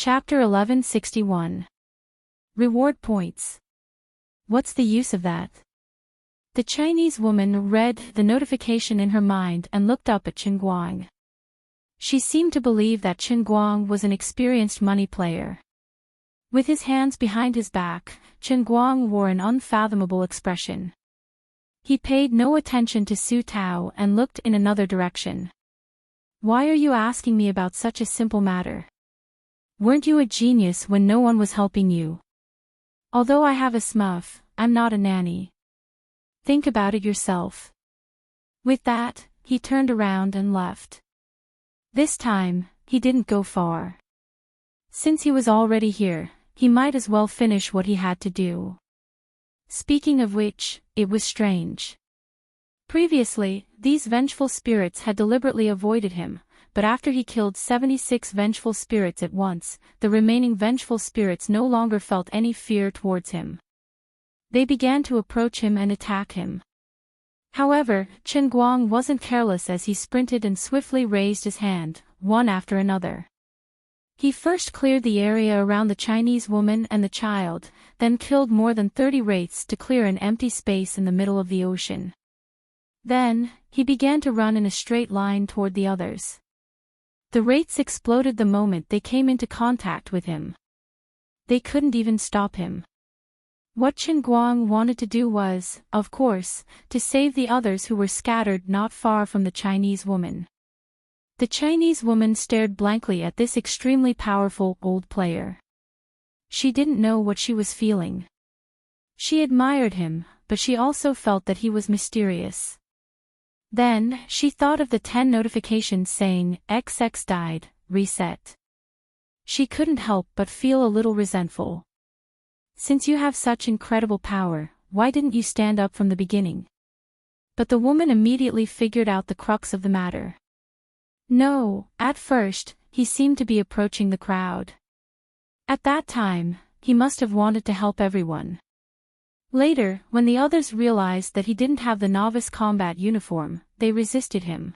Chapter 1161. Reward points. What's the use of that? The Chinese woman read the notification in her mind and looked up at Chen Guang. She seemed to believe that Chen Guang was an experienced money player. With his hands behind his back, Chen Guang wore an unfathomable expression. He paid no attention to Su Tao and looked in another direction. Why are you asking me about such a simple matter? Weren't you a genius when no one was helping you? Although I have a smurf, I'm not a nanny. Think about it yourself. With that, he turned around and left. This time, he didn't go far. Since he was already here, he might as well finish what he had to do. Speaking of which, it was strange. Previously, these vengeful spirits had deliberately avoided him, but after he killed 76 vengeful spirits at once, the remaining vengeful spirits no longer felt any fear towards him. They began to approach him and attack him. However, Chen Guang wasn't careless as he sprinted and swiftly raised his hand, one after another. He first cleared the area around the Chinese woman and the child, then killed more than 30 wraiths to clear an empty space in the middle of the ocean. Then, he began to run in a straight line toward the others. The wraiths exploded the moment they came into contact with him. They couldn't even stop him. What Chen Guang wanted to do was, of course, to save the others who were scattered not far from the Chinese woman. The Chinese woman stared blankly at this extremely powerful old player. She didn't know what she was feeling. She admired him, but she also felt that he was mysterious. Then, she thought of the 10 notifications saying, XX died, reset. She couldn't help but feel a little resentful. Since you have such incredible power, why didn't you stand up from the beginning? But the woman immediately figured out the crux of the matter. No, at first, he seemed to be approaching the crowd. At that time, he must have wanted to help everyone. Later, when the others realized that he didn't have the novice combat uniform, they resisted him.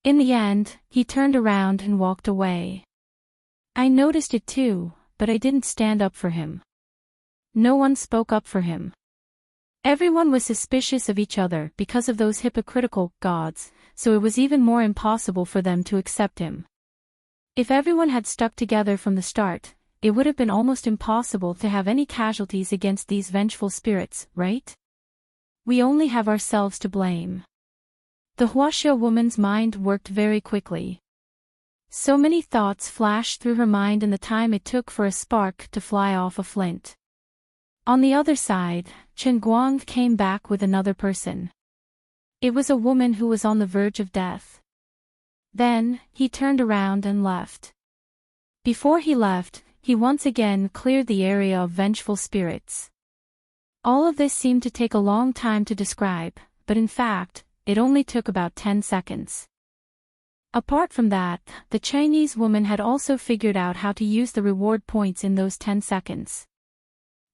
In the end, he turned around and walked away. I noticed it too, but I didn't stand up for him. No one spoke up for him. Everyone was suspicious of each other because of those hypocritical gods, so it was even more impossible for them to accept him. If everyone had stuck together from the start, it would have been almost impossible to have any casualties against these vengeful spirits, right? We only have ourselves to blame. The Huaxia woman's mind worked very quickly. So many thoughts flashed through her mind in the time it took for a spark to fly off a flint. On the other side, Chen Guang came back with another person. It was a woman who was on the verge of death. Then, he turned around and left. Before he left, he once again cleared the area of vengeful spirits. All of this seemed to take a long time to describe, but in fact, it only took about 10 seconds. Apart from that, the Chinese woman had also figured out how to use the reward points in those 10 seconds.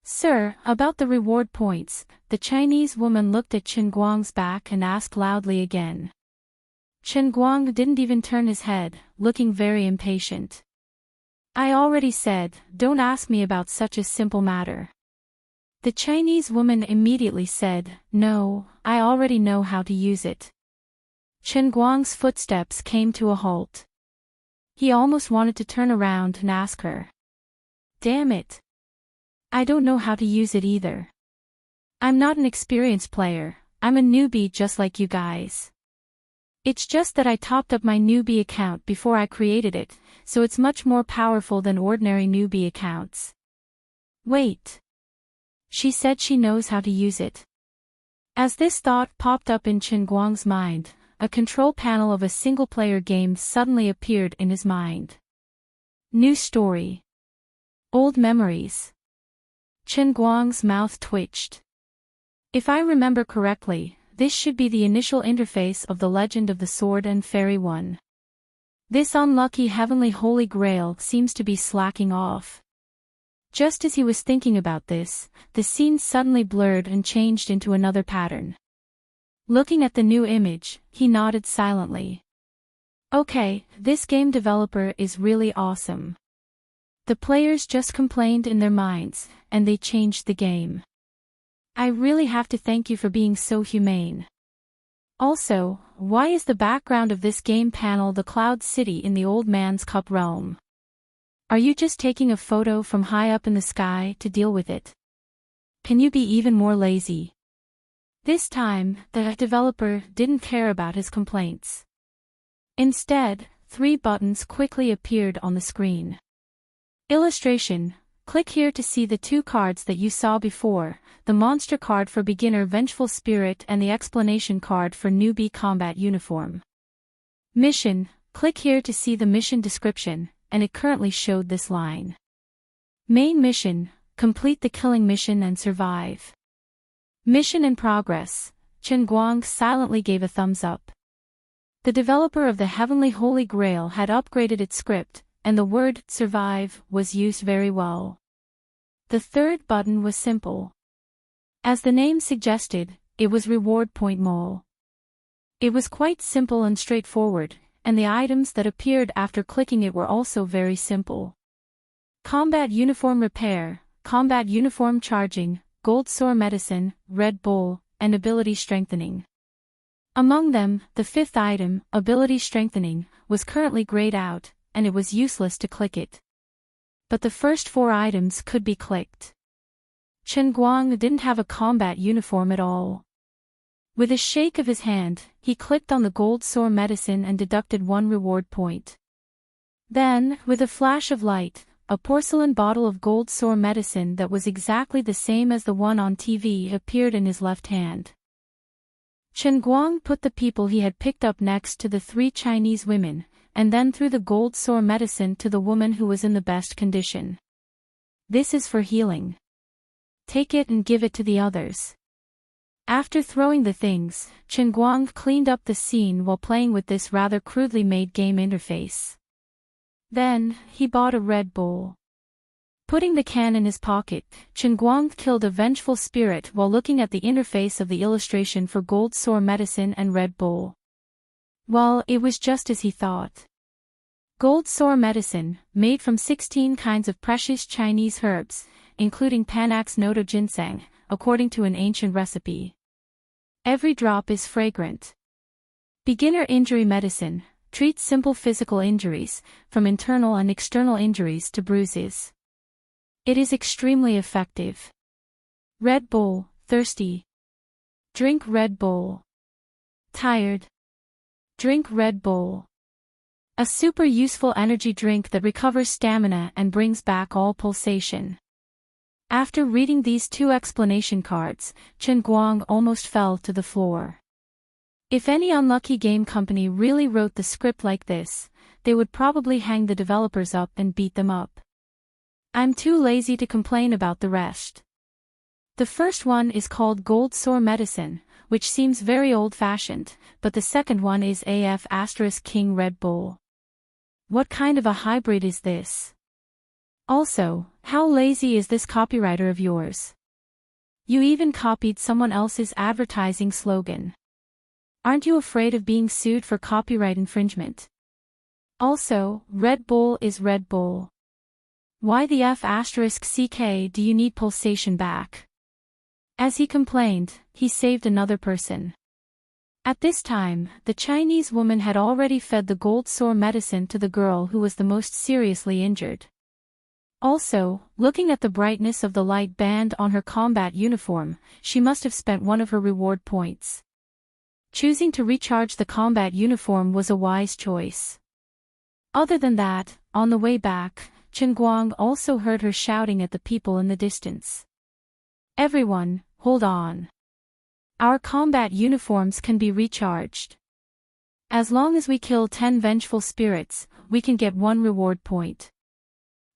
Sir, about the reward points, the Chinese woman looked at Chen Guang's back and asked loudly again. Chen Guang didn't even turn his head, looking very impatient. I already said, don't ask me about such a simple matter. The Chinese woman immediately said, no, I already know how to use it. Chen Guang's footsteps came to a halt. He almost wanted to turn around and ask her. Damn it. I don't know how to use it either. I'm not an experienced player, I'm a newbie just like you guys. It's just that I topped up my newbie account before I created it, so it's much more powerful than ordinary newbie accounts. Wait. She said she knows how to use it. As this thought popped up in Chen Guang's mind, a control panel of a single-player game suddenly appeared in his mind. New story. Old memories. Chen Guang's mouth twitched. If I remember correctly, this should be the initial interface of the Legend of the Sword and Fairy 1. This unlucky heavenly holy grail seems to be slacking off. Just as he was thinking about this, the scene suddenly blurred and changed into another pattern. Looking at the new image, he nodded silently. Okay, this game developer is really awesome. The players just complained in their minds, and they changed the game. I really have to thank you for being so humane. Also, why is the background of this game panel the Cloud City in the Old Man's Cup realm? Are you just taking a photo from high up in the sky to deal with it? Can you be even more lazy? This time, the developer didn't care about his complaints. Instead, 3 buttons quickly appeared on the screen. Illustration: click here to see the 2 cards that you saw before, the monster card for beginner Vengeful Spirit and the explanation card for newbie Combat Uniform. Mission: click here to see the mission description, and it currently showed this line. Main mission: complete the killing mission and survive. Mission in progress. Chen Guang silently gave a thumbs up. The developer of the Heavenly Holy Grail had upgraded its script, and the word survive was used very well. The 3rd button was simple. As the name suggested, it was reward point mole. It was quite simple and straightforward, and the items that appeared after clicking it were also very simple. Combat Uniform Repair, Combat Uniform Charging, Gold Sore Medicine, Red Bull, and Ability Strengthening. Among them, the 5th item, Ability Strengthening, was currently grayed out, and it was useless to click it. But the first 4 items could be clicked. Chen Guang didn't have a combat uniform at all. With a shake of his hand, he clicked on the Gold Sore Medicine and deducted 1 reward point. Then, with a flash of light, a porcelain bottle of Gold Sore Medicine that was exactly the same as the one on TV appeared in his left hand. Chen Guang put the people he had picked up next to the 3 Chinese women, and then threw the Gold Sore Medicine to the woman who was in the best condition. This is for healing. Take it and give it to the others. After throwing the things, Chen Guang cleaned up the scene while playing with this rather crudely made game interface. Then, he bought a Red Bull. Putting the can in his pocket, Chen Guang killed a vengeful spirit while looking at the interface of the illustration for Gold Sore Medicine and Red Bull. Well, it was just as he thought. Gold Sore Medicine, made from 16 kinds of precious Chinese herbs, including Panax Noto Ginseng, according to an ancient recipe. Every drop is fragrant. Beginner Injury Medicine, treats simple physical injuries, from internal and external injuries to bruises. It is extremely effective. Red Bull, thirsty. Drink Red Bull. Tired. Drink Red Bull. A super useful energy drink that recovers stamina and brings back all pulsation. After reading these 2 explanation cards, Chen Guang almost fell to the floor. If any unlucky game company really wrote the script like this, they would probably hang the developers up and beat them up. I'm too lazy to complain about the rest. The first one is called Gold Sore Medicine, which seems very old-fashioned, but the second one is AF*King Red Bull. What kind of a hybrid is this? Also, how lazy is this copywriter of yours? You even copied someone else's advertising slogan. Aren't you afraid of being sued for copyright infringement? Also, Red Bull is Red Bull. Why the F***ck do you need pulsation back? As he complained, he saved another person. At this time, the Chinese woman had already fed the Gold Sore Medicine to the girl who was the most seriously injured. Also, looking at the brightness of the light band on her combat uniform, she must have spent one of her reward points. Choosing to recharge the combat uniform was a wise choice. Other than that, on the way back, Chen Guang also heard her shouting at the people in the distance. Everyone, hold on. Our combat uniforms can be recharged. As long as we kill 10 vengeful spirits, we can get 1 reward point.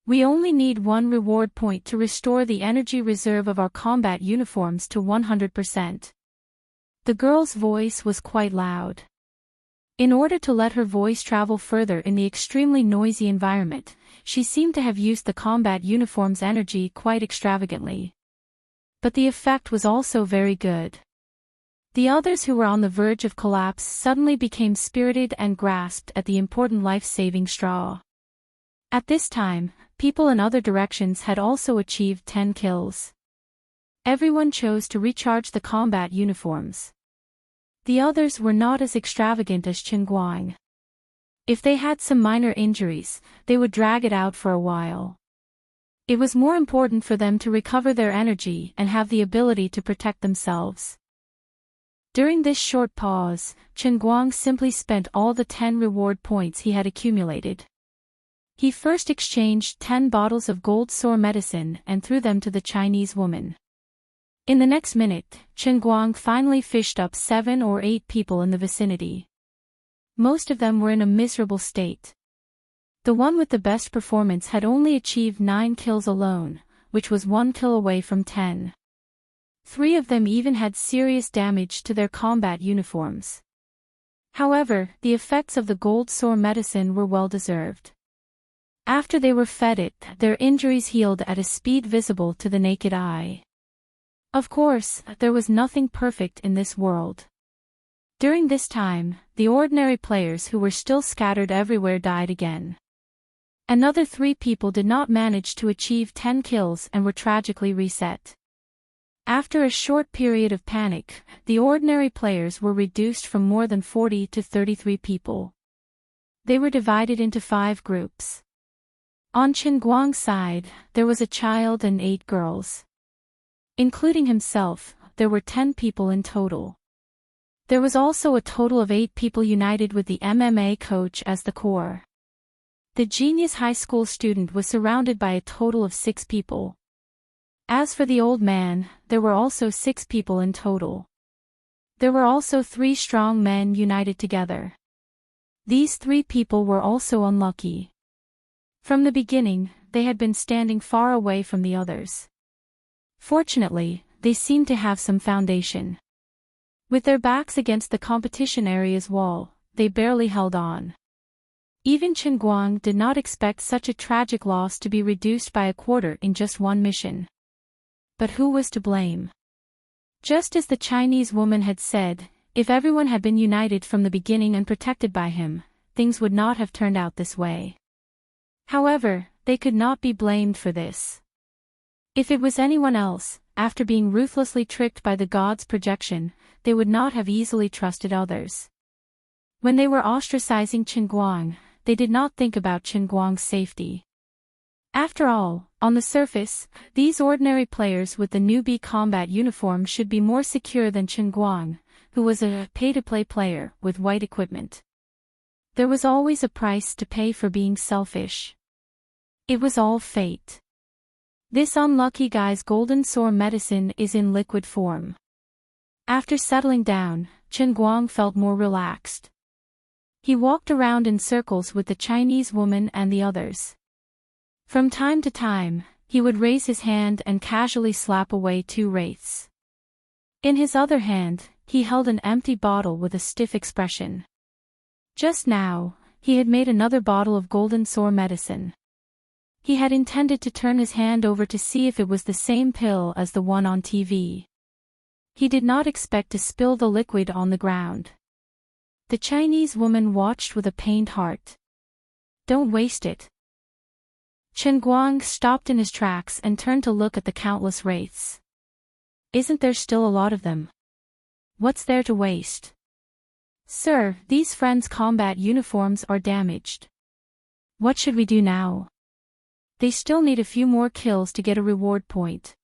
We only need 1 reward point to restore the energy reserve of our combat uniforms to 100%. The girl's voice was quite loud. In order to let her voice travel further in the extremely noisy environment, she seemed to have used the combat uniform's energy quite extravagantly. But the effect was also very good. The others who were on the verge of collapse suddenly became spirited and grasped at the important life-saving straw. At this time, people in other directions had also achieved 10 kills. Everyone chose to recharge the combat uniforms. The others were not as extravagant as Qinguang. If they had some minor injuries, they would drag it out for a while. It was more important for them to recover their energy and have the ability to protect themselves. During this short pause, Qinguang simply spent all the 10 reward points he had accumulated. He first exchanged 10 bottles of gold sore medicine and threw them to the Chinese woman. In the next minute, Qinguang finally fished up 7 or 8 people in the vicinity. Most of them were in a miserable state. The one with the best performance had only achieved 9 kills alone, which was 1 kill away from 10. 3 of them even had serious damage to their combat uniforms. However, the effects of the gold sore medicine were well deserved. After they were fed it, their injuries healed at a speed visible to the naked eye. Of course, there was nothing perfect in this world. During this time, the ordinary players who were still scattered everywhere died again. Another 3 people did not manage to achieve 10 kills and were tragically reset. After a short period of panic, the ordinary players were reduced from more than 40 to 33 people. They were divided into 5 groups. On Qinguang's side, there was a child and 8 girls. Including himself, there were 10 people in total. There was also a total of 8 people united with the MMA coach as the core. The genius high school student was surrounded by a total of 6 people. As for the old man, there were also 6 people in total. There were also 3 strong men united together. These 3 people were also unlucky. From the beginning, they had been standing far away from the others. Fortunately, they seemed to have some foundation. With their backs against the competition area's wall, they barely held on. Even Qinguang did not expect such a tragic loss to be reduced by a quarter in just one mission. But who was to blame? Just as the Chinese woman had said, if everyone had been united from the beginning and protected by him, things would not have turned out this way. However, they could not be blamed for this. If it was anyone else, after being ruthlessly tricked by the god's projection, they would not have easily trusted others. When they were ostracizing Qinguang, they did not think about Qinguang's safety. After all, on the surface, these ordinary players with the newbie combat uniform should be more secure than Qinguang, who was a pay-to-play player with white equipment. There was always a price to pay for being selfish. It was all fate. This unlucky guy's golden sore medicine is in liquid form. After settling down, Qinguang felt more relaxed. He walked around in circles with the Chinese woman and the others. From time to time, he would raise his hand and casually slap away 2 wraiths. In his other hand, he held an empty bottle with a stiff expression. Just now, he had made another bottle of golden sore medicine. He had intended to turn his hand over to see if it was the same pill as the one on TV. He did not expect to spill the liquid on the ground. The Chinese woman watched with a pained heart. Don't waste it. Qinguang stopped in his tracks and turned to look at the countless wraiths. Isn't there still a lot of them? What's there to waste? Sir, these friends' combat uniforms are damaged. What should we do now? They still need a few more kills to get a reward point.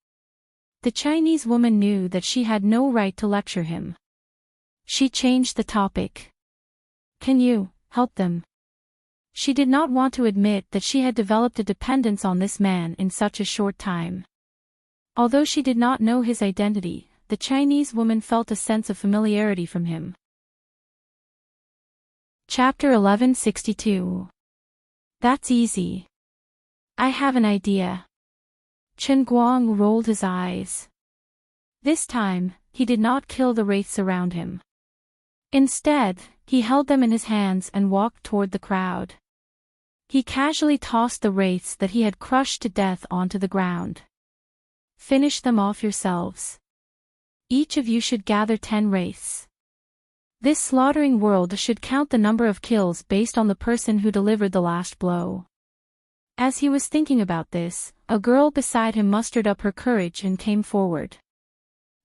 The Chinese woman knew that she had no right to lecture him. She changed the topic. Can you help them? She did not want to admit that she had developed a dependence on this man in such a short time. Although she did not know his identity, the Chinese woman felt a sense of familiarity from him. Chapter 1162. That's easy. I have an idea. Qinguang rolled his eyes. This time, he did not kill the wraiths around him. Instead, he held them in his hands and walked toward the crowd. He casually tossed the wraiths that he had crushed to death onto the ground. Finish them off yourselves. Each of you should gather 10 wraiths. This slaughtering world should count the number of kills based on the person who delivered the last blow. As he was thinking about this, a girl beside him mustered up her courage and came forward.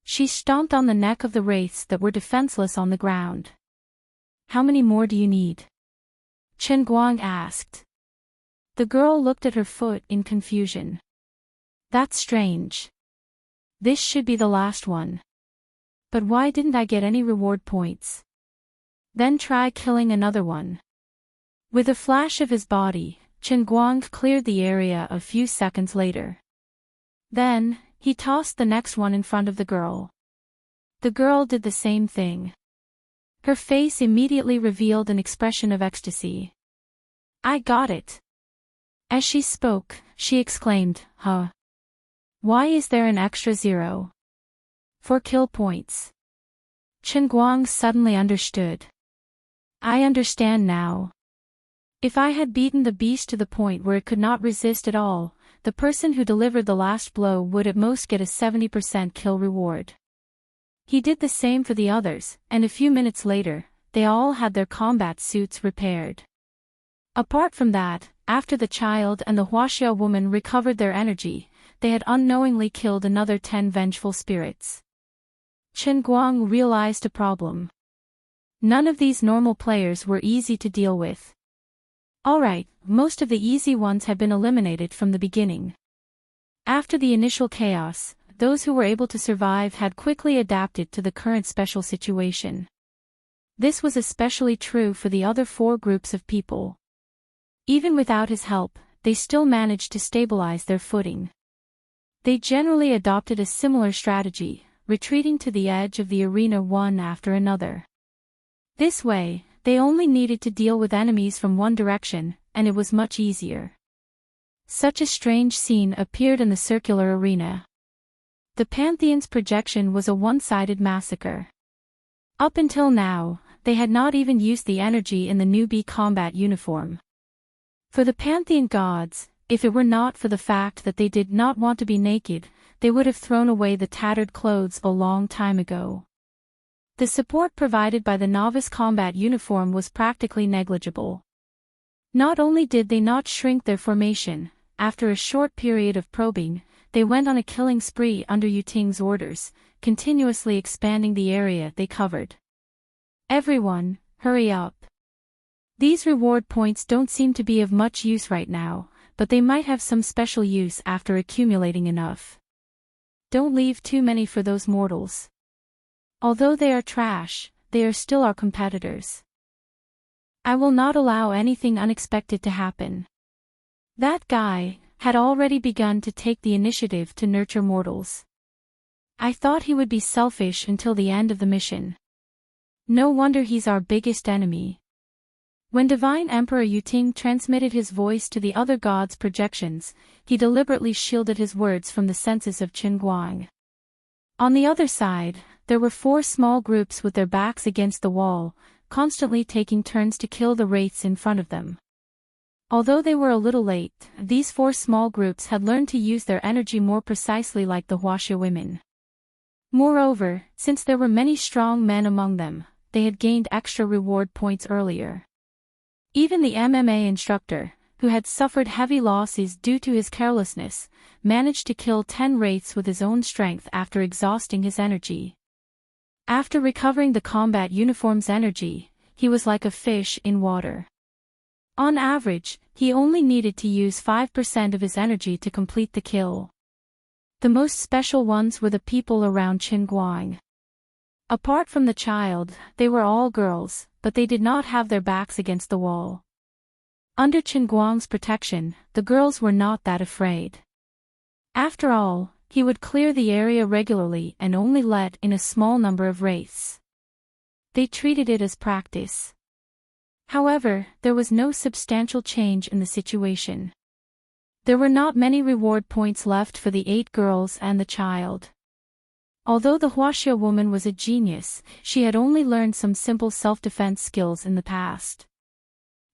She stomped on the neck of the wraiths that were defenseless on the ground. "How many more do you need?" Chen Guang asked. The girl looked at her foot in confusion. "That's strange. This should be the last one. But why didn't I get any reward points?" "Then try killing another one." With a flash of his body, Chen Guang cleared the area a few seconds later. Then, he tossed the next one in front of the girl. The girl did the same thing. Her face immediately revealed an expression of ecstasy. "I got it." As she spoke, she exclaimed, "Huh? Why is there an extra 0? For kill points." Chen Guang suddenly understood. "I understand now. If I had beaten the beast to the point where it could not resist at all, the person who delivered the last blow would at most get a 70% kill reward." He did the same for the others, and a few minutes later, they all had their combat suits repaired. Apart from that, after the child and the Huaxia woman recovered their energy, they had unknowingly killed another 10 vengeful spirits. Chen Guang realized a problem. None of these normal players were easy to deal with. Alright, most of the easy ones had been eliminated from the beginning. After the initial chaos, those who were able to survive had quickly adapted to the current special situation. This was especially true for the other 4 groups of people. Even without his help, they still managed to stabilize their footing. They generally adopted a similar strategy, retreating to the edge of the arena one after another. This way, they only needed to deal with enemies from one direction, and it was much easier. Such a strange scene appeared in the circular arena. The Pantheon's projection was a one-sided massacre. Up until now, they had not even used the energy in the newbie combat uniform. For the Pantheon gods, if it were not for the fact that they did not want to be naked, they would have thrown away the tattered clothes a long time ago. The support provided by the novice combat uniform was practically negligible. Not only did they not shrink their formation, after a short period of probing, they went on a killing spree under Yu Ting's orders, continuously expanding the area they covered. "Everyone, hurry up. These reward points don't seem to be of much use right now, but they might have some special use after accumulating enough. Don't leave too many for those mortals. Although they are trash, they are still our competitors. I will not allow anything unexpected to happen." That guy had already begun to take the initiative to nurture mortals. "I thought he would be selfish until the end of the mission. No wonder he's our biggest enemy." When Divine Emperor Yu Ting transmitted his voice to the other gods' projections, he deliberately shielded his words from the senses of Chen Guang. On the other side, there were 4 small groups with their backs against the wall, constantly taking turns to kill the wraiths in front of them. Although they were a little late, these 4 small groups had learned to use their energy more precisely like the Huaxia women. Moreover, since there were many strong men among them, they had gained extra reward points earlier. Even the MMA instructor, who had suffered heavy losses due to his carelessness, managed to kill 10 wraiths with his own strength after exhausting his energy. After recovering the combat uniform's energy, he was like a fish in water. On average, he only needed to use 5% of his energy to complete the kill. The most special ones were the people around Chen Guang. Apart from the child, they were all girls, but they did not have their backs against the wall. Under Chen Guang's protection, the girls were not that afraid. After all, he would clear the area regularly and only let in a small number of wraiths. They treated it as practice. However, there was no substantial change in the situation. There were not many reward points left for the 8 girls and the child. Although the Huaxia woman was a genius, she had only learned some simple self-defense skills in the past.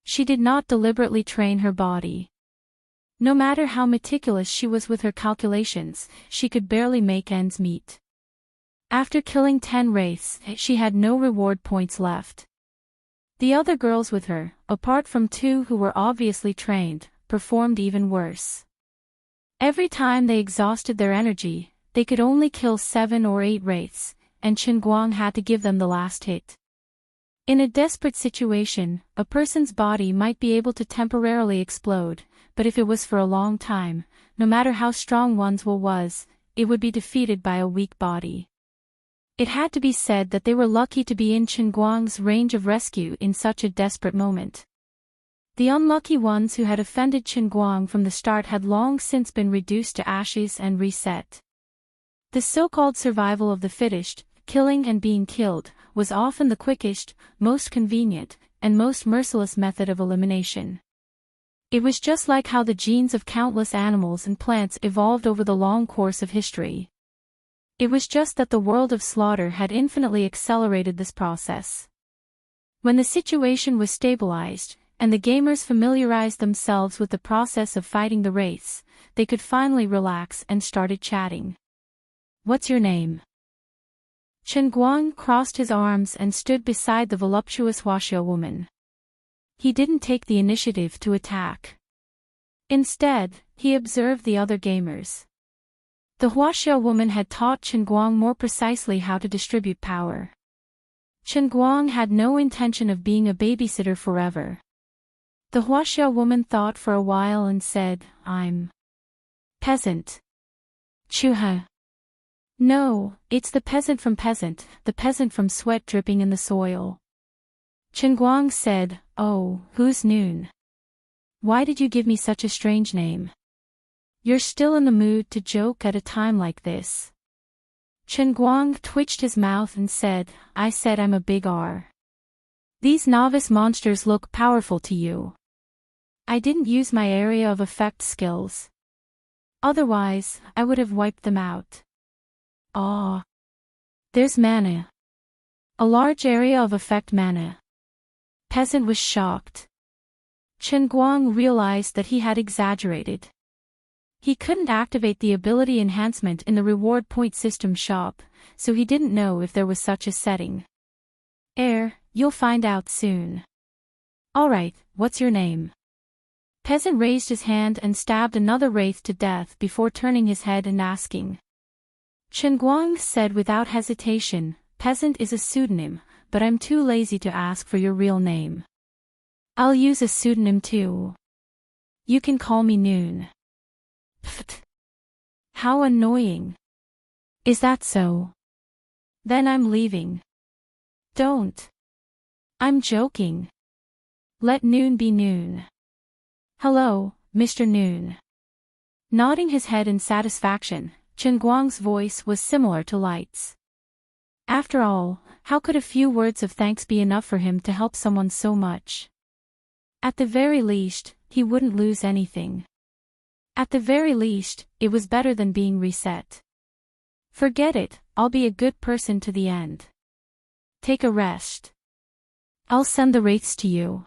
She did not deliberately train her body. No matter how meticulous she was with her calculations, she could barely make ends meet. After killing 10 wraiths, she had no reward points left. The other girls with her, apart from 2 who were obviously trained, performed even worse. Every time they exhausted their energy, they could only kill 7 or 8 wraiths, and Qinguang had to give them the last hit. In a desperate situation, a person's body might be able to temporarily explode, but if it was for a long time, no matter how strong one's will was, it would be defeated by a weak body. It had to be said that they were lucky to be in Qinguang's range of rescue in such a desperate moment. The unlucky ones who had offended Qinguang from the start had long since been reduced to ashes and reset. The so-called survival of the fittest, killing and being killed, was often the quickest, most convenient, and most merciless method of elimination. It was just like how the genes of countless animals and plants evolved over the long course of history. It was just that the world of slaughter had infinitely accelerated this process. When the situation was stabilized, and the gamers familiarized themselves with the process of fighting the wraiths, they could finally relax and started chatting. "What's your name?" Qinguang crossed his arms and stood beside the voluptuous Huaxia woman. He didn't take the initiative to attack. Instead, he observed the other gamers. The Huaxia woman had taught Qinguang more precisely how to distribute power. Qinguang had no intention of being a babysitter forever. The Huaxia woman thought for a while and said, "I'm peasant." "Chuha." "No, it's the peasant from peasant, the peasant from sweat dripping in the soil." Qinguang said, "Oh, who's Noon? Why did you give me such a strange name? You're still in the mood to joke at a time like this." Qinguang twitched his mouth and said, "I said I'm a big R. These novice monsters look powerful to you. I didn't use my area of effect skills. Otherwise, I would have wiped them out." "Ah. There's mana. A large area of effect mana." Peasant was shocked. Qinguang realized that he had exaggerated. He couldn't activate the ability enhancement in the reward point system shop, so he didn't know if there was such a setting. You'll find out soon." "Alright, what's your name?" Peasant raised his hand and stabbed another wraith to death before turning his head and asking. Qinguang said without hesitation, "Peasant is a pseudonym, but I'm too lazy to ask for your real name. I'll use a pseudonym too. You can call me Noon." "Pfft. How annoying. Is that so? Then I'm leaving." "Don't. I'm joking. Let Noon be Noon." "Hello, Mr. Noon." Nodding his head in satisfaction, Qinguang's voice was similar to Light's. After all, how could a few words of thanks be enough for him to help someone so much? At the very least, he wouldn't lose anything. At the very least, it was better than being reset. "Forget it, I'll be a good person to the end. Take a rest. I'll send the wraiths to you.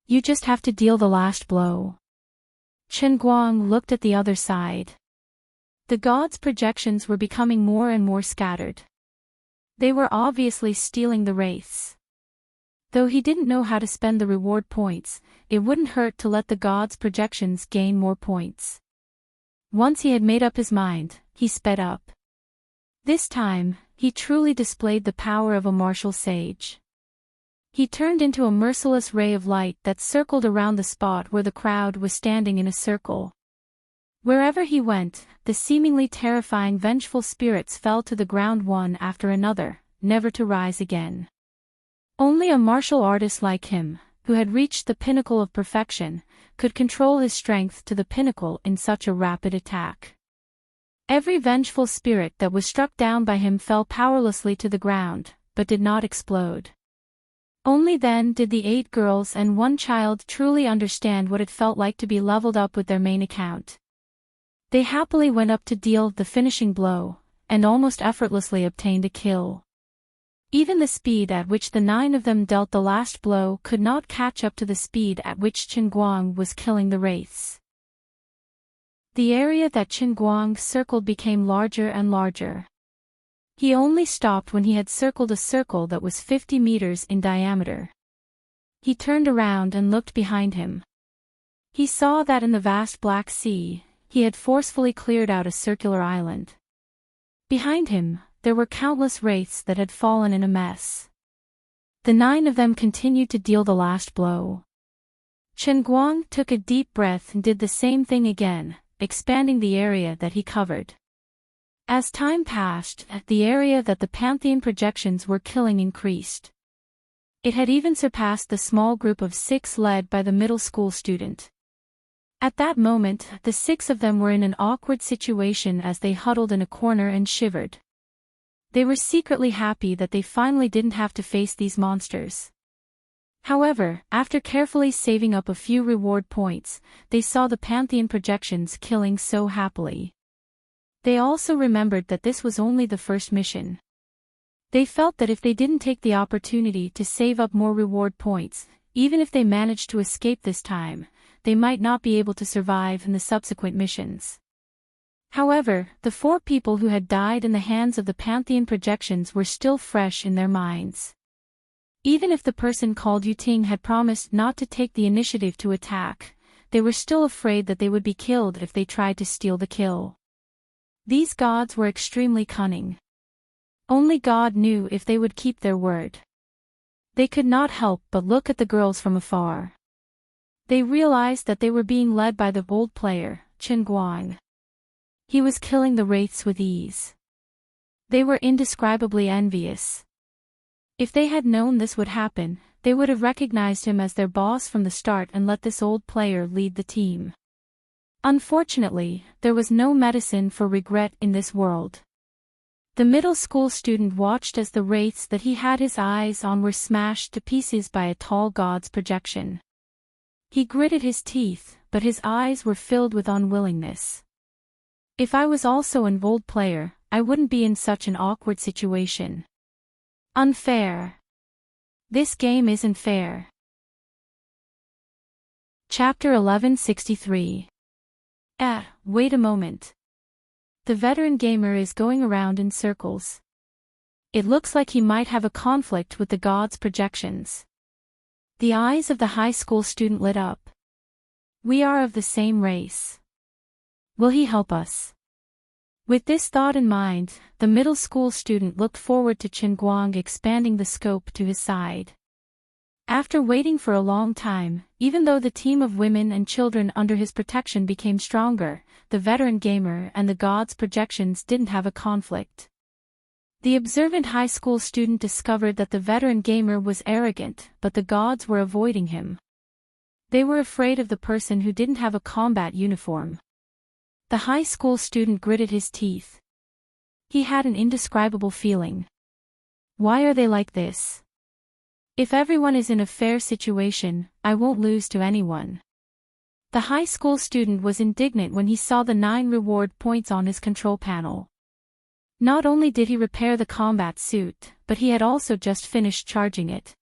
You just have to deal the last blow." Qinguang looked at the other side. The gods' projections were becoming more and more scattered. They were obviously stealing the wraiths. Though he didn't know how to spend the reward points, it wouldn't hurt to let the gods' projections gain more points. Once he had made up his mind, he sped up. This time, he truly displayed the power of a martial sage. He turned into a merciless ray of light that circled around the spot where the crowd was standing in a circle. Wherever he went, the seemingly terrifying vengeful spirits fell to the ground one after another, never to rise again. Only a martial artist like him, who had reached the pinnacle of perfection, could control his strength to the pinnacle in such a rapid attack. Every vengeful spirit that was struck down by him fell powerlessly to the ground, but did not explode. Only then did the 8 girls and 1 child truly understand what it felt like to be leveled up with their main account. They happily went up to deal the finishing blow, and almost effortlessly obtained a kill. Even the speed at which the 9 of them dealt the last blow could not catch up to the speed at which Qinguang was killing the wraiths. The area that Qinguang circled became larger and larger. He only stopped when he had circled a circle that was 50 meters in diameter. He turned around and looked behind him. He saw that in the vast Black Sea, he had forcefully cleared out a circular island. Behind him, there were countless wraiths that had fallen in a mess. The 9 of them continued to deal the last blow. Chen Guang took a deep breath and did the same thing again, expanding the area that he covered. As time passed, the area that the Pantheon projections were killing increased. It had even surpassed the small group of 6 led by the middle school student. At that moment, the 6 of them were in an awkward situation as they huddled in a corner and shivered. They were secretly happy that they finally didn't have to face these monsters. However, after carefully saving up a few reward points, they saw the Pantheon projections killing so happily. They also remembered that this was only the first mission. They felt that if they didn't take the opportunity to save up more reward points, even if they managed to escape this time, they might not be able to survive in the subsequent missions. However, the 4 people who had died in the hands of the Pantheon projections were still fresh in their minds. Even if the person called Yuting had promised not to take the initiative to attack, they were still afraid that they would be killed if they tried to steal the kill. These gods were extremely cunning. Only God knew if they would keep their word. They could not help but look at the girls from afar. They realized that they were being led by the bold player, Chen Guang. He was killing the wraiths with ease. They were indescribably envious. If they had known this would happen, they would have recognized him as their boss from the start and let this old player lead the team. Unfortunately, there was no medicine for regret in this world. The middle school student watched as the wraiths that he had his eyes on were smashed to pieces by a tall god's projection. He gritted his teeth, but his eyes were filled with unwillingness. If I was also an old player, I wouldn't be in such an awkward situation. Unfair. This game isn't fair. Chapter 1163. Wait a moment. The veteran gamer is going around in circles. It looks like he might have a conflict with the god's projections. The eyes of the high school student lit up. We are of the same race. Will he help us? With this thought in mind, the middle school student looked forward to Chen Guang expanding the scope to his side. After waiting for a long time, even though the team of women and children under his protection became stronger, the veteran gamer and the god's projections didn't have a conflict. The observant high school student discovered that the veteran gamer was arrogant, but the gods were avoiding him. They were afraid of the person who didn't have a combat uniform. The high school student gritted his teeth. He had an indescribable feeling. Why are they like this? If everyone is in a fair situation, I won't lose to anyone. The high school student was indignant when he saw the 9 reward points on his control panel. Not only did he repair the combat suit, but he had also just finished charging it.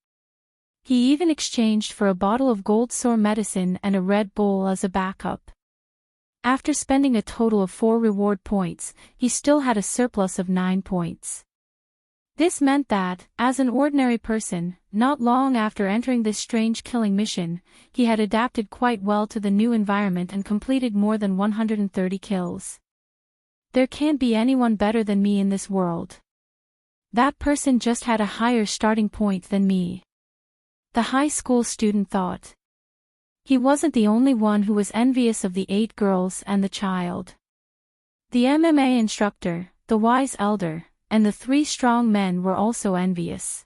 He even exchanged for a bottle of gold sore medicine and a Red Bull as a backup. After spending a total of 4 reward points, he still had a surplus of 9 points. This meant that, as an ordinary person, not long after entering this strange killing mission, he had adapted quite well to the new environment and completed more than 130 kills. There can't be anyone better than me in this world. That person just had a higher starting point than me. The high school student thought. He wasn't the only one who was envious of the 8 girls and the child. The MMA instructor, the wise elder, and the 3 strong men were also envious.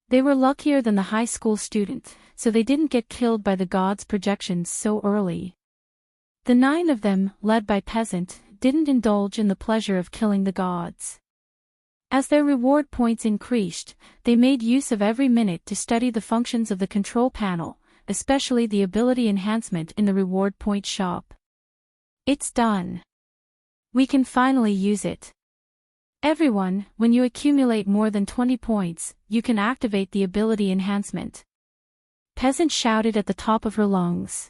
They were luckier than the high school student, so they didn't get killed by the gods' projections so early. The 9 of them, led by Peasant, didn't indulge in the pleasure of killing the gods. As their reward points increased, they made use of every minute to study the functions of the control panel, especially the ability enhancement in the reward point shop. It's done. We can finally use it. Everyone, when you accumulate more than 20 points, you can activate the ability enhancement. Peasant shouted at the top of her lungs.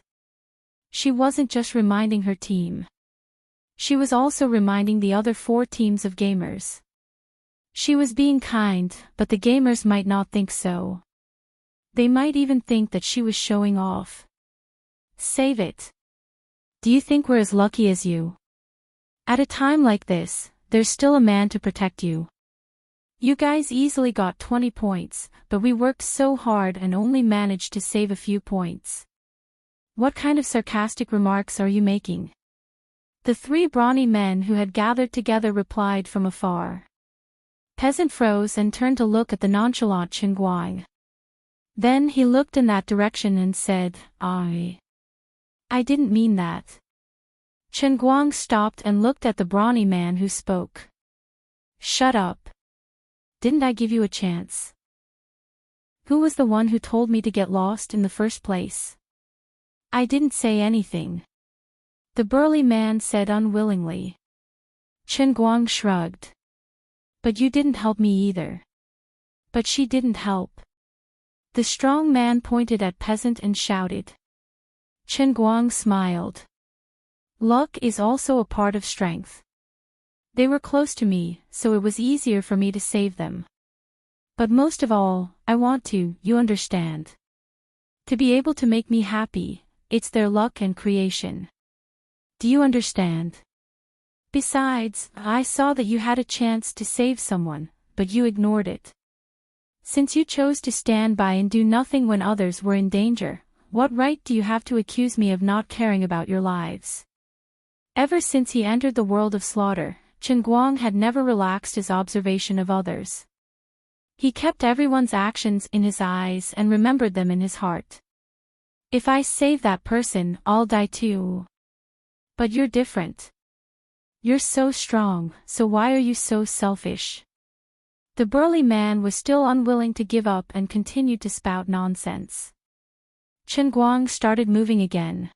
She wasn't just reminding her team. She was also reminding the other 4 teams of gamers. She was being kind, but the gamers might not think so. They might even think that she was showing off. Save it. Do you think we're as lucky as you? At a time like this, there's still a man to protect you. You guys easily got 20 points, but we worked so hard and only managed to save a few points. What kind of sarcastic remarks are you making? The three brawny men who had gathered together replied from afar. Peasant froze and turned to look at the nonchalant Chen Guang. Then he looked in that direction and said, I didn't mean that. Chen Guang stopped and looked at the brawny man who spoke. Shut up. Didn't I give you a chance? Who was the one who told me to get lost in the first place? I didn't say anything. The burly man said unwillingly. Chen Guang shrugged. But you didn't help me either. But she didn't help. The strong man pointed at Peasant and shouted. Chen Guang smiled. Luck is also a part of strength. They were close to me, so it was easier for me to save them. But most of all, I want to, you understand. To be able to make me happy, it's their luck and creation. Do you understand? Besides, I saw that you had a chance to save someone, but you ignored it. Since you chose to stand by and do nothing when others were in danger, what right do you have to accuse me of not caring about your lives? Ever since he entered the world of slaughter, Chen Guang had never relaxed his observation of others. He kept everyone's actions in his eyes and remembered them in his heart. If I save that person, I'll die too. But you're different. You're so strong, so why are you so selfish? The burly man was still unwilling to give up and continued to spout nonsense. Chen Guang started moving again.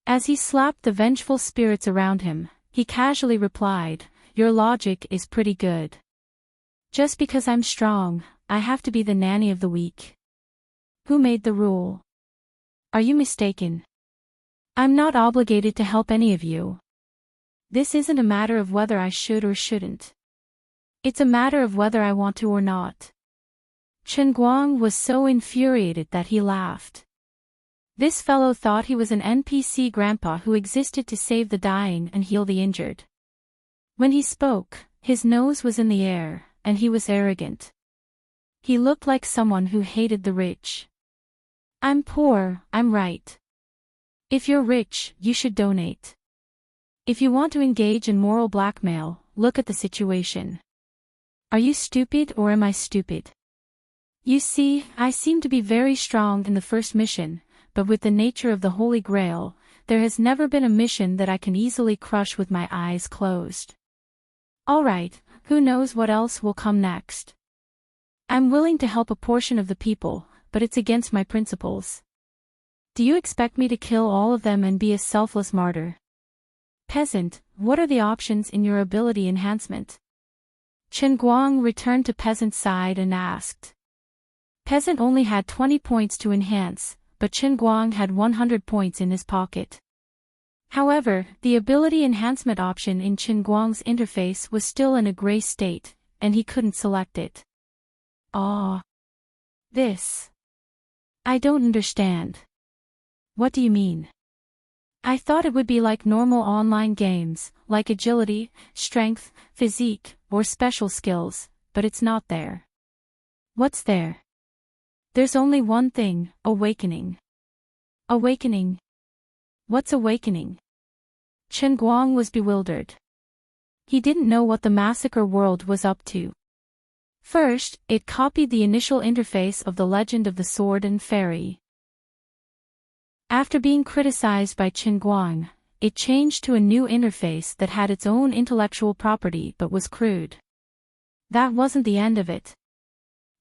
As he slapped the vengeful spirits around him, he casually replied, Your logic is pretty good. Just because I'm strong, I have to be the nanny of the weak. Who made the rule? Are you mistaken? I'm not obligated to help any of you. This isn't a matter of whether I should or shouldn't. It's a matter of whether I want to or not. Chen Guang was so infuriated that he laughed. This fellow thought he was an NPC grandpa who existed to save the dying and heal the injured. When he spoke, his nose was in the air, and he was arrogant. He looked like someone who hated the rich. I'm poor, I'm right. If you're rich, you should donate. If you want to engage in moral blackmail, look at the situation. Are you stupid or am I stupid? You see, I seem to be very strong in the first mission, but with the nature of the Holy Grail, there has never been a mission that I can easily crush with my eyes closed. Alright, who knows what else will come next? I'm willing to help a portion of the people, but it's against my principles. Do you expect me to kill all of them and be a selfless martyr? Peasant, what are the options in your ability enhancement? Chen Guang returned to Peasant's side and asked. Peasant only had 20 points to enhance, but Chen Guang had 100 points in his pocket. However, the ability enhancement option in Chen Guang's interface was still in a gray state, and he couldn't select it. This. I don't understand. What do you mean? I thought it would be like normal online games, like agility, strength, physique, or special skills, but it's not there. What's there? There's only one thing, awakening. Awakening? What's awakening? Chen Guang was bewildered. He didn't know what the massacre world was up to. First, it copied the initial interface of the Legend of the Sword and Fairy. After being criticized by Chen Guang, it changed to a new interface that had its own intellectual property but was crude. That wasn't the end of it.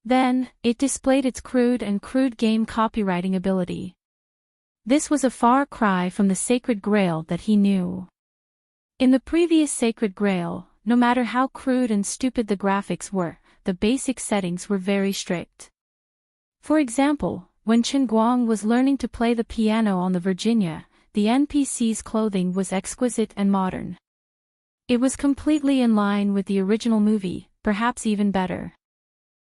Then, it displayed its crude game copywriting ability. This was a far cry from the Sacred Grail that he knew. In the previous Sacred Grail, no matter how crude and stupid the graphics were, the basic settings were very strict. For example, when Chen Guang was learning to play the piano on the Virginia, the NPC's clothing was exquisite and modern. It was completely in line with the original movie, perhaps even better.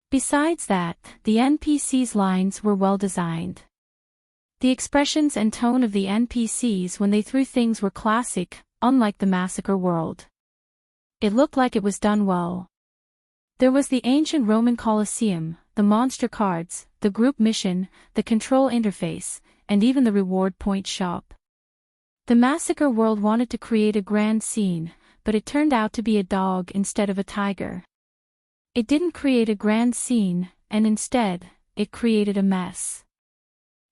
Besides that, the NPC's lines were well designed. The expressions and tone of the NPCs when they threw things were classic, unlike the massacre world. It looked like it was done well. There was the ancient Roman Colosseum, the monster cards, the group mission, the control interface, and even the reward point shop. The massacre world wanted to create a grand scene, but it turned out to be a dog instead of a tiger. It didn't create a grand scene, and instead, it created a mess.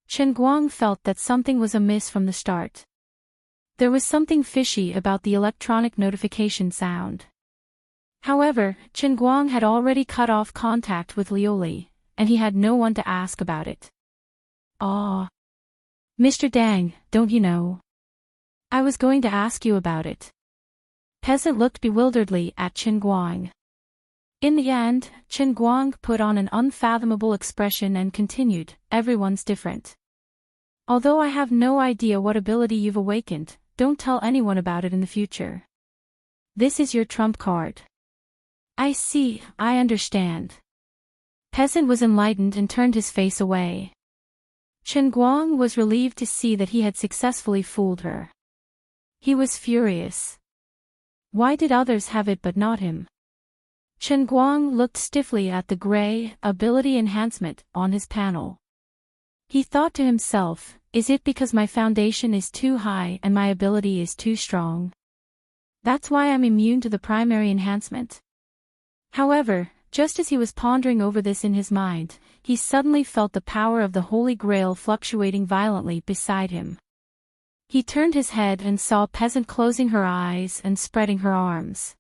Chen Guang felt that something was amiss from the start. There was something fishy about the electronic notification sound. However, Chen Guang had already cut off contact with Lioli, and he had no one to ask about it. "Ah, Mr. Dang, don't you know? I was going to ask you about it." Peasant looked bewilderedly at Chen Guang. In the end, Chen Guang put on an unfathomable expression and continued, "Everyone's different. Although I have no idea what ability you've awakened, don't tell anyone about it in the future. This is your trump card." "I see, I understand." Peasant was enlightened and turned his face away. Chen Guang was relieved to see that he had successfully fooled her. He was furious. Why did others have it but not him? Chen Guang looked stiffly at the gray ability enhancement on his panel. He thought to himself, is it because my foundation is too high and my ability is too strong? That's why I'm immune to the primary enhancement. However, just as he was pondering over this in his mind, he suddenly felt the power of the Holy Grail fluctuating violently beside him. He turned his head and saw Peasant closing her eyes and spreading her arms.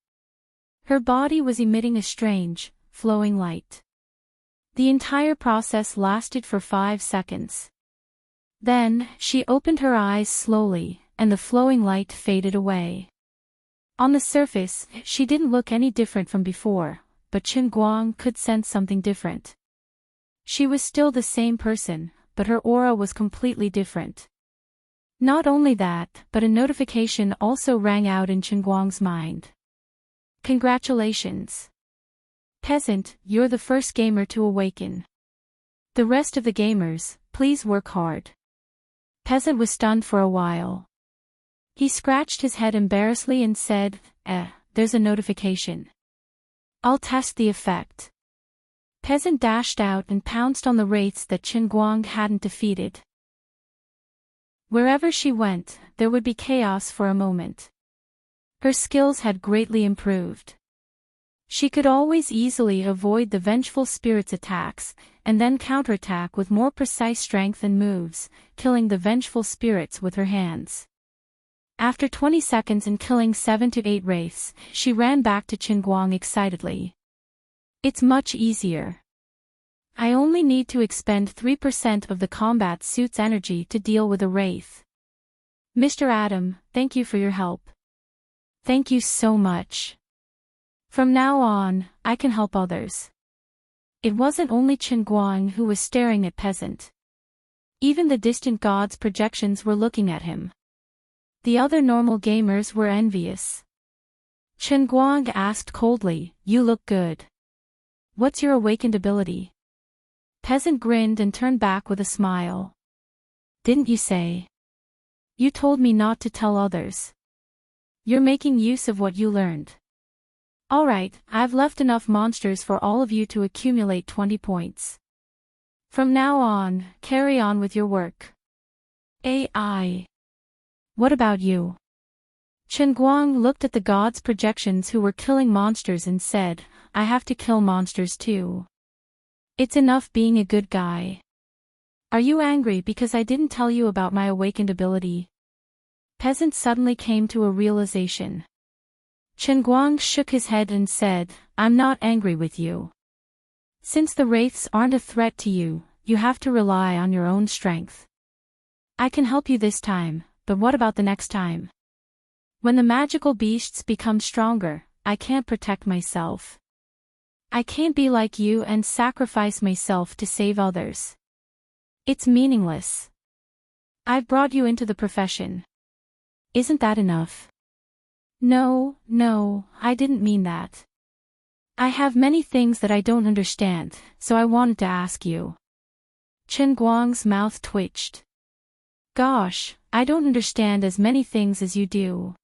Her body was emitting a strange, flowing light. The entire process lasted for 5 seconds. Then, she opened her eyes slowly, and the flowing light faded away. On the surface, she didn't look any different from before, but Chen Guang could sense something different. She was still the same person, but her aura was completely different. Not only that, but a notification also rang out in Chen Guang's mind. "Congratulations. Peasant, you're the first gamer to awaken. The rest of the gamers, please work hard." Peasant was stunned for a while. He scratched his head embarrassedly and said, there's a notification. I'll test the effect." Peasant dashed out and pounced on the wraiths that Chen Guang hadn't defeated. Wherever she went, there would be chaos for a moment. Her skills had greatly improved. She could always easily avoid the vengeful spirit's attacks, and then counterattack with more precise strength and moves, killing the vengeful spirits with her hands. After 20 seconds and killing 7 to 8 wraiths, she ran back to Chen Guang excitedly. "It's much easier. I only need to expend 3% of the combat suit's energy to deal with a wraith. Mr. Adam, thank you for your help. Thank you so much. From now on, I can help others." It wasn't only Chen Guang who was staring at Peasant. Even the distant god's projections were looking at him. The other normal gamers were envious. Chen Guang asked coldly, "You look good. What's your awakened ability?" Peasant grinned and turned back with a smile. "Didn't you say? You told me not to tell others. You're making use of what you learned. Alright, I've left enough monsters for all of you to accumulate 20 points. From now on, carry on with your work. AI. What about you?" Chen Guang looked at the gods' projections who were killing monsters and said, "I have to kill monsters too. It's enough being a good guy. Are you angry because I didn't tell you about my awakened ability?" Peasant suddenly came to a realization. Chen Guang shook his head and said, "I'm not angry with you. Since the wraiths aren't a threat to you, you have to rely on your own strength. I can help you this time, but what about the next time? When the magical beasts become stronger, I can't protect myself. I can't be like you and sacrifice myself to save others. It's meaningless. I've brought you into the profession. Isn't that enough?" No, I didn't mean that. I have many things that I don't understand, so I wanted to ask you." Chen Guang's mouth twitched. Gosh, I don't understand as many things as you do.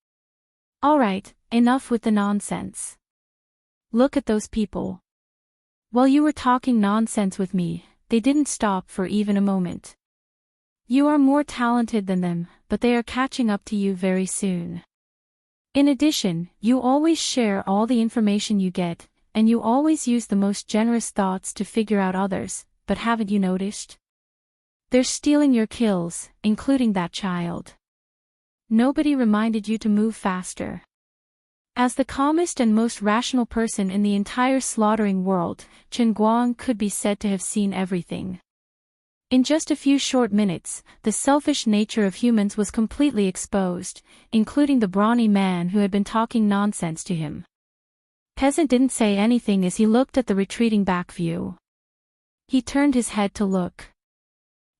Alright, enough with the nonsense. Look at those people. While you were talking nonsense with me, they didn't stop for even a moment. You are more talented than them, but they are catching up to you very soon. In addition, you always share all the information you get, and you always use the most generous thoughts to figure out others, but haven't you noticed? They're stealing your kills, including that child. Nobody reminded you to move faster. As the calmest and most rational person in the entire slaughtering world, Chen Guang could be said to have seen everything. In just a few short minutes, the selfish nature of humans was completely exposed, including the brawny man who had been talking nonsense to him. Peasant didn't say anything as he looked at the retreating back view. He turned his head to look.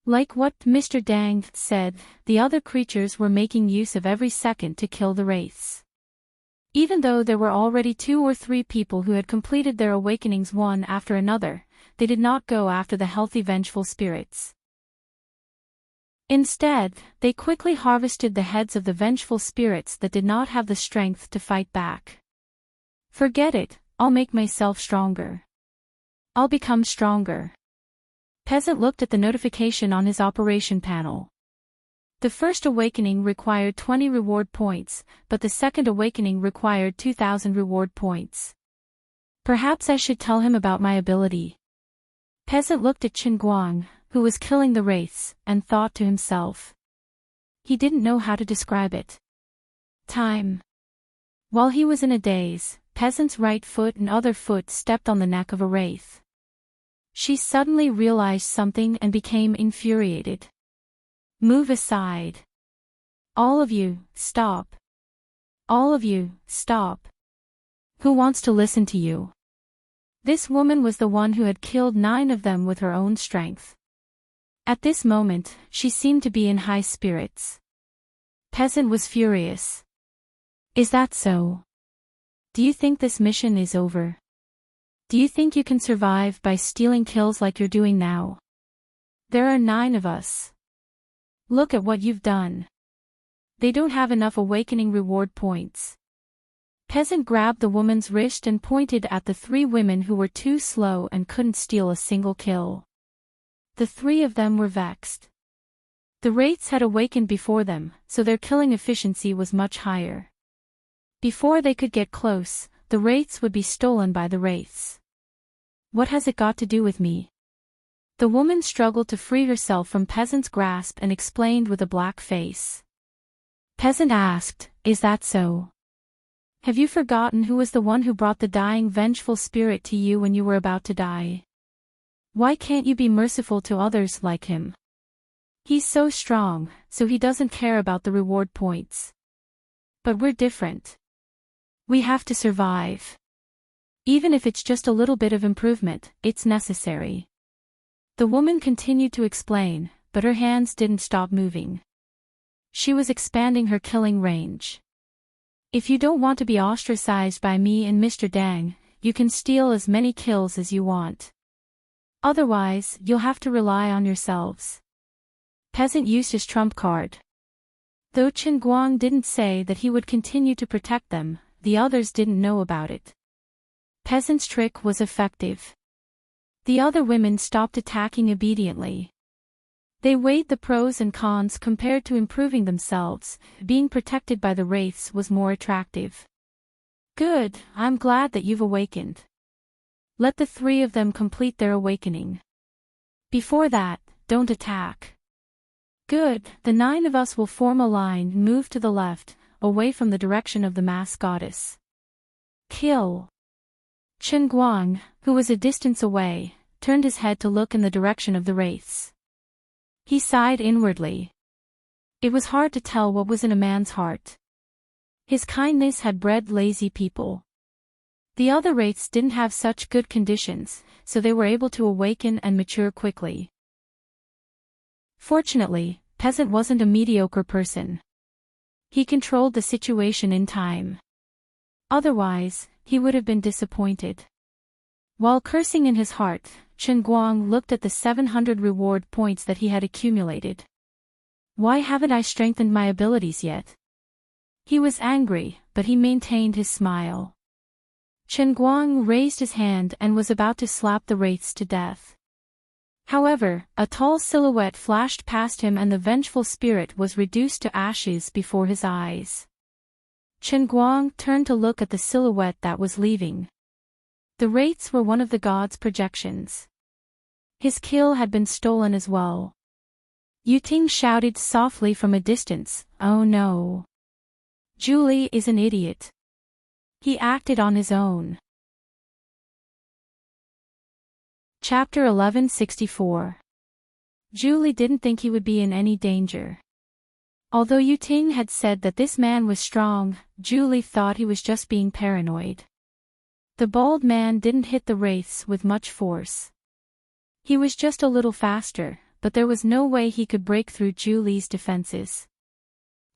Like what Mr. Dang said, the other creatures were making use of every second to kill the wraiths. Even though there were already 2 or 3 people who had completed their awakenings one after another, they did not go after the healthy vengeful spirits. Instead, they quickly harvested the heads of the vengeful spirits that did not have the strength to fight back. Forget it, I'll make myself stronger. I'll become stronger. Peasant looked at the notification on his operation panel. The first awakening required 20 reward points, but the second awakening required 2,000 reward points. Perhaps I should tell him about my ability. Peasant looked at Chen Guang, who was killing the wraiths, and thought to himself. He didn't know how to describe it. Time. While he was in a daze, Peasant's right foot and other foot stepped on the neck of a wraith. She suddenly realized something and became infuriated. Move aside. All of you, stop. All of you, stop. Who wants to listen to you? This woman was the one who had killed 9 of them with her own strength. At this moment, she seemed to be in high spirits. Peasant was furious. Is that so? Do you think this mission is over? Do you think you can survive by stealing kills like you're doing now? There are 9 of us. Look at what you've done. They don't have enough awakening reward points. Peasant grabbed the woman's wrist and pointed at the 3 women who were too slow and couldn't steal a single kill. The 3 of them were vexed. The wraiths had awakened before them, so their killing efficiency was much higher. Before they could get close, the wraiths would be stolen by the wraiths. What has it got to do with me? The woman struggled to free herself from Peasant's grasp and explained with a black face. Peasant asked, is that so? Have you forgotten who was the one who brought the dying vengeful spirit to you when you were about to die? Why can't you be merciful to others like him? He's so strong, so he doesn't care about the reward points. But we're different. We have to survive. Even if it's just a little bit of improvement, it's necessary. The woman continued to explain, but her hands didn't stop moving. She was expanding her killing range. If you don't want to be ostracized by me and Mr. Dang, you can steal as many kills as you want. Otherwise, you'll have to rely on yourselves. Peasant used his trump card. Though Chen Guang didn't say that he would continue to protect them, the others didn't know about it. Peasant's trick was effective. The other women stopped attacking obediently. They weighed the pros and cons compared to improving themselves. Being protected by the wraiths was more attractive. Good, I'm glad that you've awakened. Let the 3 of them complete their awakening. Before that, don't attack. Good, the 9 of us will form a line and move to the left, away from the direction of the mass goddess. Kill. Chen Guang, who was a distance away, turned his head to look in the direction of the wraiths. He sighed inwardly. It was hard to tell what was in a man's heart. His kindness had bred lazy people. The other wraiths didn't have such good conditions, so they were able to awaken and mature quickly. Fortunately, Peasant wasn't a mediocre person. He controlled the situation in time. Otherwise, he would have been disappointed. While cursing in his heart, Chen Guang looked at the 700 reward points that he had accumulated. Why haven't I strengthened my abilities yet? He was angry, but he maintained his smile. Chen Guang raised his hand and was about to slap the wraiths to death. However, a tall silhouette flashed past him and the vengeful spirit was reduced to ashes before his eyes. Chen Guang turned to look at the silhouette that was leaving. The wraiths were one of the god's projections. His kill had been stolen as well. Yuting shouted softly from a distance, "Oh no. Julie is an idiot." He acted on his own. Chapter 1164. Julie didn't think he would be in any danger. Although Yuting had said that this man was strong, Julie thought he was just being paranoid. The bald man didn't hit the wraiths with much force. He was just a little faster, but there was no way he could break through Julie's defenses.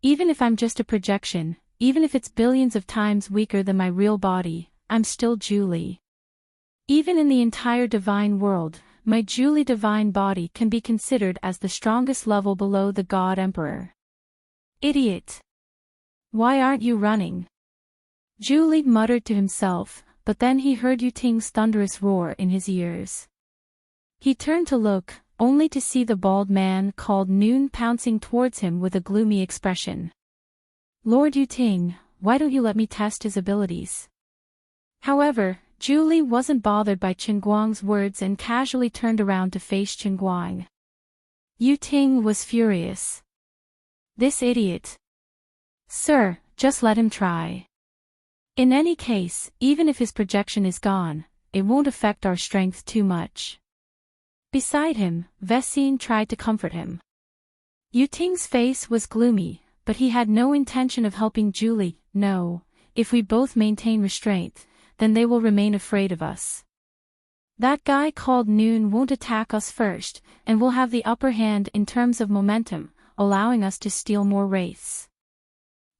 Even if I'm just a projection, even if it's billions of times weaker than my real body, I'm still Julie. Even in the entire divine world, my Julie divine body can be considered as the strongest level below the God Emperor. Idiot! Why aren't you running? Julie muttered to himself, but then he heard Yuting's thunderous roar in his ears. He turned to look, only to see the bald man called Noon pouncing towards him with a gloomy expression. "Lord Yuting, why don't you let me test his abilities?" However, Julie wasn't bothered by Chen Guang's words and casually turned around to face Chen Guang. Yuting was furious. This idiot. Sir, just let him try. In any case, even if his projection is gone, it won't affect our strength too much. Beside him, Vessine tried to comfort him. Yuting's face was gloomy, but he had no intention of helping Julie. "No, if we both maintain restraint, then they will remain afraid of us. That guy called Noon won't attack us first, and will have the upper hand in terms of momentum, allowing us to steal more wraiths.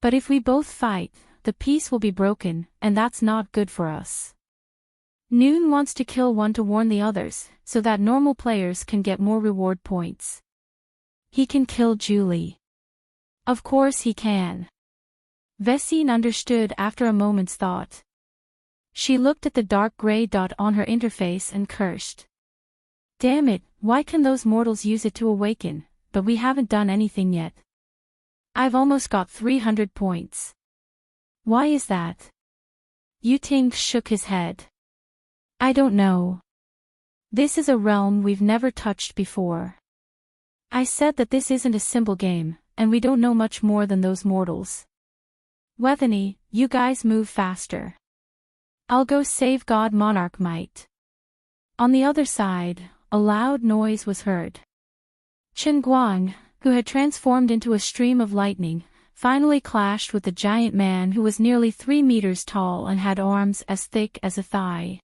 But if we both fight, the peace will be broken, and that's not good for us. Noon wants to kill one to warn the others, so that normal players can get more reward points. He can kill Julie. Of course he can." Vessine understood after a moment's thought. She looked at the dark gray dot on her interface and cursed. "Damn it, why can those mortals use it to awaken, but we haven't done anything yet? I've almost got 300 points. Why is that?" Yuting shook his head. "I don't know. This is a realm we've never touched before. I said that this isn't a simple game, and we don't know much more than those mortals. Wethany, you guys move faster. I'll go save God Monarch Might." On the other side, a loud noise was heard. Chen Guang, who had transformed into a stream of lightning, finally clashed with the giant man who was nearly 3 meters tall and had arms as thick as a thigh.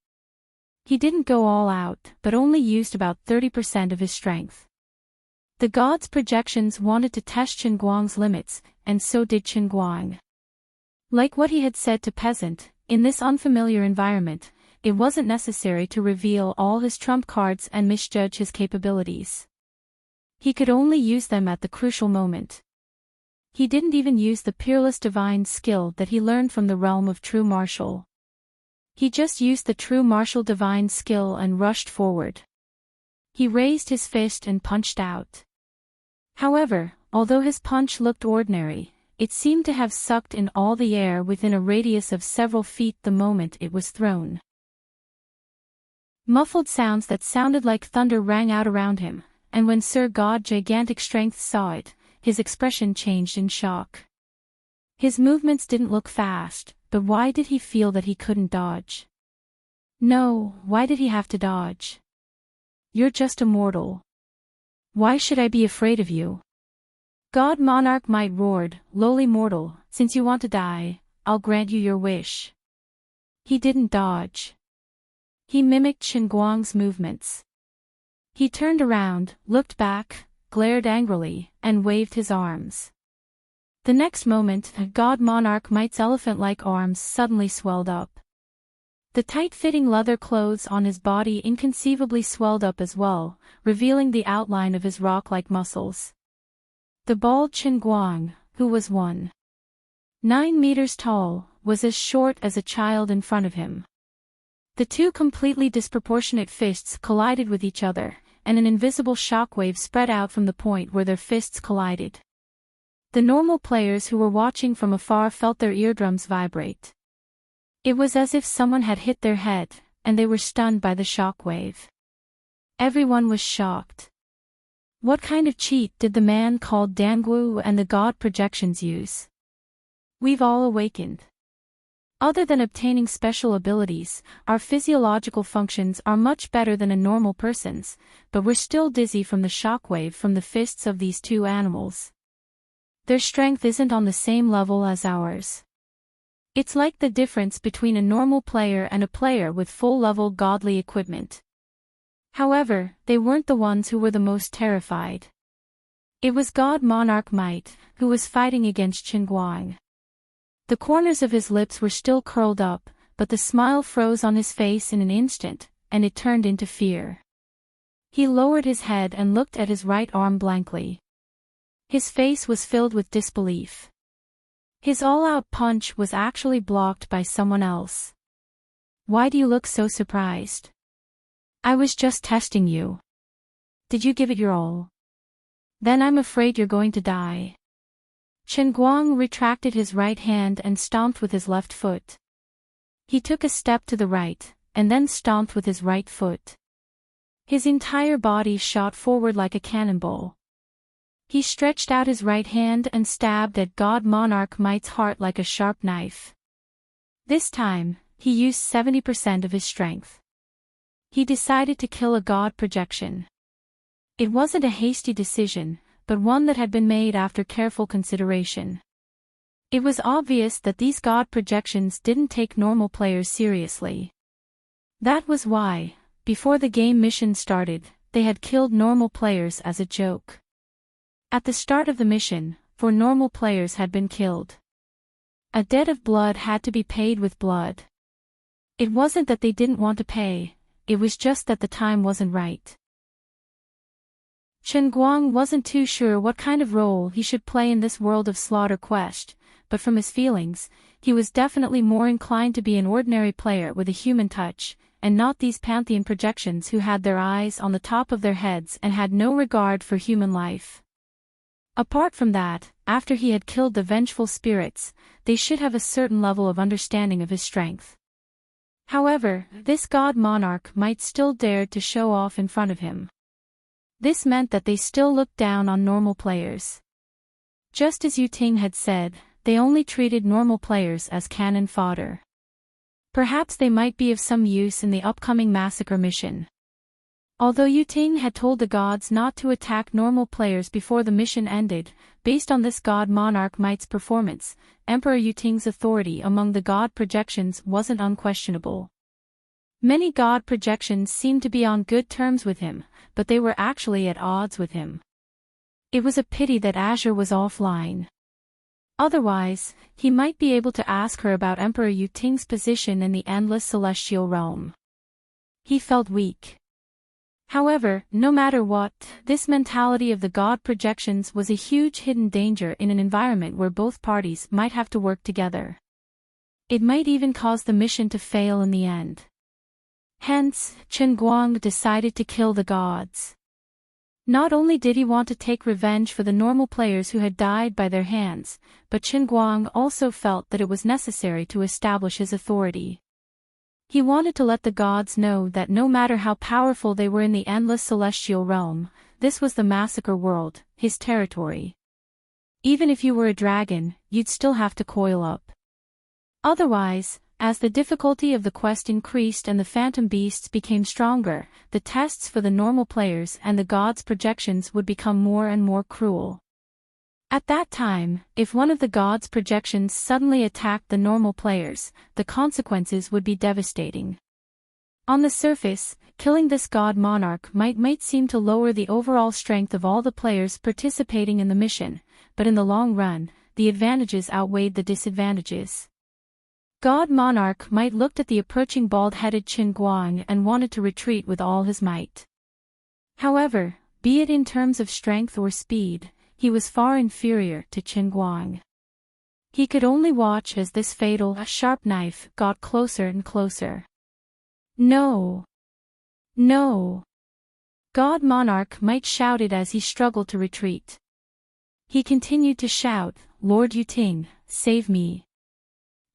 He didn't go all out, but only used about 30% of his strength. The god's projections wanted to test Chen Guang's limits, and so did Chen Guang. Like what he had said to Peasant, in this unfamiliar environment, it wasn't necessary to reveal all his trump cards and misjudge his capabilities. He could only use them at the crucial moment. He didn't even use the peerless divine skill that he learned from the realm of true martial. He just used the true martial divine skill and rushed forward. He raised his fist and punched out. However, although his punch looked ordinary, it seemed to have sucked in all the air within a radius of several feet the moment it was thrown. Muffled sounds that sounded like thunder rang out around him, and when Sir God Gigantic Strength saw it, his expression changed in shock. His movements didn't look fast, but why did he feel that he couldn't dodge? No, why did he have to dodge? You're just a mortal. Why should I be afraid of you? God Monarch Might roared, "Lowly mortal, since you want to die, I'll grant you your wish." He didn't dodge. He mimicked Chen Guang's movements. He turned around, looked back, glared angrily, and waved his arms. The next moment, God Monarch Might's elephant-like arms suddenly swelled up. The tight-fitting leather clothes on his body inconceivably swelled up as well, revealing the outline of his rock-like muscles. The bald Chen Guang, who was 1.9 meters tall, was as short as a child in front of him. The two completely disproportionate fists collided with each other, and an invisible shockwave spread out from the point where their fists collided. The normal players who were watching from afar felt their eardrums vibrate. It was as if someone had hit their head, and they were stunned by the shockwave. Everyone was shocked. What kind of cheat did the man called Dangu and the god projections use? We've all awakened. Other than obtaining special abilities, our physiological functions are much better than a normal person's, but we're still dizzy from the shockwave from the fists of these two animals. Their strength isn't on the same level as ours. It's like the difference between a normal player and a player with full-level godly equipment. However, they weren't the ones who were the most terrified. It was God Monarch Might, who was fighting against Chen Guang. The corners of his lips were still curled up, but the smile froze on his face in an instant, and it turned into fear. He lowered his head and looked at his right arm blankly. His face was filled with disbelief. His all-out punch was actually blocked by someone else. Why do you look so surprised? I was just testing you. Did you give it your all? Then I'm afraid you're going to die. Chen Guang retracted his right hand and stomped with his left foot. He took a step to the right, and then stomped with his right foot. His entire body shot forward like a cannonball. He stretched out his right hand and stabbed at God Monarch Might's heart like a sharp knife. This time, he used 70% of his strength. He decided to kill a god projection. It wasn't a hasty decision, but one that had been made after careful consideration. It was obvious that these god projections didn't take normal players seriously. That was why, before the game mission started, they had killed normal players as a joke. At the start of the mission, 4 normal players had been killed. A debt of blood had to be paid with blood. It wasn't that they didn't want to pay, it was just that the time wasn't right. Chen Guang wasn't too sure what kind of role he should play in this world of slaughter quest, but from his feelings, he was definitely more inclined to be an ordinary player with a human touch, and not these pantheon projections who had their eyes on the top of their heads and had no regard for human life. Apart from that, after he had killed the vengeful spirits, they should have a certain level of understanding of his strength. However, this god monarch might still dare to show off in front of him. This meant that they still looked down on normal players. Just as Yu Ting had said, they only treated normal players as cannon fodder. Perhaps they might be of some use in the upcoming massacre mission. Although Yu Ting had told the gods not to attack normal players before the mission ended, based on this god Monarch Might's performance, Emperor Yu Ting's authority among the god projections wasn't unquestionable. Many god projections seemed to be on good terms with him, but they were actually at odds with him. It was a pity that Azure was offline. Otherwise, he might be able to ask her about Emperor Yu Ting's position in the endless celestial realm. He felt weak. However, no matter what, this mentality of the god projections was a huge hidden danger in an environment where both parties might have to work together. It might even cause the mission to fail in the end. Hence, Chen Guang decided to kill the gods. Not only did he want to take revenge for the normal players who had died by their hands, but Chen Guang also felt that it was necessary to establish his authority. He wanted to let the gods know that no matter how powerful they were in the endless celestial realm, this was the massacre world, his territory. Even if you were a dragon, you'd still have to coil up. Otherwise, as the difficulty of the quest increased and the phantom beasts became stronger, the tests for the normal players and the gods' projections would become more and more cruel. At that time, if one of the gods' projections suddenly attacked the normal players, the consequences would be devastating. On the surface, killing this god monarch might seem to lower the overall strength of all the players participating in the mission, but in the long run, the advantages outweighed the disadvantages. God Monarch Might looked at the approaching bald-headed Chen Guang and wanted to retreat with all his might. However, be it in terms of strength or speed, he was far inferior to Qin Guang. He could only watch as this fatal, sharp knife got closer and closer. No! No! God Monarch might shouted as he struggled to retreat. He continued to shout, "Lord Yuting, save me."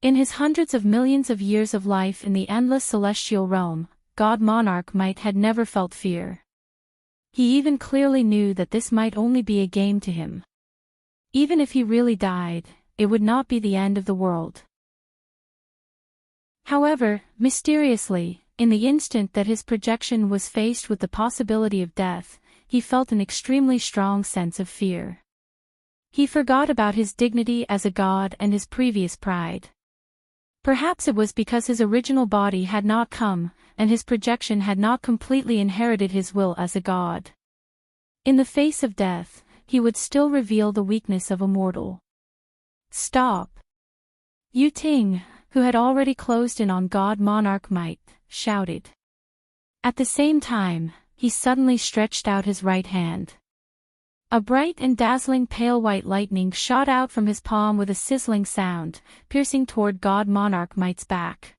In his hundreds of millions of years of life in the endless celestial realm, God Monarch might had never felt fear. He even clearly knew that this might only be a game to him. Even if he really died, it would not be the end of the world. However, mysteriously, in the instant that his projection was faced with the possibility of death, he felt an extremely strong sense of fear. He forgot about his dignity as a god and his previous pride. Perhaps it was because his original body had not come, and his projection had not completely inherited his will as a god. In the face of death, he would still reveal the weakness of a mortal. "Stop!" Yuting, who had already closed in on God Monarch might, shouted. At the same time, he suddenly stretched out his right hand. A bright and dazzling pale white lightning shot out from his palm with a sizzling sound, piercing toward God Monarch Might's back.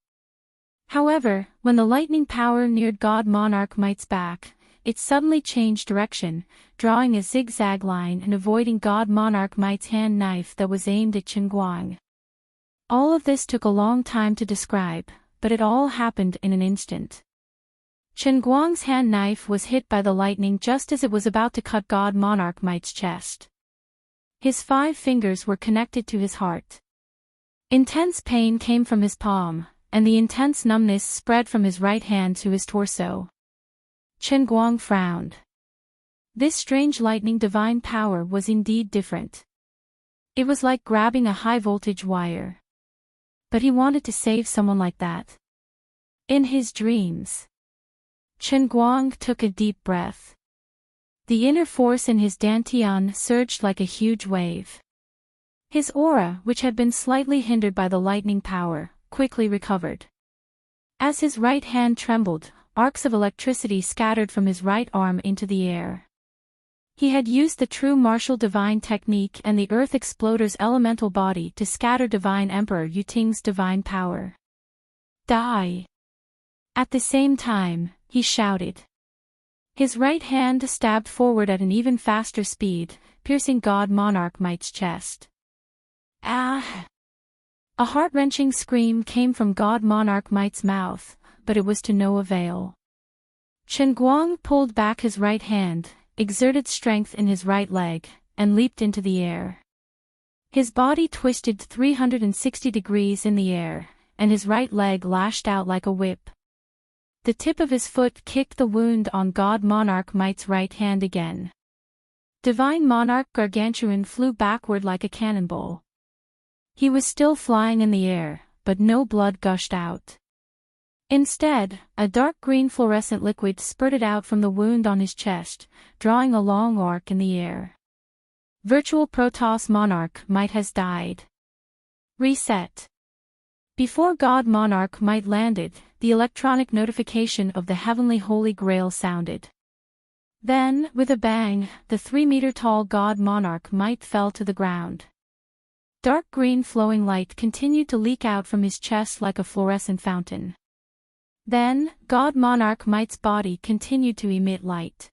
However, when the lightning power neared God Monarch Might's back, it suddenly changed direction, drawing a zigzag line and avoiding God Monarch Might's hand knife that was aimed at Qin Guang. All of this took a long time to describe, but it all happened in an instant. Qin Guang's hand knife was hit by the lightning just as it was about to cut God Monarch Might's chest. His 5 fingers were connected to his heart. Intense pain came from his palm, and the intense numbness spread from his right hand to his torso. Qin Guang frowned. This strange lightning divine power was indeed different. It was like grabbing a high-voltage wire. But he wanted to save someone like that. In his dreams, Qin Guang took a deep breath. The inner force in his dantian surged like a huge wave. His aura, which had been slightly hindered by the lightning power, quickly recovered. As his right hand trembled, arcs of electricity scattered from his right arm into the air. He had used the true martial divine technique and the Earth Exploder's elemental body to scatter Divine Emperor Yuting's divine power. Die! At the same time, he shouted. His right hand stabbed forward at an even faster speed, piercing God Monarch Might's chest. Ah! A heart-wrenching scream came from God Monarch Might's mouth, but it was to no avail. Qin Guang pulled back his right hand, exerted strength in his right leg, and leaped into the air. His body twisted 360 degrees in the air, and his right leg lashed out like a whip. The tip of his foot kicked the wound on God Monarch Might's right hand again. Divine Monarch Gargantuan flew backward like a cannonball. He was still flying in the air, but no blood gushed out. Instead, a dark green fluorescent liquid spurted out from the wound on his chest, drawing a long arc in the air. Virtual Protoss Monarch Might has died. Reset. Before God Monarch Might landed, the electronic notification of the Heavenly Holy Grail sounded. Then, with a bang, the 3-meter-tall God Monarch Might fell to the ground. Dark green flowing light continued to leak out from his chest like a fluorescent fountain. Then, God Monarch Might's body continued to emit light.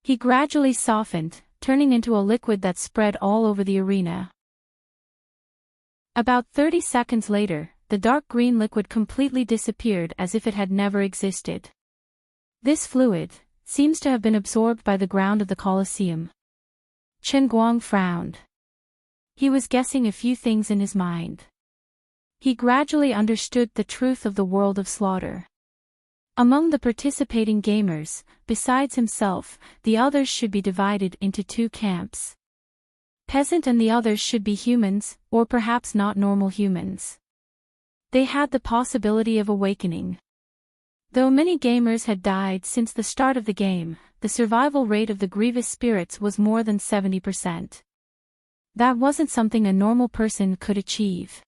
He gradually softened, turning into a liquid that spread all over the arena. About 30 seconds later, the dark green liquid completely disappeared as if it had never existed. This fluid seems to have been absorbed by the ground of the Colosseum. Qin Guang frowned. He was guessing a few things in his mind. He gradually understood the truth of the world of slaughter. Among the participating gamers, besides himself, the others should be divided into 2 camps. Peasant and the others should be humans, or perhaps not normal humans. They had the possibility of awakening. Though many gamers had died since the start of the game, the survival rate of the grievous spirits was more than 70%. That wasn't something a normal person could achieve.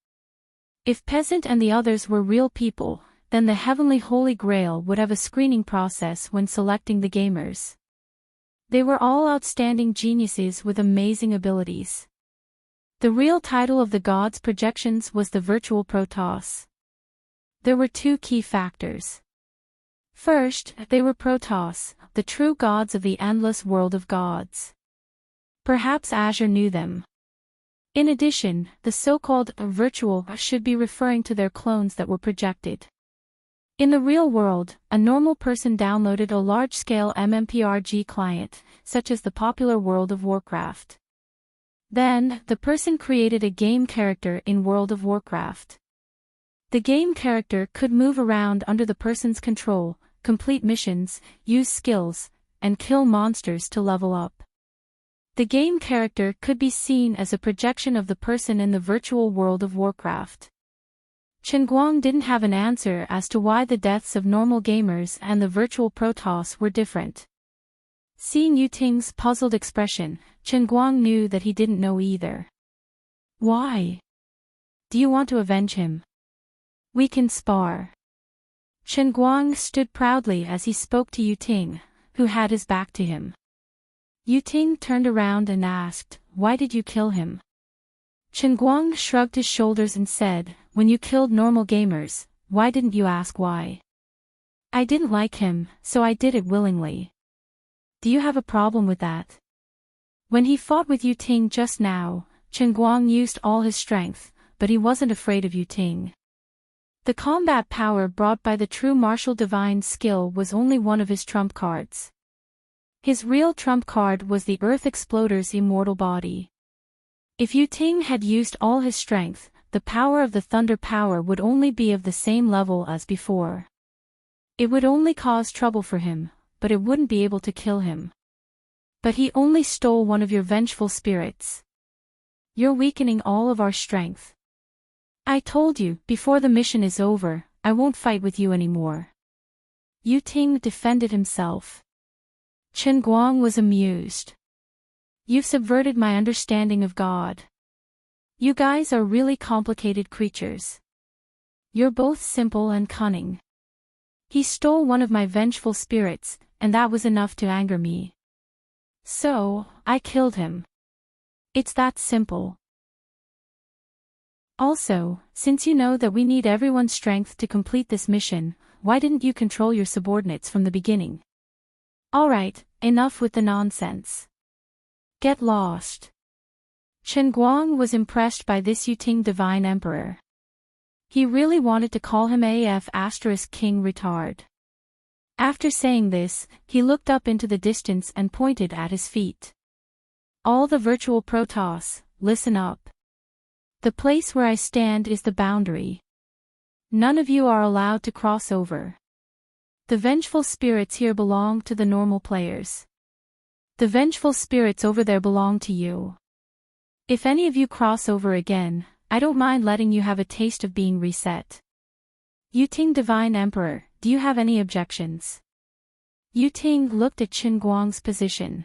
If Peasant and the others were real people, then the Heavenly Holy Grail would have a screening process when selecting the gamers. They were all outstanding geniuses with amazing abilities. The real title of the gods' projections was the virtual Protoss. There were two key factors. First, they were Protoss, the true gods of the endless world of gods. Perhaps Azure knew them. In addition, the so-called virtual should be referring to their clones that were projected. In the real world, a normal person downloaded a large-scale MMORPG client, such as the popular World of Warcraft. Then, the person created a game character in World of Warcraft. The game character could move around under the person's control, complete missions, use skills, and kill monsters to level up. The game character could be seen as a projection of the person in the virtual World of Warcraft. Chen Guang didn't have an answer as to why the deaths of normal gamers and the virtual Protoss were different. Seeing Yu Ting's puzzled expression, Chen Guang knew that he didn't know either. Why? Do you want to avenge him? We can spar. Chen Guang stood proudly as he spoke to Yu Ting, who had his back to him. Yu Ting turned around and asked, "Why did you kill him?" Chen Guang shrugged his shoulders and said, "When you killed normal gamers, why didn't you ask why?" "I didn't like him, so I did it willingly." "Do you have a problem with that?" When he fought with Yu Ting just now, Chen Guang used all his strength, but he wasn't afraid of Yu Ting. The combat power brought by the true martial divine skill was only one of his trump cards. His real trump card was the Earth Exploder's immortal body. If Yu Ting had used all his strength, the power of the thunder power would only be of the same level as before. It would only cause trouble for him, but it wouldn't be able to kill him. But he only stole one of your vengeful spirits. You're weakening all of our strength. I told you, before the mission is over, I won't fight with you anymore. Yu Ting defended himself. Chen Guang was amused. You've subverted my understanding of God. You guys are really complicated creatures. You're both simple and cunning. He stole one of my vengeful spirits, and that was enough to anger me. So, I killed him. It's that simple. Also, since you know that we need everyone's strength to complete this mission, why didn't you control your subordinates from the beginning? Alright, enough with the nonsense. Get lost. Chen Guang was impressed by this Yu Ting Divine Emperor. He really wanted to call him King retard. After saying this, he looked up into the distance and pointed at his feet. All the virtual Protoss, listen up. The place where I stand is the boundary. None of you are allowed to cross over. The vengeful spirits here belong to the normal players. The vengeful spirits over there belong to you. If any of you cross over again, I don't mind letting you have a taste of being reset. Yu Ting Divine Emperor, do you have any objections? Yu Ting looked at Chen Guang's position.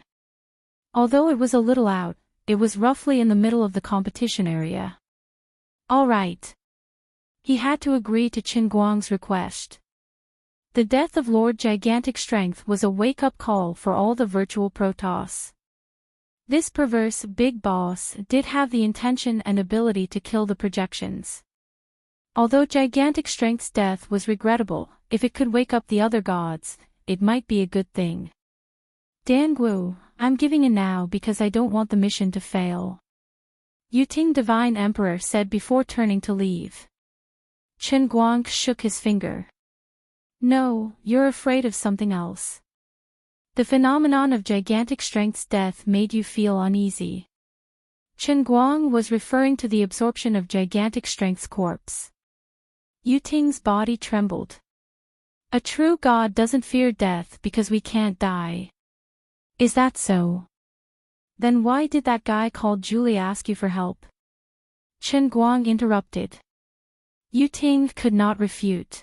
Although it was a little out, it was roughly in the middle of the competition area. All right. He had to agree to Chen Guang's request. The death of Lord Gigantic Strength was a wake-up call for all the virtual Protoss. This perverse big boss did have the intention and ability to kill the projections. Although Gigantic Strength's death was regrettable, if it could wake up the other gods, it might be a good thing. Dangu, I'm giving in now because I don't want the mission to fail. Yu Ting Divine Emperor said before turning to leave. Chen Guang shook his finger. No, you're afraid of something else. The phenomenon of Gigantic Strength's death made you feel uneasy. Chen Guang was referring to the absorption of Gigantic Strength's corpse. Yu Ting's body trembled. A true god doesn't fear death because we can't die. Is that so? Then why did that guy called Julie ask you for help? Chen Guang interrupted. Yu Ting could not refute.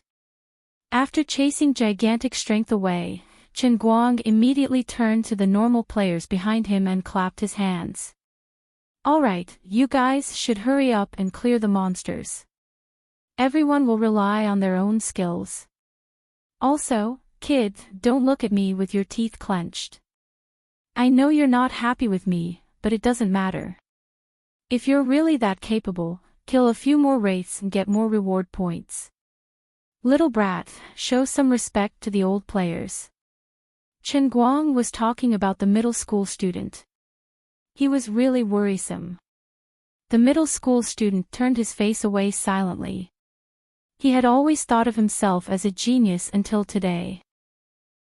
After chasing Gigantic Strength away, Chen Guang immediately turned to the normal players behind him and clapped his hands. Alright, you guys should hurry up and clear the monsters. Everyone will rely on their own skills. Also, kid, don't look at me with your teeth clenched. I know you're not happy with me, but it doesn't matter. If you're really that capable, kill a few more wraiths and get more reward points. Little brat, show some respect to the old players. Chen Guang was talking about the middle school student. He was really worrisome. The middle school student turned his face away silently. He had always thought of himself as a genius until today.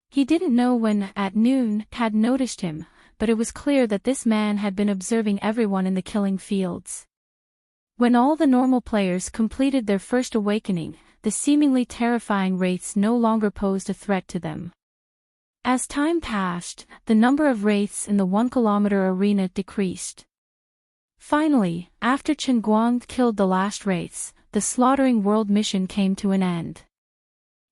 He didn't know when, at noon, had noticed him, but it was clear that this man had been observing everyone in the killing fields. When all the normal players completed their first awakening, the seemingly terrifying wraiths no longer posed a threat to them. As time passed, the number of wraiths in the 1-kilometer arena decreased. Finally, after Chen Guang killed the last wraiths, the slaughtering world mission came to an end.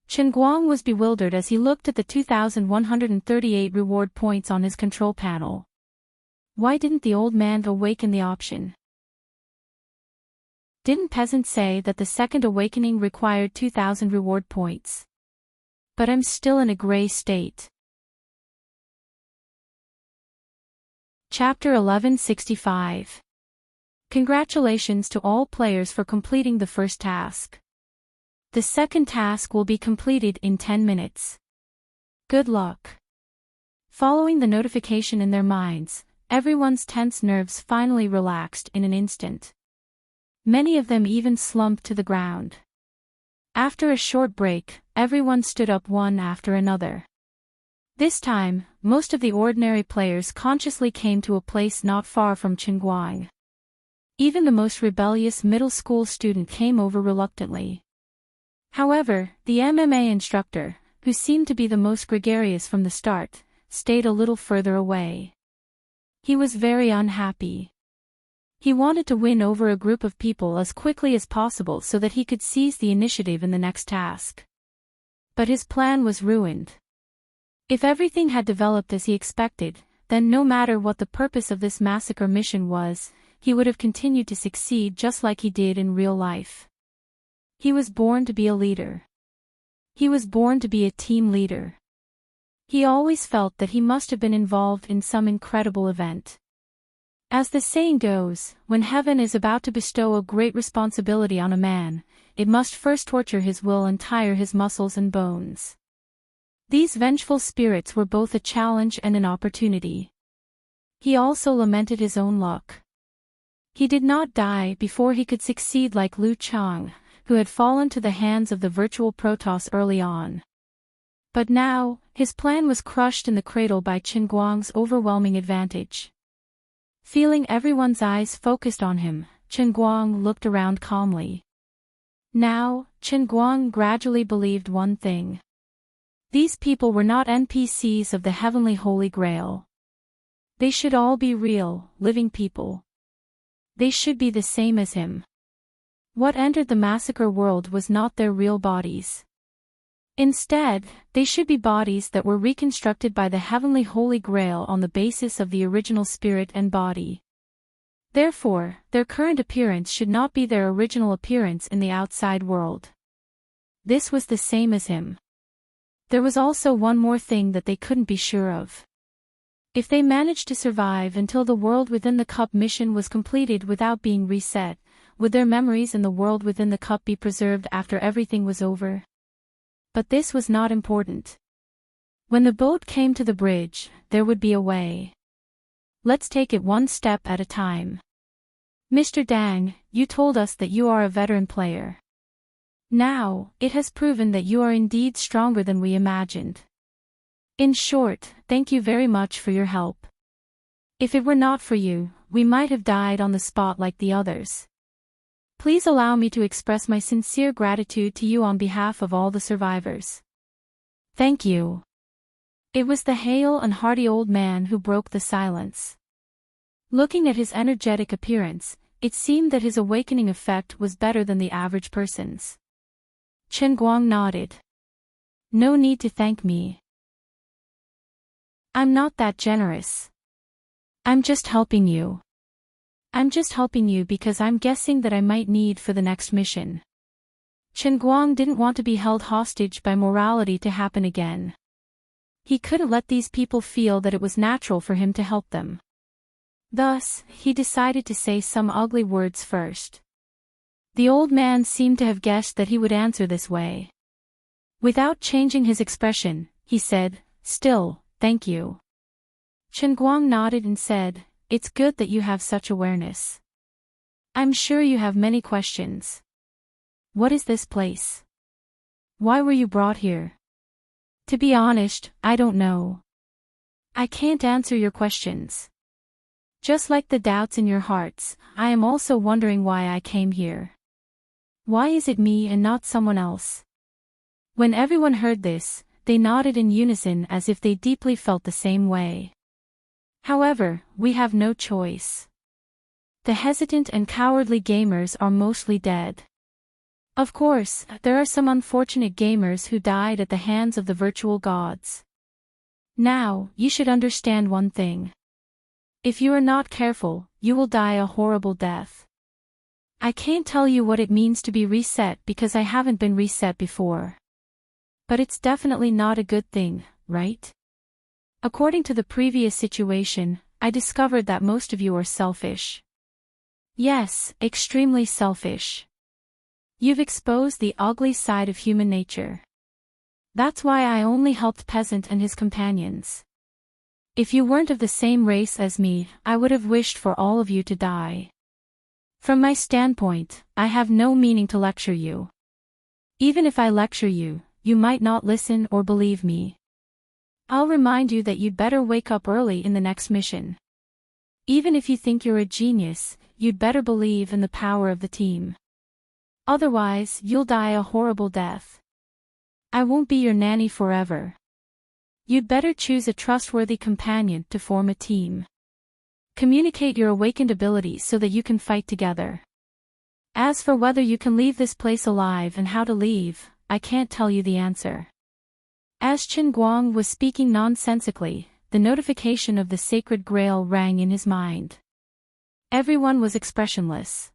Chen Guang was bewildered as he looked at the 2,138 reward points on his control panel. Why didn't the old man awaken the option? Didn't peasant say that the second awakening required 2,000 reward points? But I'm still in a gray state. Chapter 1165. Congratulations to all players for completing the first task. The second task will be completed in 10 minutes. Good luck. Following the notification in their minds, everyone's tense nerves finally relaxed in an instant. Many of them even slumped to the ground. After a short break, everyone stood up one after another. This time, most of the ordinary players consciously came to a place not far from Chen Guang. Even the most rebellious middle school student came over reluctantly. However, the MMA instructor, who seemed to be the most gregarious from the start, stayed a little further away. He was very unhappy. He wanted to win over a group of people as quickly as possible so that he could seize the initiative in the next task. But his plan was ruined. If everything had developed as he expected, then no matter what the purpose of this massacre mission was, he would have continued to succeed just like he did in real life. He was born to be a leader. He was born to be a team leader. He always felt that he must have been involved in some incredible event. As the saying goes, when heaven is about to bestow a great responsibility on a man, it must first torture his will and tire his muscles and bones. These vengeful spirits were both a challenge and an opportunity. He also lamented his own luck. He did not die before he could succeed like Lu Chang, who had fallen to the hands of the virtual Protoss early on. But now, his plan was crushed in the cradle by Chen Guang's overwhelming advantage. Feeling everyone's eyes focused on him, Chen Guang looked around calmly. Now, Chen Guang gradually believed one thing. These people were not NPCs of the Heavenly Holy Grail. They should all be real, living people. They should be the same as him. What entered the massacre world was not their real bodies. Instead, they should be bodies that were reconstructed by the Heavenly Holy Grail on the basis of the original spirit and body. Therefore, their current appearance should not be their original appearance in the outside world. This was the same as him. There was also one more thing that they couldn't be sure of. If they managed to survive until the world within the cup mission was completed without being reset, would their memories in the world within the cup be preserved after everything was over? But this was not important. When the boat came to the bridge, there would be a way. Let's take it one step at a time. Mr. Dang, you told us that you are a veteran player. Now, it has proven that you are indeed stronger than we imagined. In short, thank you very much for your help. If it were not for you, we might have died on the spot like the others. Please allow me to express my sincere gratitude to you on behalf of all the survivors. Thank you. It was the hale and hearty old man who broke the silence. Looking at his energetic appearance, it seemed that his awakening effect was better than the average person's. Chen Guang nodded. No need to thank me. I'm not that generous. I'm just helping you. I'm just helping you because I'm guessing that I might need for the next mission. Chen Guang didn't want to be held hostage by morality to happen again. He couldn't let these people feel that it was natural for him to help them. Thus, he decided to say some ugly words first. The old man seemed to have guessed that he would answer this way. Without changing his expression, he said, "Still, thank you." Chen Guang nodded and said, "It's good that you have such awareness. I'm sure you have many questions. What is this place? Why were you brought here? To be honest, I don't know. I can't answer your questions. Just like the doubts in your hearts, I am also wondering why I came here. Why is it me and not someone else?" When everyone heard this, they nodded in unison as if they deeply felt the same way. However, we have no choice. The hesitant and cowardly gamers are mostly dead. Of course, there are some unfortunate gamers who died at the hands of the virtual gods. Now, you should understand one thing. If you are not careful, you will die a horrible death. I can't tell you what it means to be reset because I haven't been reset before. But it's definitely not a good thing, right? According to the previous situation, I discovered that most of you are selfish. Yes, extremely selfish. You've exposed the ugly side of human nature. That's why I only helped Peasant and his companions. If you weren't of the same race as me, I would have wished for all of you to die. From my standpoint, I have no meaning to lecture you. Even if I lecture you, you might not listen or believe me. I'll remind you that you'd better wake up early in the next mission. Even if you think you're a genius, you'd better believe in the power of the team. Otherwise, you'll die a horrible death. I won't be your nanny forever. You'd better choose a trustworthy companion to form a team. Communicate your awakened abilities so that you can fight together. As for whether you can leave this place alive and how to leave, I can't tell you the answer. As Chen Guang was speaking nonsensically, the notification of the Sacred Grail rang in his mind. Everyone was expressionless.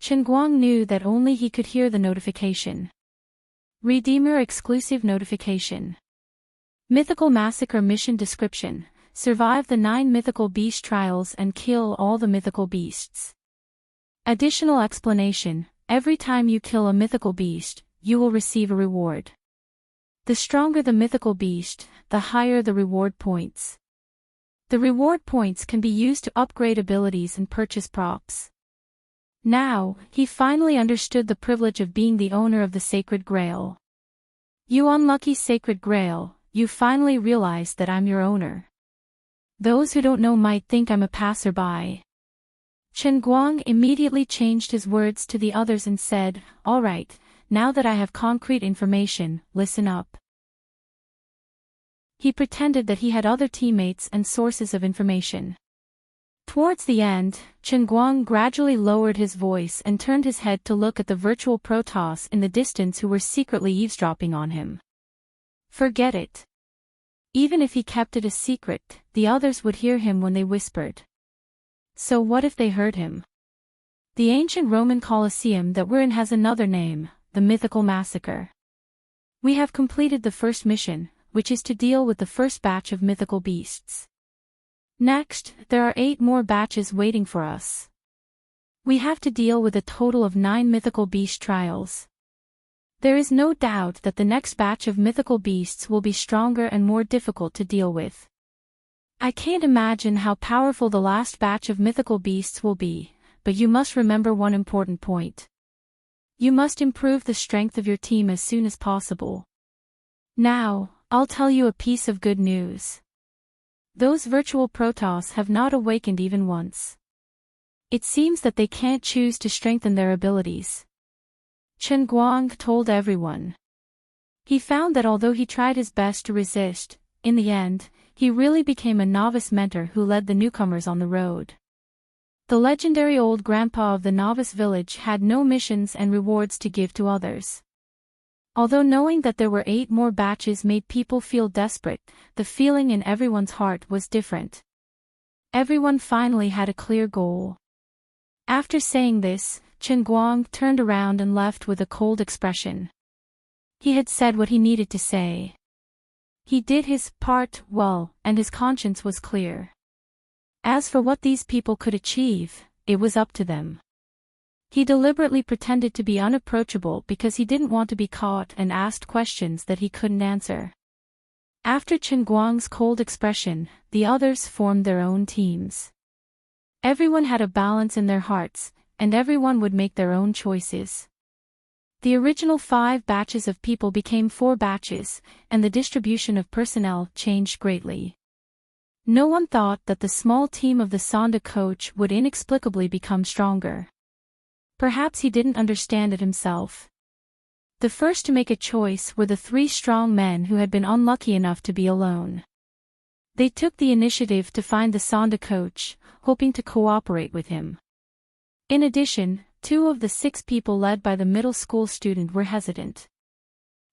Chen Guang knew that only he could hear the notification. Redeemer exclusive notification. Mythical Massacre mission description: survive the 9 mythical beast trials and kill all the mythical beasts. Additional explanation: every time you kill a mythical beast, you will receive a reward. The stronger the mythical beast, the higher the reward points. The reward points can be used to upgrade abilities and purchase props. Now, he finally understood the privilege of being the owner of the Sacred Grail. You unlucky Sacred Grail, you finally realized that I'm your owner. Those who don't know might think I'm a passerby. Chen Guang immediately changed his words to the others and said, "All right, now that I have concrete information, listen up." He pretended that he had other teammates and sources of information. Towards the end, Chen Guang gradually lowered his voice and turned his head to look at the virtual Protoss in the distance who were secretly eavesdropping on him. Forget it. Even if he kept it a secret, the others would hear him when they whispered. So what if they heard him? The ancient Roman Colosseum that we're in has another name, the Mythical Massacre. We have completed the first mission, which is to deal with the first batch of mythical beasts. Next, there are 8 more batches waiting for us. We have to deal with a total of 9 mythical beast trials. There is no doubt that the next batch of mythical beasts will be stronger and more difficult to deal with. I can't imagine how powerful the last batch of mythical beasts will be, but you must remember one important point. You must improve the strength of your team as soon as possible. Now, I'll tell you a piece of good news. Those virtual Protoss have not awakened even once. It seems that they can't choose to strengthen their abilities. Chen Guang told everyone. He found that although he tried his best to resist, in the end, he really became a novice mentor who led the newcomers on the road. The legendary old grandpa of the novice village had no missions and rewards to give to others. Although knowing that there were 8 more batches made people feel desperate, the feeling in everyone's heart was different. Everyone finally had a clear goal. After saying this, Chen Guang turned around and left with a cold expression. He had said what he needed to say. He did his part well, and his conscience was clear. As for what these people could achieve, it was up to them. He deliberately pretended to be unapproachable because he didn't want to be caught and asked questions that he couldn't answer. After Chen Guang's cold expression, the others formed their own teams. Everyone had a balance in their hearts, and everyone would make their own choices. The original 5 batches of people became 4 batches, and the distribution of personnel changed greatly. No one thought that the small team of the Sonda coach would inexplicably become stronger. Perhaps he didn't understand it himself. The first to make a choice were the 3 strong men who had been unlucky enough to be alone. They took the initiative to find the Sonda coach, hoping to cooperate with him. In addition, 2 of the 6 people led by the middle school student were hesitant.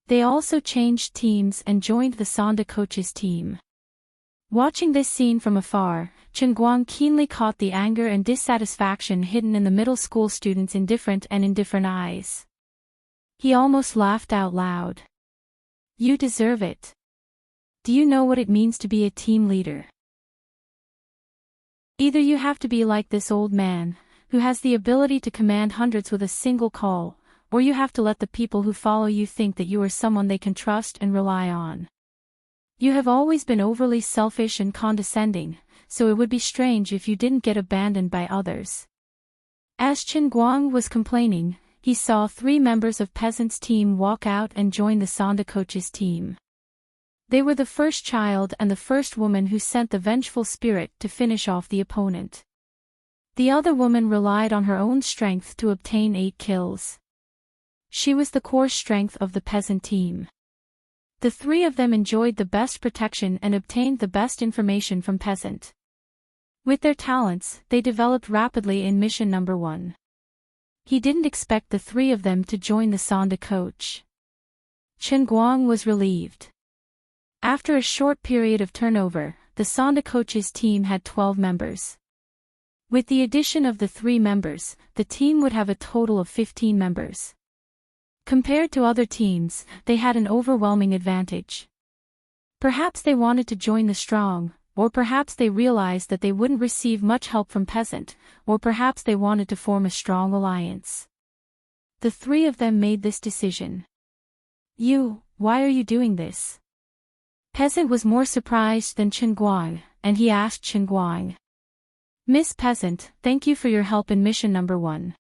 They also changed teams and joined the Sonda coach's team. Watching this scene from afar, Chen Guang keenly caught the anger and dissatisfaction hidden in the middle school student's indifferent and indifferent eyes. He almost laughed out loud. You deserve it. Do you know what it means to be a team leader? Either you have to be like this old man, who has the ability to command hundreds with a single call, or you have to let the people who follow you think that you are someone they can trust and rely on. You have always been overly selfish and condescending, so it would be strange if you didn't get abandoned by others. As Chen Guang was complaining, he saw 3 members of Peasant's team walk out and join the Sonda coach's team. They were the first child and the first woman who sent the vengeful spirit to finish off the opponent. The other woman relied on her own strength to obtain 8 kills. She was the core strength of the Peasant team. The 3 of them enjoyed the best protection and obtained the best information from Peasant. With their talents, they developed rapidly in mission number 1. He didn't expect the 3 of them to join the Sonda coach. Chen Guang was relieved. After a short period of turnover, the Sonda coach's team had 12 members. With the addition of the 3 members, the team would have a total of 15 members. Compared to other teams, they had an overwhelming advantage. Perhaps they wanted to join the strong, or perhaps they realized that they wouldn't receive much help from Peasant, or perhaps they wanted to form a strong alliance. The 3 of them made this decision. Why are you doing this? Peasant was more surprised than Chen Guang, and he asked Chen Guang. Miss Peasant, thank you for your help in mission number 1.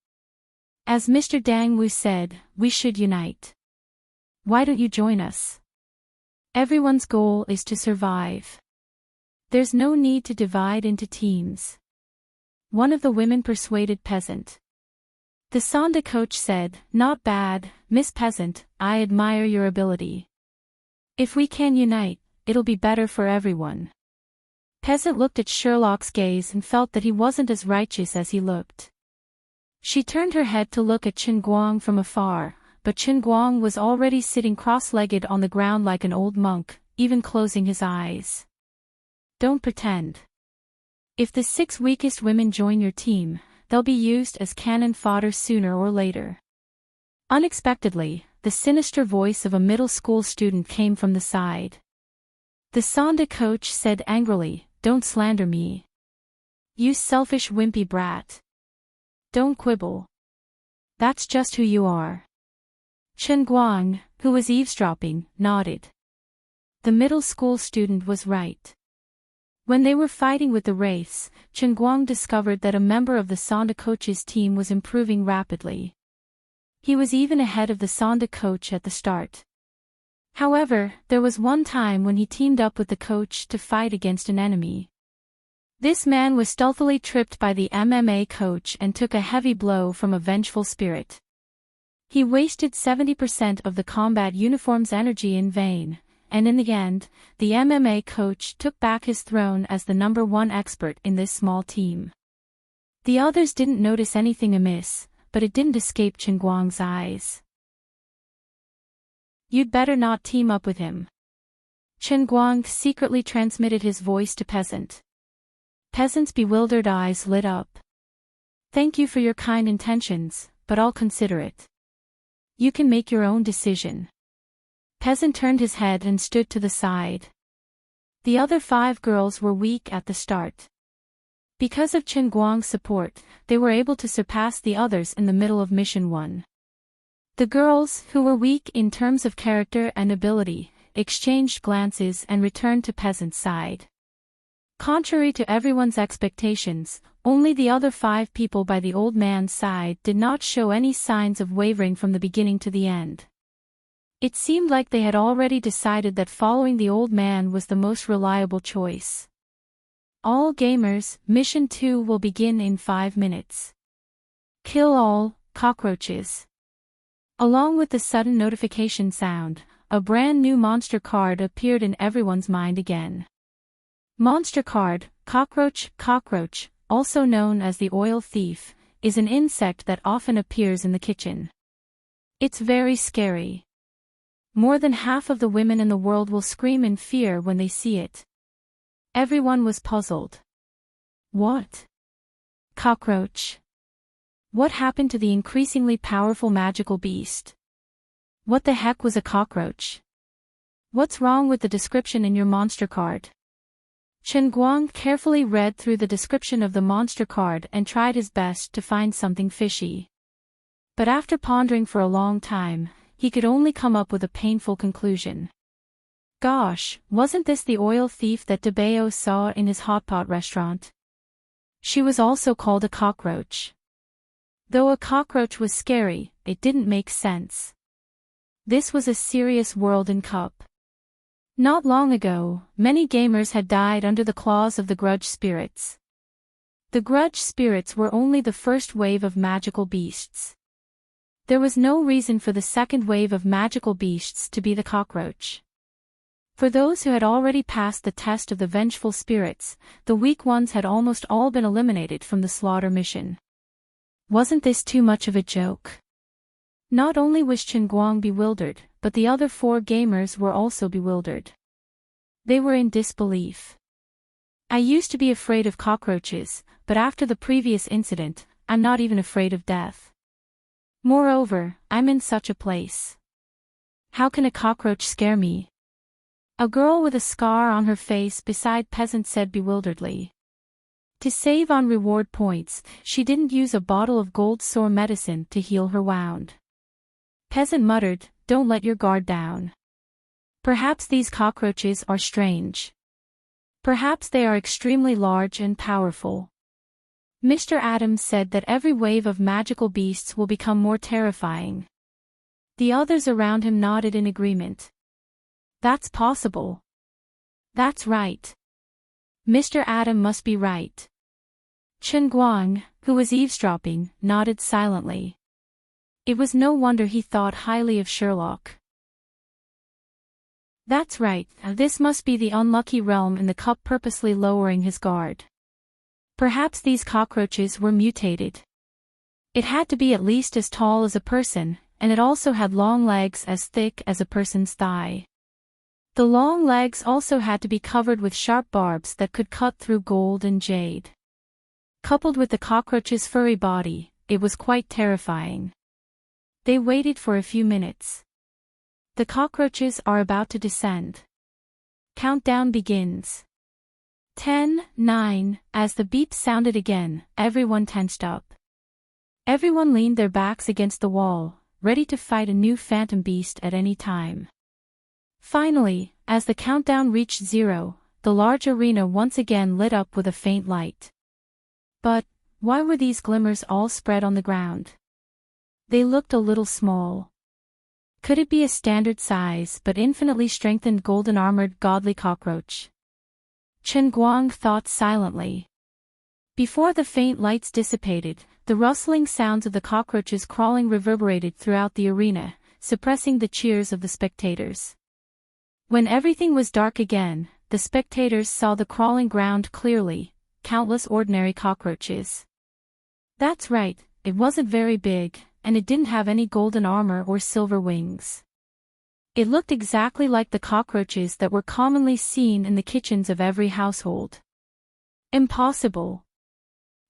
As Mr. Dang Wu said, we should unite. Why don't you join us? Everyone's goal is to survive. There's no need to divide into teams. One of the women persuaded Peasant. The Sonda coach said, not bad, Miss Peasant, I admire your ability. If we can unite, it'll be better for everyone. Peasant looked at Sherlock's gaze and felt that he wasn't as righteous as he looked. She turned her head to look at Chen Guang from afar, but Chen Guang was already sitting cross-legged on the ground like an old monk, even closing his eyes. Don't pretend. If the 6 weakest women join your team, they'll be used as cannon fodder sooner or later. Unexpectedly, the sinister voice of a middle school student came from the side. The Sonda coach said angrily, don't slander me. You selfish wimpy brat. Don't quibble. That's just who you are. Chen Guang, who was eavesdropping, nodded. The middle school student was right. When they were fighting with the wraiths, Chen Guang discovered that a member of the Sonda coach's team was improving rapidly. He was even ahead of the Sonda coach at the start. However, there was one time when he teamed up with the coach to fight against an enemy. This man was stealthily tripped by the MMA coach and took a heavy blow from a vengeful spirit. He wasted 70% of the combat uniform's energy in vain, and in the end, the MMA coach took back his throne as the number 1 expert in this small team. The others didn't notice anything amiss, but it didn't escape Chen Guang's eyes. You'd better not team up with him. Chen Guang secretly transmitted his voice to Peasant. Peasant's bewildered eyes lit up. Thank you for your kind intentions, but I'll consider it. You can make your own decision. Peasant turned his head and stood to the side. The other 5 girls were weak at the start. Because of Chen Guang's support, they were able to surpass the others in the middle of Mission 1. The girls, who were weak in terms of character and ability, exchanged glances and returned to Peasant's side. Contrary to everyone's expectations, only the other 5 people by the old man's side did not show any signs of wavering from the beginning to the end. It seemed like they had already decided that following the old man was the most reliable choice. All gamers, Mission 2 will begin in 5 minutes. Kill all cockroaches. Along with the sudden notification sound, a brand new monster card appeared in everyone's mind again. Monster card, cockroach, also known as the oil thief, is an insect that often appears in the kitchen. It's very scary. More than half of the women in the world will scream in fear when they see it. Everyone was puzzled. What? Cockroach? What happened to the increasingly powerful magical beast? What the heck was a cockroach? What's wrong with the description in your monster card? Chen Guang carefully read through the description of the monster card and tried his best to find something fishy. But after pondering for a long time, he could only come up with a painful conclusion. Gosh, wasn't this the oil thief that DeBeo saw in his hotpot restaurant? She was also called a cockroach. Though a cockroach was scary, it didn't make sense. This was a serious world in Cup. Not long ago, many gamers had died under the claws of the grudge spirits. The grudge spirits were only the first wave of magical beasts. There was no reason for the second wave of magical beasts to be the cockroach. For those who had already passed the test of the vengeful spirits, the weak ones had almost all been eliminated from the slaughter mission. Wasn't this too much of a joke? Not only was Chen Guang bewildered, but the other 4 gamers were also bewildered. They were in disbelief. I used to be afraid of cockroaches, but after the previous incident, I'm not even afraid of death. Moreover, I'm in such a place. How can a cockroach scare me? A girl with a scar on her face beside Peasant said bewilderedly. To save on reward points, she didn't use a bottle of gold sore medicine to heal her wound. Peasant muttered, "Don't let your guard down. Perhaps these cockroaches are strange. Perhaps they are extremely large and powerful." Mr. Adams said that every wave of magical beasts will become more terrifying. The others around him nodded in agreement. That's possible. That's right. Mr. Adam must be right. Chen Guang, who was eavesdropping, nodded silently. It was no wonder he thought highly of Sherlock. That's right, this must be the unlucky realm in the cup, purposely lowering his guard. Perhaps these cockroaches were mutated. It had to be at least as tall as a person, and it also had long legs as thick as a person's thigh. The long legs also had to be covered with sharp barbs that could cut through gold and jade. Coupled with the cockroach's furry body, it was quite terrifying. They waited for a few minutes. The cockroaches are about to descend. Countdown begins. 10, 9, as the beep sounded again, everyone tensed up. Everyone leaned their backs against the wall, ready to fight a new phantom beast at any time. Finally, as the countdown reached 0, the large arena once again lit up with a faint light. But, why were these glimmers all spread on the ground? They looked a little small. Could it be a standard size but infinitely strengthened golden-armored godly cockroach? Chen Guang thought silently. Before the faint lights dissipated, the rustling sounds of the cockroaches crawling reverberated throughout the arena, suppressing the cheers of the spectators. When everything was dark again, the spectators saw the crawling ground clearly, countless ordinary cockroaches. That's right, it wasn't very big, and it didn't have any golden armor or silver wings. It looked exactly like the cockroaches that were commonly seen in the kitchens of every household. Impossible.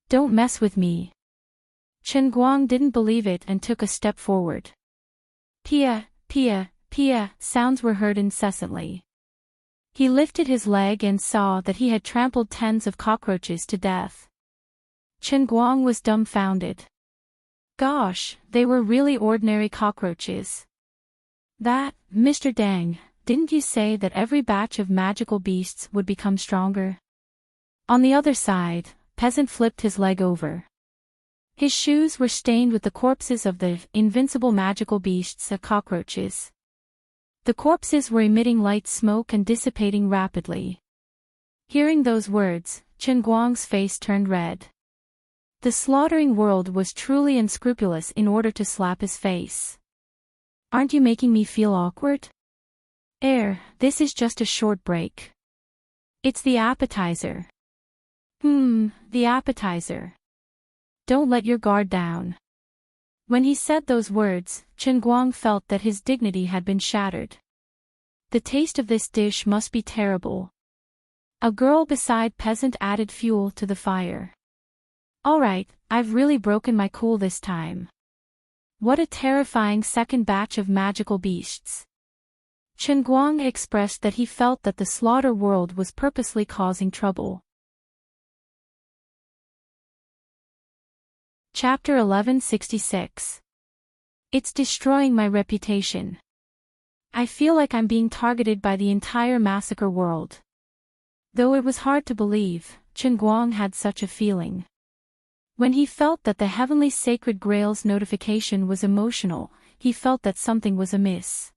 Don't mess with me. Chen Guang didn't believe it and took a step forward. Pia, Pia, sounds were heard incessantly. He lifted his leg and saw that he had trampled tens of cockroaches to death. Chen Guang was dumbfounded. Gosh, they were really ordinary cockroaches. That, Mr. Dang, didn't you say that every batch of magical beasts would become stronger? On the other side, Peasant flipped his leg over. His shoes were stained with the corpses of the invincible magical beasts of cockroaches. The corpses were emitting light smoke and dissipating rapidly. Hearing those words, Chen Guang's face turned red. The slaughtering world was truly unscrupulous in order to slap his face. Aren't you making me feel awkward? This is just a short break. It's the appetizer. The appetizer. Don't let your guard down. When he said those words, Chen Guang felt that his dignity had been shattered. The taste of this dish must be terrible. A girl beside Peasant added fuel to the fire. Alright, I've really broken my cool this time. What a terrifying second batch of magical beasts. Chen Guang expressed that he felt that the slaughter world was purposely causing trouble. Chapter 1166. It's destroying my reputation. I feel like I'm being targeted by the entire massacre world. Though it was hard to believe, Chen Guang had such a feeling. When he felt that the heavenly sacred grail's notification was emotional, he felt that something was amiss.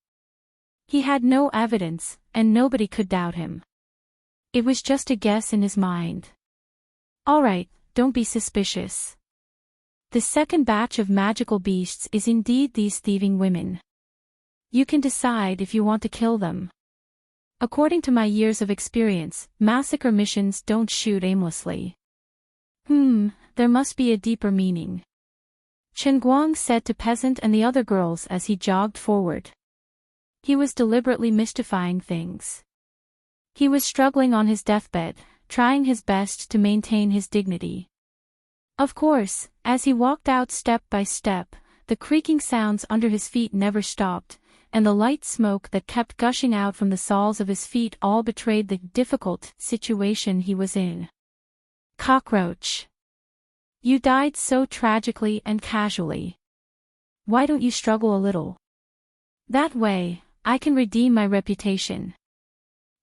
He had no evidence, and nobody could doubt him. It was just a guess in his mind. Alright, don't be suspicious. The second batch of magical beasts is indeed these thieving women. You can decide if you want to kill them. According to my years of experience, massacre missions don't shoot aimlessly. There must be a deeper meaning. Chen Guang said to Peasant and the other girls as he jogged forward. He was deliberately mystifying things. He was struggling on his deathbed, trying his best to maintain his dignity. Of course, as he walked out step by step, the creaking sounds under his feet never stopped, and the light smoke that kept gushing out from the soles of his feet all betrayed the difficult situation he was in. Cockroach. You died so tragically and casually. Why don't you struggle a little? That way, I can redeem my reputation.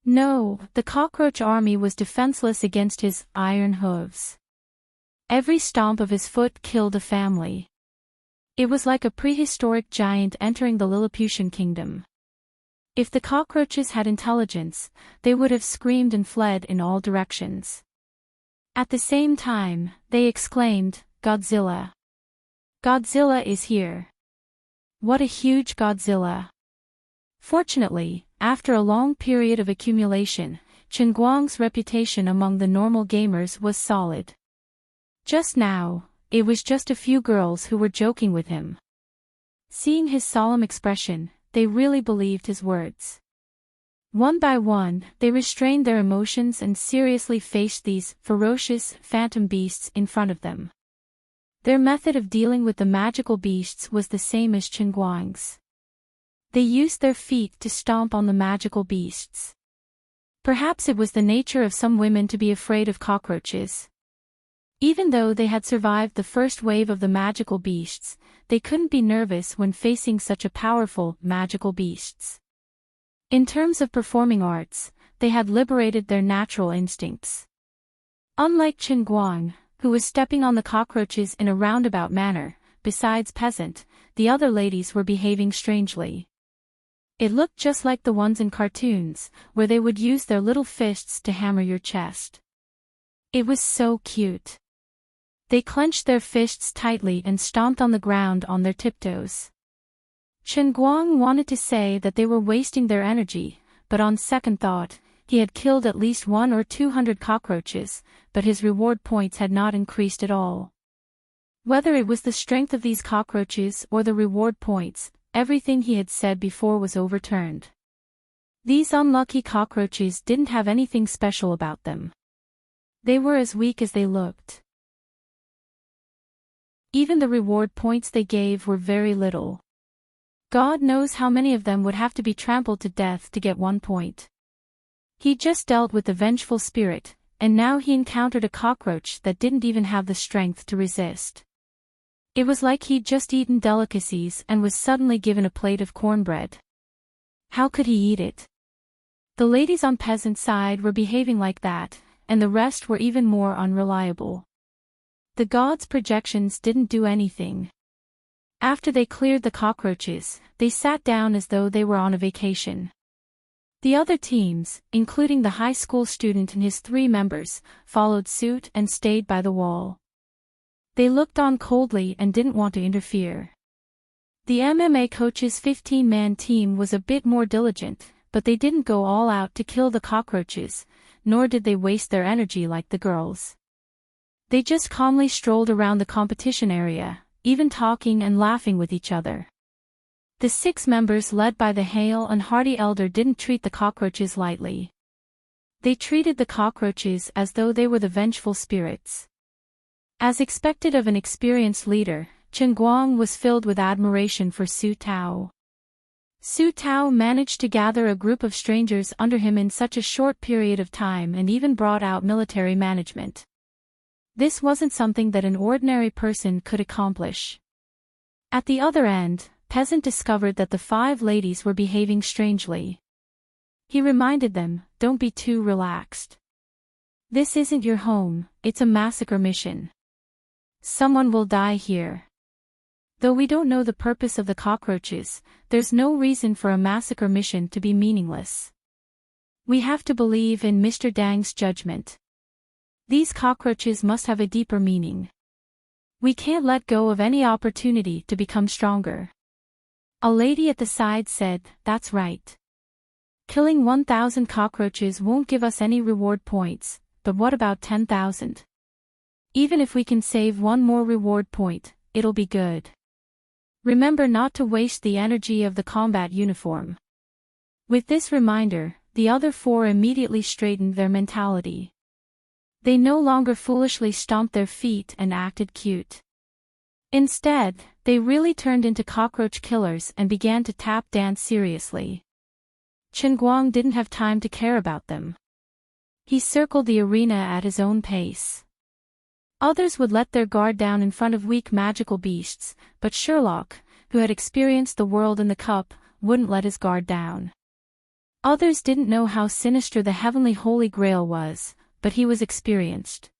No, the cockroach army was defenseless against his iron hooves. Every stomp of his foot killed a family. It was like a prehistoric giant entering the Lilliputian kingdom. If the cockroaches had intelligence, they would have screamed and fled in all directions. At the same time, they exclaimed, Godzilla. Godzilla is here. What a huge Godzilla. Fortunately, after a long period of accumulation, Chen Guang's reputation among the normal gamers was solid. Just now, it was just a few girls who were joking with him. Seeing his solemn expression, they really believed his words. One by one, they restrained their emotions and seriously faced these ferocious, phantom beasts in front of them. Their method of dealing with the magical beasts was the same as Chen Guang's. They used their feet to stomp on the magical beasts. Perhaps it was the nature of some women to be afraid of cockroaches. Even though they had survived the first wave of the magical beasts, they couldn't be nervous when facing such a powerful, magical beasts. In terms of performing arts, they had liberated their natural instincts. Unlike Chen Guang, who was stepping on the cockroaches in a roundabout manner, besides Peasant, the other ladies were behaving strangely. It looked just like the ones in cartoons, where they would use their little fists to hammer your chest. It was so cute. They clenched their fists tightly and stomped on the ground on their tiptoes. Chen Guang wanted to say that they were wasting their energy, but on second thought, he had killed at least 100 or 200 cockroaches, but his reward points had not increased at all. Whether it was the strength of these cockroaches or the reward points, everything he had said before was overturned. These unlucky cockroaches didn't have anything special about them. They were as weak as they looked. Even the reward points they gave were very little. God knows how many of them would have to be trampled to death to get 1 point. He just dealt with the vengeful spirit, and now he encountered a cockroach that didn't even have the strength to resist. It was like he'd just eaten delicacies and was suddenly given a plate of cornbread. How could he eat it? The ladies on peasant side were behaving like that, and the rest were even more unreliable. The gods' projections didn't do anything. After they cleared the cockroaches, they sat down as though they were on a vacation. The other teams, including the high school student and his 3 members, followed suit and stayed by the wall. They looked on coldly and didn't want to interfere. The MMA coach's 15-man team was a bit more diligent, but they didn't go all out to kill the cockroaches, nor did they waste their energy like the girls. They just calmly strolled around the competition area, even talking and laughing with each other. The 6 members led by the hale and hearty elder didn't treat the cockroaches lightly. They treated the cockroaches as though they were the vengeful spirits. As expected of an experienced leader, Chen Guang was filled with admiration for Su Tao. Su Tao managed to gather a group of strangers under him in such a short period of time and even brought out military management. This wasn't something that an ordinary person could accomplish. At the other end, Peasant discovered that the 5 ladies were behaving strangely. He reminded them, "Don't be too relaxed. This isn't your home, it's a massacre mission. Someone will die here. Though we don't know the purpose of the cockroaches, there's no reason for a massacre mission to be meaningless. We have to believe in Mr. Dang's judgment. These cockroaches must have a deeper meaning. We can't let go of any opportunity to become stronger." A lady at the side said, "That's right. Killing 1,000 cockroaches won't give us any reward points, but what about 10,000? Even if we can save 1 more reward point, it'll be good. Remember not to waste the energy of the combat uniform." With this reminder, the other 4 immediately straightened their mentality. They no longer foolishly stomped their feet and acted cute. Instead, they really turned into cockroach killers and began to tap dance seriously. Chen Guang didn't have time to care about them. He circled the arena at his own pace. Others would let their guard down in front of weak magical beasts, but Sherlock, who had experienced the world in the cup, wouldn't let his guard down. Others didn't know how sinister the heavenly Holy Grail was, but he was experienced.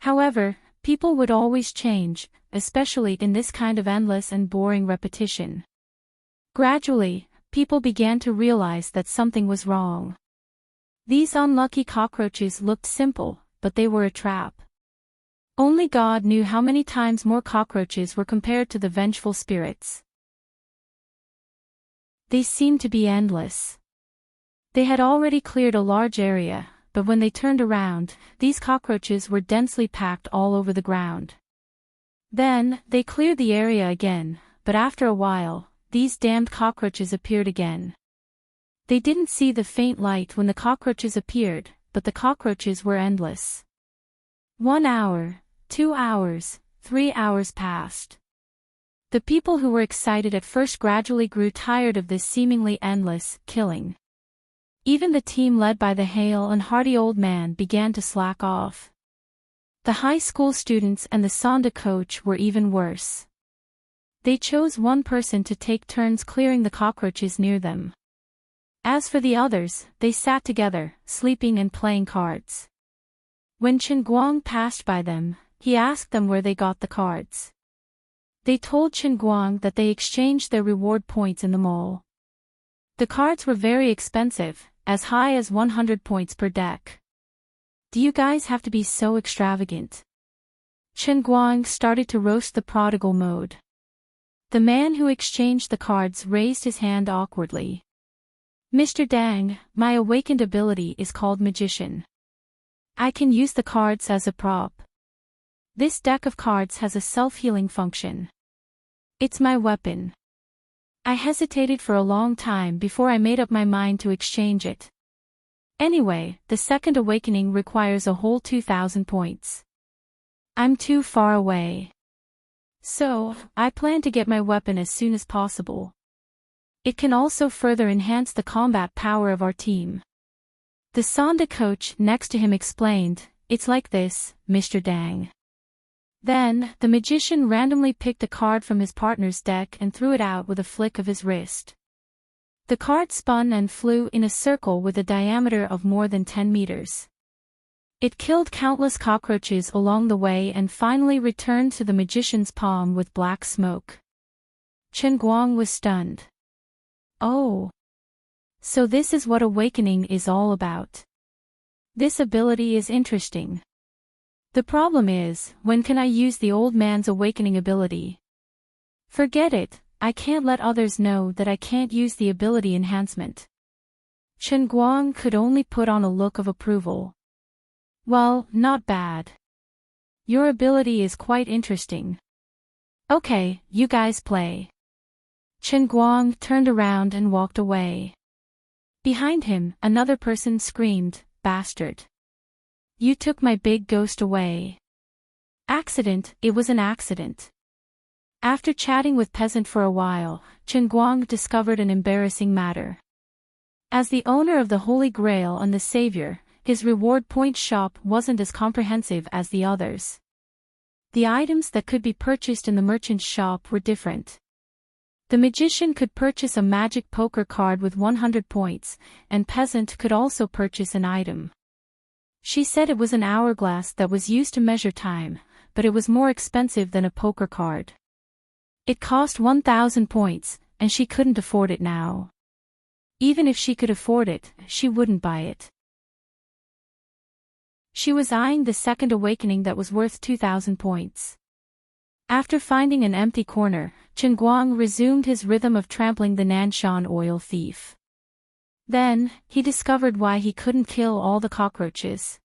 However, people would always change, especially in this kind of endless and boring repetition. Gradually, people began to realize that something was wrong. These unlucky cockroaches looked simple, but they were a trap. Only God knew how many times more cockroaches were compared to the vengeful spirits. They seemed to be endless. They had already cleared a large area, but when they turned around, these cockroaches were densely packed all over the ground. Then, they cleared the area again, but after a while, these damned cockroaches appeared again. They didn't see the faint light when the cockroaches appeared, but the cockroaches were endless. 1 hour, 2 hours, 3 hours passed. The people who were excited at first gradually grew tired of this seemingly endless killing. Even the team led by the hale and hearty old man began to slack off. The high school students and the Sonda coach were even worse. They chose one person to take turns clearing the cockroaches near them. As for the others, they sat together, sleeping and playing cards. When Chen Guang passed by them, he asked them where they got the cards. They told Chen Guang that they exchanged their reward points in the mall. The cards were very expensive, as high as 100 points per deck. "Do you guys have to be so extravagant?" Chen Guang started to roast the prodigal mode. The man who exchanged the cards raised his hand awkwardly. "Mr. Dang, my awakened ability is called Magician. I can use the cards as a prop. This deck of cards has a self-healing function. It's my weapon. I hesitated for a long time before I made up my mind to exchange it. Anyway, the second awakening requires a whole 2,000 points. I'm too far away. So, I plan to get my weapon as soon as possible. It can also further enhance the combat power of our team. The Sonda coach next to him explained, "It's like this, Mr. Dang." Then, the magician randomly picked a card from his partner's deck and threw it out with a flick of his wrist. The card spun and flew in a circle with a diameter of more than 10 meters. It killed countless cockroaches along the way and finally returned to the magician's palm with black smoke. Chen Guang was stunned. Oh. So this is what awakening is all about. This ability is interesting. The problem is, when can I use the old man's awakening ability? Forget it, I can't let others know that I can't use the ability enhancement. Chen Guang could only put on a look of approval. Well, not bad. Your ability is quite interesting. Okay, you guys play. Chen Guang turned around and walked away. Behind him, another person screamed, "Bastard. You took my big ghost away." Accident, it was an accident. After chatting with Peasant for a while, Chen Guang discovered an embarrassing matter. As the owner of the Holy Grail and the Savior, his reward point shop wasn't as comprehensive as the others. The items that could be purchased in the merchant's shop were different. The magician could purchase a magic poker card with 100 points, and Peasant could also purchase an item. She said it was an hourglass that was used to measure time, but it was more expensive than a poker card. It cost 1,000 points, and she couldn't afford it now. Even if she could afford it, she wouldn't buy it. She was eyeing the second awakening that was worth 2,000 points. After finding an empty corner, Chen Guang resumed his rhythm of trampling the Nanshan oil thief. Then, he discovered why he couldn't kill all the cockroaches.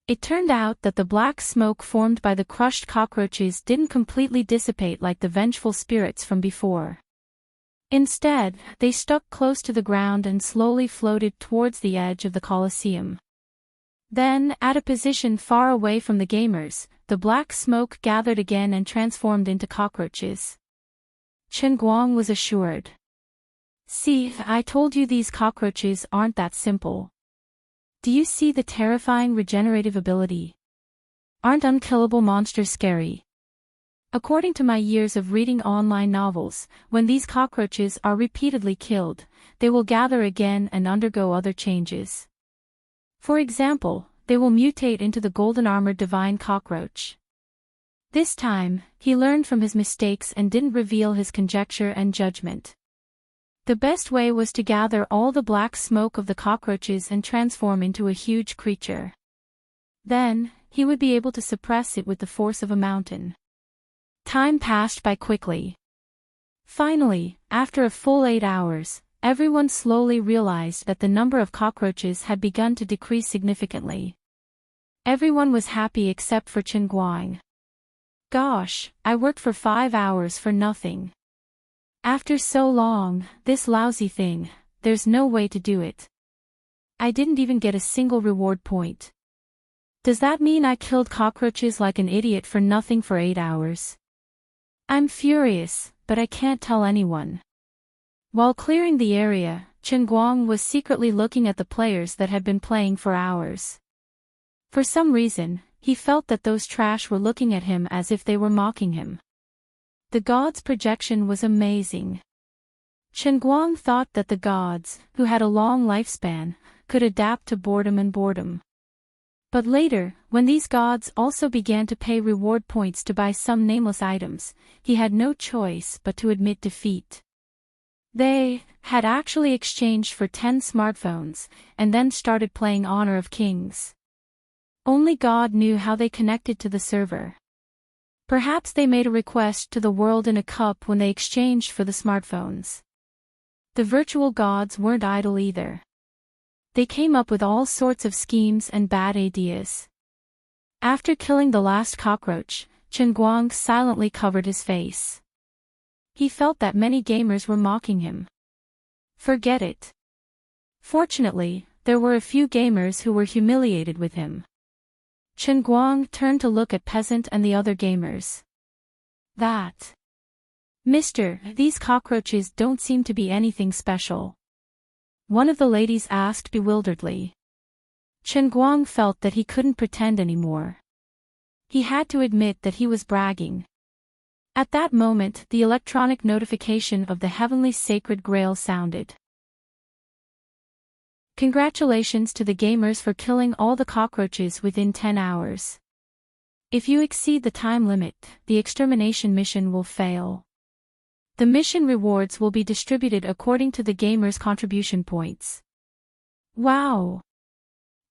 It turned out that the black smoke formed by the crushed cockroaches didn't completely dissipate like the vengeful spirits from before. Instead, they stuck close to the ground and slowly floated towards the edge of the Colosseum. Then, at a position far away from the gamers, the black smoke gathered again and transformed into cockroaches. Chen Guang was assured. "See, I told you these cockroaches aren't that simple. Do you see the terrifying regenerative ability? Aren't unkillable monsters scary? According to my years of reading online novels, when these cockroaches are repeatedly killed, they will gather again and undergo other changes. For example, they will mutate into the golden-armored divine cockroach." This time, he learned from his mistakes and didn't reveal his conjecture and judgment. The best way was to gather all the black smoke of the cockroaches and transform into a huge creature. Then, he would be able to suppress it with the force of a mountain. Time passed by quickly. Finally, after a full 8 hours, everyone slowly realized that the number of cockroaches had begun to decrease significantly. Everyone was happy except for Chen Guang. "Gosh, I worked for 5 hours for nothing. After so long, this lousy thing, there's no way to do it. I didn't even get a single reward point. Does that mean I killed cockroaches like an idiot for nothing for 8 hours? I'm furious, but I can't tell anyone." While clearing the area, Chen Guang was secretly looking at the players that had been playing for hours. For some reason, he felt that those trash were looking at him as if they were mocking him. The gods' projection was amazing. Chen Guang thought that the gods, who had a long lifespan, could adapt to boredom and boredom. But later, when these gods also began to pay reward points to buy some nameless items, he had no choice but to admit defeat. They had actually exchanged for 10 smartphones, and then started playing Honor of Kings. Only God knew how they connected to the server. Perhaps they made a request to the world in a cup when they exchanged for the smartphones. The virtual gods weren't idle either. They came up with all sorts of schemes and bad ideas. After killing the last cockroach, Chen Guang silently covered his face. He felt that many gamers were mocking him. Forget it. Fortunately, there were a few gamers who were humiliated with him. Chen Guang turned to look at Peasant and the other gamers. That Mister, these cockroaches don't seem to be anything special. One of the ladies asked bewilderedly. Chen Guang felt that he couldn't pretend anymore. He had to admit that he was bragging. At that moment, the electronic notification of the heavenly sacred grail sounded. Congratulations to the gamers for killing all the cockroaches within 10 hours. If you exceed the time limit, the extermination mission will fail. The mission rewards will be distributed according to the gamers' contribution points. Wow!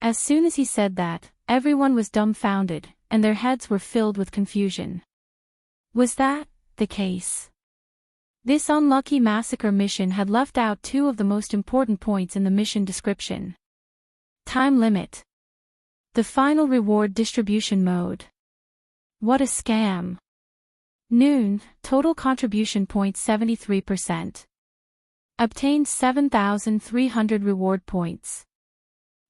As soon as he said that, everyone was dumbfounded, and their heads were filled with confusion. Was that the case? This unlucky massacre mission had left out two of the most important points in the mission description. Time limit. The final reward distribution mode. What a scam. Noon, total contribution points 73%. Obtained 7,300 reward points.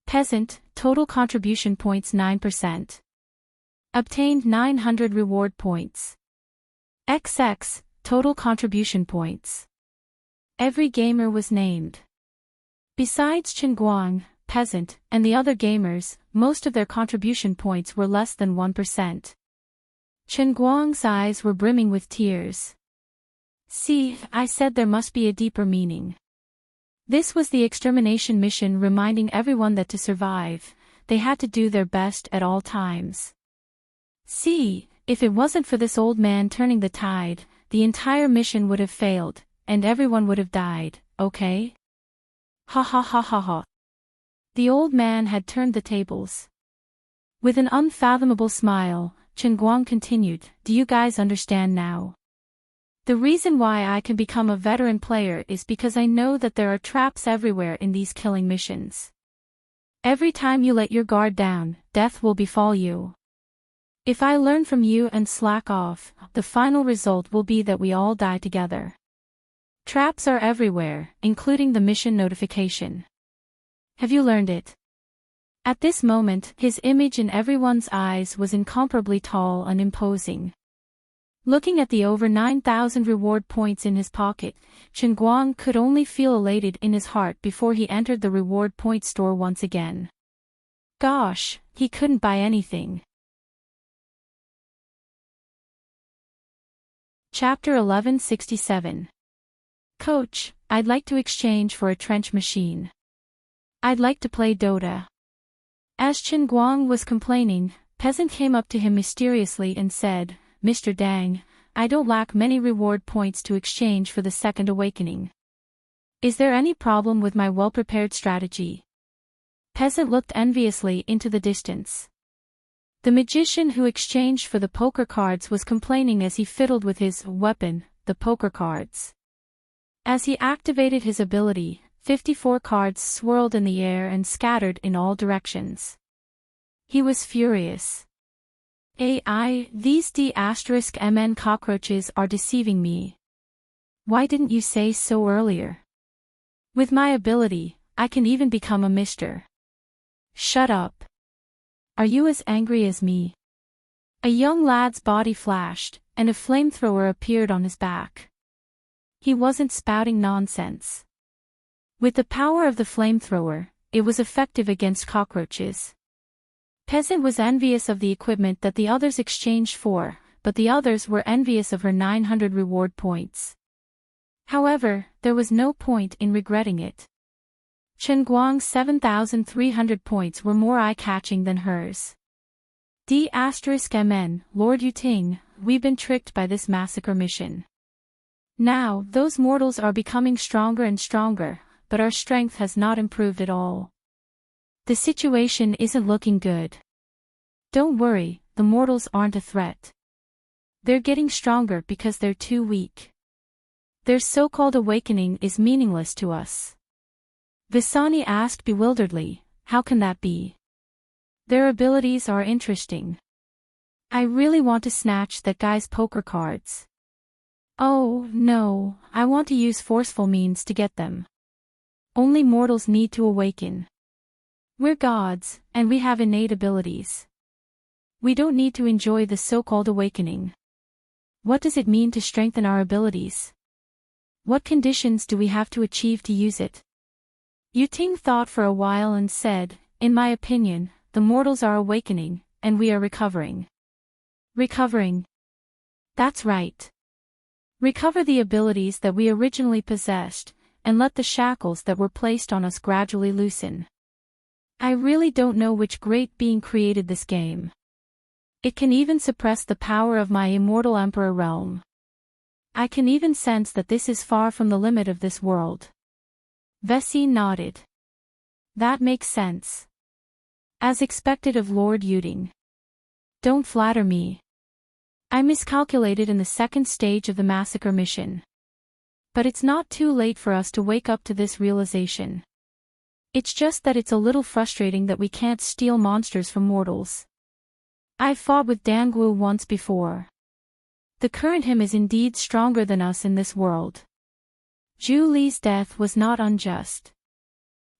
Peasant, total contribution points 9%. Obtained 900 reward points. XX, total contribution points. Every gamer was named. Besides Chen Guang, Peasant, and the other gamers, most of their contribution points were less than 1%. Chen Guang's eyes were brimming with tears. See, I said there must be a deeper meaning. This was the extermination mission reminding everyone that to survive, they had to do their best at all times. See, if it wasn't for this old man turning the tide, the entire mission would have failed, and everyone would have died, okay? Ha ha ha ha ha. The old man had turned the tables. With an unfathomable smile, Chen Guang continued, do you guys understand now? The reason why I can become a veteran player is because I know that there are traps everywhere in these killing missions. Every time you let your guard down, death will befall you. If I learn from you and slack off, the final result will be that we all die together. Traps are everywhere, including the mission notification. Have you learned it? At this moment, his image in everyone's eyes was incomparably tall and imposing. Looking at the over 9,000 reward points in his pocket, Chen Guang could only feel elated in his heart before he entered the reward point store once again. Gosh, he couldn't buy anything. Chapter 1167. Coach, I'd like to exchange for a trench machine. I'd like to play Dota. As Chen Guang was complaining, Peasant came up to him mysteriously and said, Mr. Dang, I don't lack many reward points to exchange for the second awakening. Is there any problem with my well-prepared strategy? Peasant looked enviously into the distance. The magician who exchanged for the poker cards was complaining as he fiddled with his weapon, the poker cards. As he activated his ability, 54 cards swirled in the air and scattered in all directions. He was furious. AI, these D*MN cockroaches are deceiving me. Why didn't you say so earlier? With my ability, I can even become a mister. Shut up. Are you as angry as me? A young lad's body flashed, and a flamethrower appeared on his back. He wasn't spouting nonsense. With the power of the flamethrower, it was effective against cockroaches. Peasant was envious of the equipment that the others exchanged for, but the others were envious of her 900 reward points. However, there was no point in regretting it. Chen Guang's 7,300 points were more eye-catching than hers. D*MN, Lord Yuting, we've been tricked by this massacre mission. Now, those mortals are becoming stronger and stronger, but our strength has not improved at all. The situation isn't looking good. Don't worry, the mortals aren't a threat. They're getting stronger because they're too weak. Their so-called awakening is meaningless to us. Visani asked bewilderedly, how can that be? Their abilities are interesting. I really want to snatch that guy's poker cards. Oh, no, I want to use forceful means to get them. Only mortals need to awaken. We're gods, and we have innate abilities. We don't need to enjoy the so-called awakening. What does it mean to strengthen our abilities? What conditions do we have to achieve to use it? Ting thought for a while and said, in my opinion, the mortals are awakening, and we are recovering. Recovering. That's right. Recover the abilities that we originally possessed, and let the shackles that were placed on us gradually loosen. I really don't know which great being created this game. It can even suppress the power of my immortal emperor realm. I can even sense that this is far from the limit of this world. Vesey nodded. That makes sense. As expected of Lord Ting. Don't flatter me. I miscalculated in the second stage of the massacre mission. But it's not too late for us to wake up to this realization. It's just that it's a little frustrating that we can't steal monsters from mortals. I've fought with Dangwu once before. The current him is indeed stronger than us in this world. Zhu Li's death was not unjust.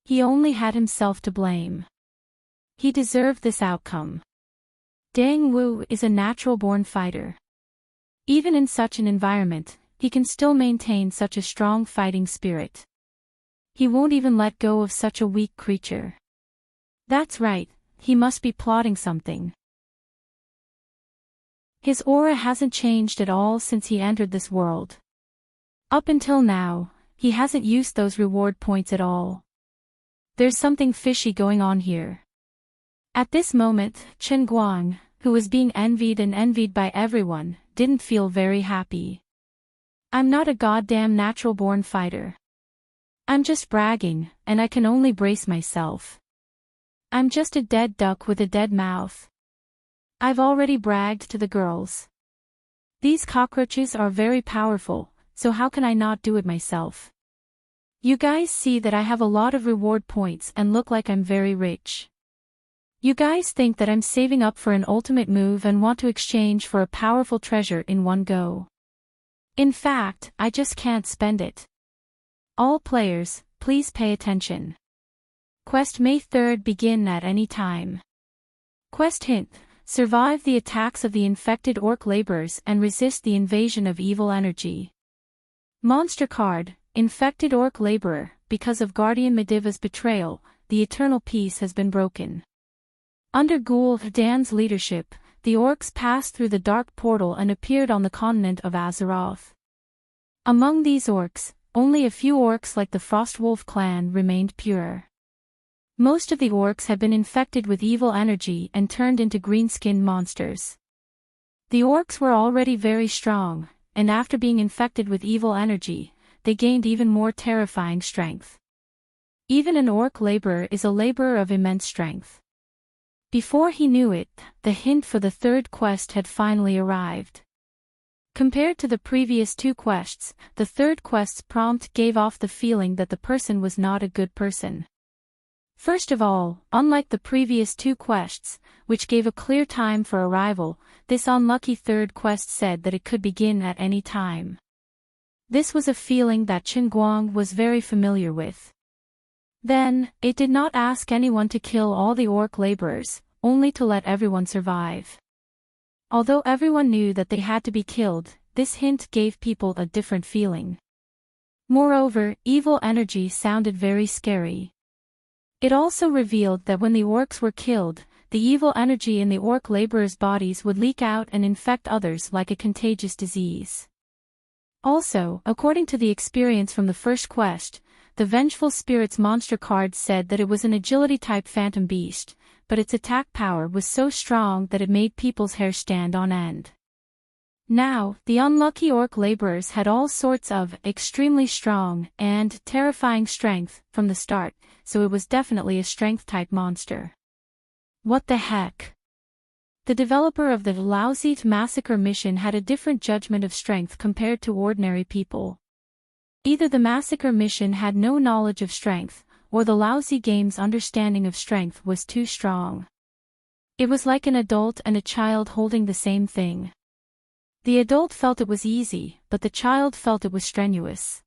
He only had himself to blame. He deserved this outcome. Dang Wu is a natural-born fighter. Even in such an environment, he can still maintain such a strong fighting spirit. He won't even let go of such a weak creature. That's right, he must be plotting something. His aura hasn't changed at all since he entered this world. Up until now, he hasn't used those reward points at all. There's something fishy going on here. At this moment, Chen Guang, who was being envied by everyone, didn't feel very happy. I'm not a goddamn natural-born fighter. I'm just bragging, and I can only brace myself. I'm just a dead duck with a dead mouth. I've already bragged to the girls. These cockroaches are very powerful, so how can I not do it myself? You guys see that I have a lot of reward points and look like I'm very rich. You guys think that I'm saving up for an ultimate move and want to exchange for a powerful treasure in one go. In fact, I just can't spend it. All players, please pay attention. Quest May 3rd begin at any time. Quest hint: survive the attacks of the infected orc laborers and resist the invasion of evil energy. Monster card: infected orc laborer. Because of Guardian Mediva's betrayal, the eternal peace has been broken. Under Ghoul Dan's leadership, the orcs passed through the dark portal and appeared on the continent of Azeroth. Among these orcs, only a few orcs like the Frostwolf clan remained pure. Most of the orcs had been infected with evil energy and turned into green-skinned monsters. The orcs were already very strong, and after being infected with evil energy, they gained even more terrifying strength. Even an orc laborer is a laborer of immense strength. Before he knew it, the hint for the third quest had finally arrived. Compared to the previous two quests, the third quest's prompt gave off the feeling that the person was not a good person. First of all, unlike the previous two quests, which gave a clear time for arrival, this unlucky third quest said that it could begin at any time. This was a feeling that Chen Guang was very familiar with. Then, it did not ask anyone to kill all the orc laborers, only to let everyone survive. Although everyone knew that they had to be killed, this hint gave people a different feeling. Moreover, evil energy sounded very scary. It also revealed that when the orcs were killed, the evil energy in the orc laborers' bodies would leak out and infect others like a contagious disease. Also, according to the experience from the first quest, the Vengeful Spirits monster card said that it was an agility-type phantom beast, but its attack power was so strong that it made people's hair stand on end. Now, the unlucky orc laborers had all sorts of extremely strong and terrifying strength from the start, so it was definitely a strength-type monster. What the heck? The developer of the Lousy Massacre mission had a different judgment of strength compared to ordinary people. Either the Massacre mission had no knowledge of strength, or the Lousy game's understanding of strength was too strong. It was like an adult and a child holding the same thing. The adult felt it was easy, but the child felt it was strenuous.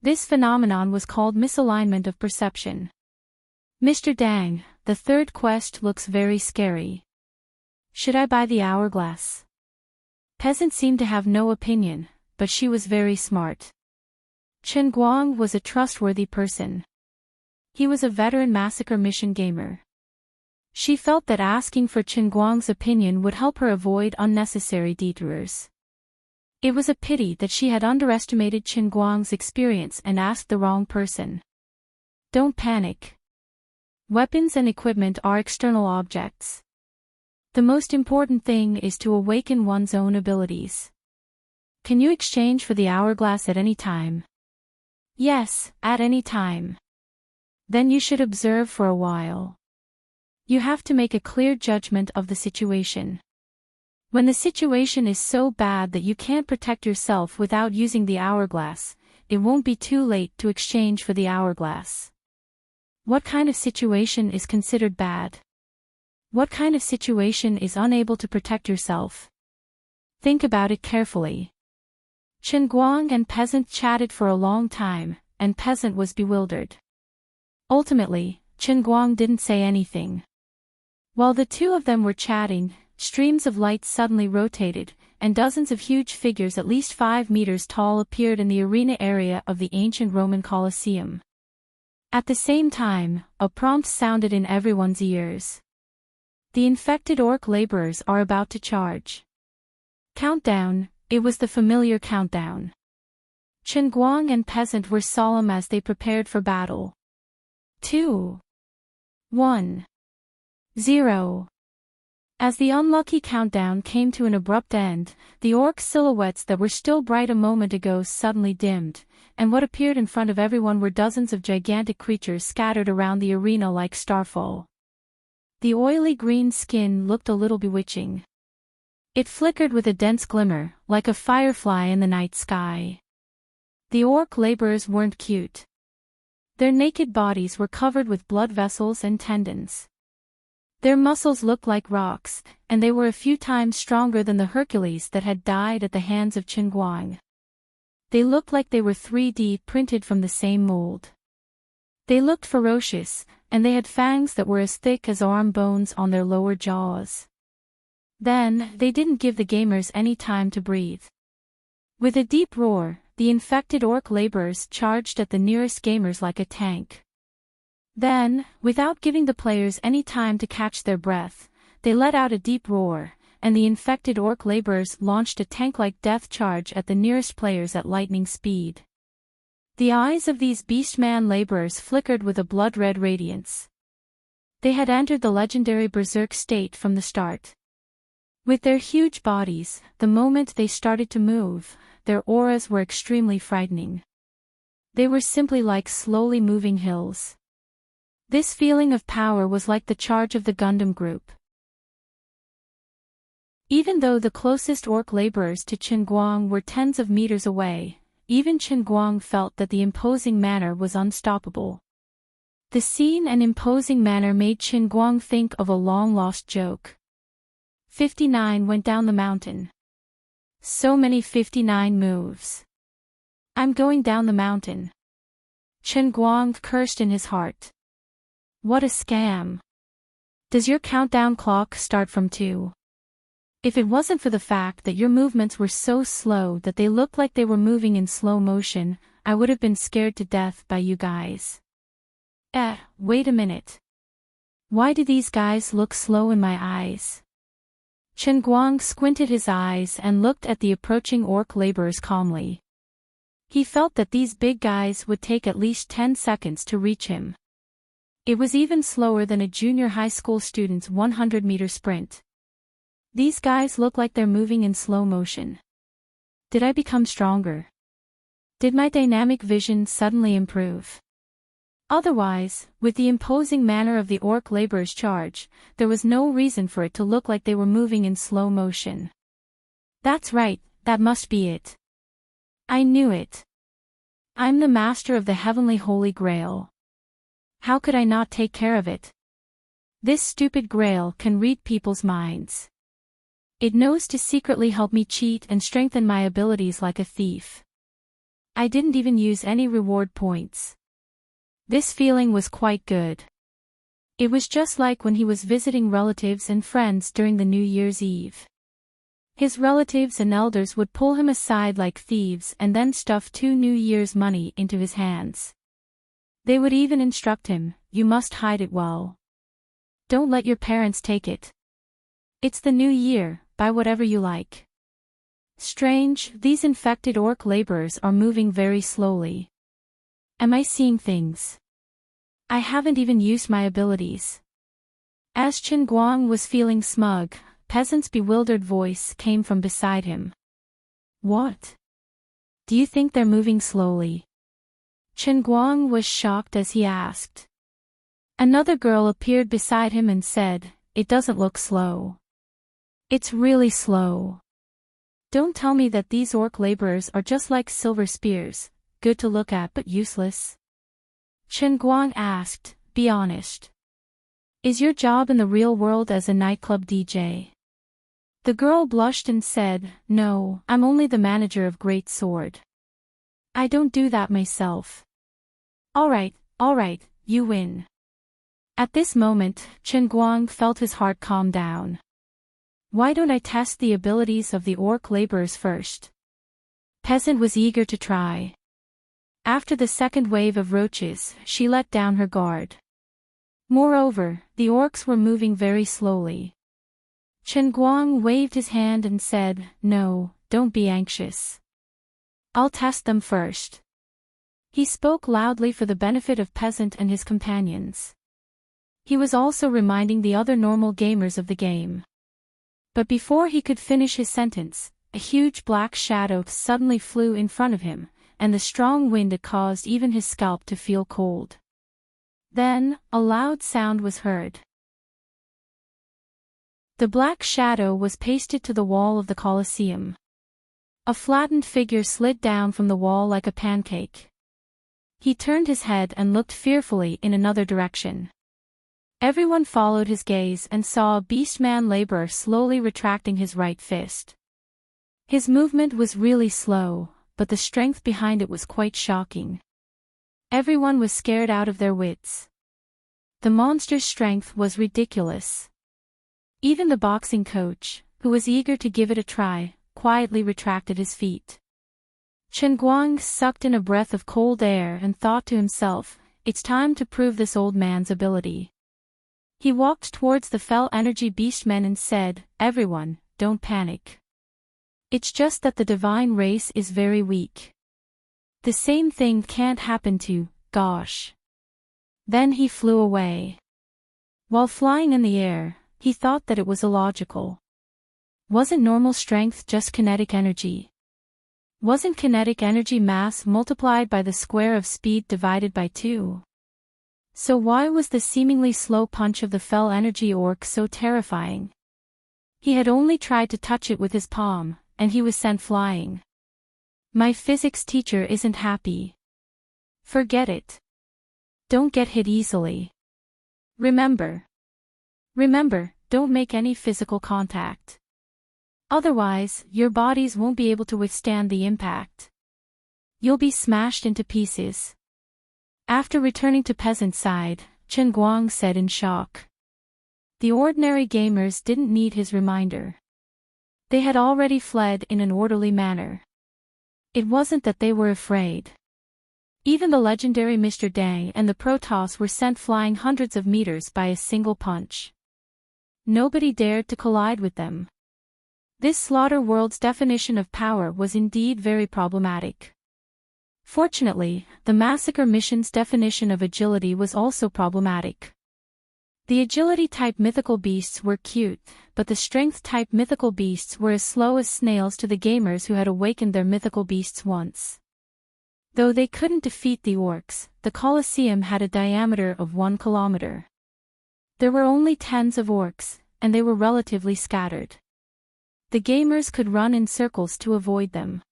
This phenomenon was called misalignment of perception. Mr. Dang, the third quest looks very scary. Should I buy the hourglass? Peasant seemed to have no opinion, but she was very smart. Chen Guang was a trustworthy person. He was a veteran massacre mission gamer. She felt that asking for Chen Guang's opinion would help her avoid unnecessary detours. It was a pity that she had underestimated Chen Guang's experience and asked the wrong person. Don't panic. Weapons and equipment are external objects. The most important thing is to awaken one's own abilities. Can you exchange for the hourglass at any time? Yes, at any time. Then you should observe for a while. You have to make a clear judgment of the situation. When the situation is so bad that you can't protect yourself without using the hourglass, it won't be too late to exchange for the hourglass. What kind of situation is considered bad? What kind of situation is unable to protect yourself? Think about it carefully. Chen Guang and Peasant chatted for a long time, and Peasant was bewildered. Ultimately, Chen Guang didn't say anything. While the two of them were chatting, streams of light suddenly rotated, and dozens of huge figures at least 5 meters tall appeared in the arena area of the ancient Roman Colosseum. At the same time, a prompt sounded in everyone's ears. The infected orc laborers are about to charge. Countdown, it was the familiar countdown. Chen Guang and Peasant were solemn as they prepared for battle. 2, 1, 0. As the unlucky countdown came to an abrupt end, the orc silhouettes that were still bright a moment ago suddenly dimmed, and what appeared in front of everyone were dozens of gigantic creatures scattered around the arena like starfall. The oily green skin looked a little bewitching. It flickered with a dense glimmer, like a firefly in the night sky. The orc laborers weren't cute. Their naked bodies were covered with blood vessels and tendons. Their muscles looked like rocks, and they were a few times stronger than the Hercules that had died at the hands of Chen Guang. They looked like they were 3D printed from the same mold. They looked ferocious, and they had fangs that were as thick as arm bones on their lower jaws. Then, they didn't give the gamers any time to breathe. With a deep roar, the infected orc laborers charged at the nearest gamers like a tank. Then, without giving the players any time to catch their breath, they let out a deep roar, and the infected orc laborers launched a tank-like death charge at the nearest players at lightning speed. The eyes of these beastman laborers flickered with a blood-red radiance. They had entered the legendary berserk state from the start. With their huge bodies, the moment they started to move, their auras were extremely frightening. They were simply like slowly moving hills. This feeling of power was like the charge of the Gundam group. Even though the closest orc laborers to Chen Guang were tens of meters away, even Chen Guang felt that the imposing manner was unstoppable. The scene and imposing manner made Chen Guang think of a long-lost joke. 59 went down the mountain. So many 59 moves. I'm going down the mountain. Chen Guang cursed in his heart. What a scam. Does your countdown clock start from 2? If it wasn't for the fact that your movements were so slow that they looked like they were moving in slow motion, I would have been scared to death by you guys. Wait a minute. Why do these guys look slow in my eyes? Chen Guang squinted his eyes and looked at the approaching orc laborers calmly. He felt that these big guys would take at least 10 seconds to reach him. It was even slower than a junior high school student's 100-meter sprint. These guys look like they're moving in slow motion. Did I become stronger? Did my dynamic vision suddenly improve? Otherwise, with the imposing manner of the orc laborers' charge, there was no reason for it to look like they were moving in slow motion. That's right, that must be it. I knew it. I'm the master of the heavenly Holy Grail. How could I not take care of it? This stupid grail can read people's minds. It knows to secretly help me cheat and strengthen my abilities like a thief. I didn't even use any reward points. This feeling was quite good. It was just like when he was visiting relatives and friends during the New Year's Eve. His relatives and elders would pull him aside like thieves and then stuff 2 New Year's money into his hands. They would even instruct him, "You must hide it well. Don't let your parents take it. It's the new year, buy whatever you like." Strange, these infected orc laborers are moving very slowly. Am I seeing things? I haven't even used my abilities. As Chen Guang was feeling smug, Peasant's bewildered voice came from beside him. What? Do you think they're moving slowly? Chen Guang was shocked as he asked. Another girl appeared beside him and said, "It doesn't look slow. It's really slow. Don't tell me that these orc laborers are just like silver spears, good to look at but useless." Chen Guang asked, "Be honest. Is your job in the real world as a nightclub DJ?" The girl blushed and said, "No, I'm only the manager of Great Sword. I don't do that myself." All right, you win." At this moment, Chen Guang felt his heart calm down. Why don't I test the abilities of the orc laborers first? Peasant was eager to try. After the second wave of roaches, she let down her guard. Moreover, the orcs were moving very slowly. Chen Guang waved his hand and said, "No, don't be anxious. I'll test them first." He spoke loudly for the benefit of Peasant and his companions. He was also reminding the other normal gamers of the game. But before he could finish his sentence, a huge black shadow suddenly flew in front of him, and the strong wind had caused even his scalp to feel cold. Then, a loud sound was heard. The black shadow was pasted to the wall of the Colosseum. A flattened figure slid down from the wall like a pancake. He turned his head and looked fearfully in another direction. Everyone followed his gaze and saw a beastman laborer slowly retracting his right fist. His movement was really slow, but the strength behind it was quite shocking. Everyone was scared out of their wits. The monster's strength was ridiculous. Even the boxing coach, who was eager to give it a try, quietly retracted his feet. Chen Guang sucked in a breath of cold air and thought to himself, "It's time to prove this old man's ability." He walked towards the fell energy beastmen and said, "Everyone, don't panic. It's just that the divine race is very weak. The same thing can't happen to, gosh." Then he flew away. While flying in the air, he thought that it was illogical. Wasn't normal strength just kinetic energy? Wasn't kinetic energy mass multiplied by the square of speed divided by 2? So why was the seemingly slow punch of the fell energy orc so terrifying? He had only tried to touch it with his palm, and he was sent flying. My physics teacher isn't happy. Forget it. Don't get hit easily. Remember, don't make any physical contact. Otherwise, your bodies won't be able to withstand the impact. You'll be smashed into pieces. After returning to Peasant's side, Chen Guang said in shock. The ordinary gamers didn't need his reminder. They had already fled in an orderly manner. It wasn't that they were afraid. Even the legendary Mr. Dang and the Protoss were sent flying hundreds of meters by a single punch. Nobody dared to collide with them. This slaughter world's definition of power was indeed very problematic. Fortunately, the massacre mission's definition of agility was also problematic. The agility-type mythical beasts were cute, but the strength-type mythical beasts were as slow as snails to the gamers who had awakened their mythical beasts once. Though they couldn't defeat the orcs, the Colosseum had a diameter of 1 kilometer. There were only tens of orcs, and they were relatively scattered. The gamers could run in circles to avoid them.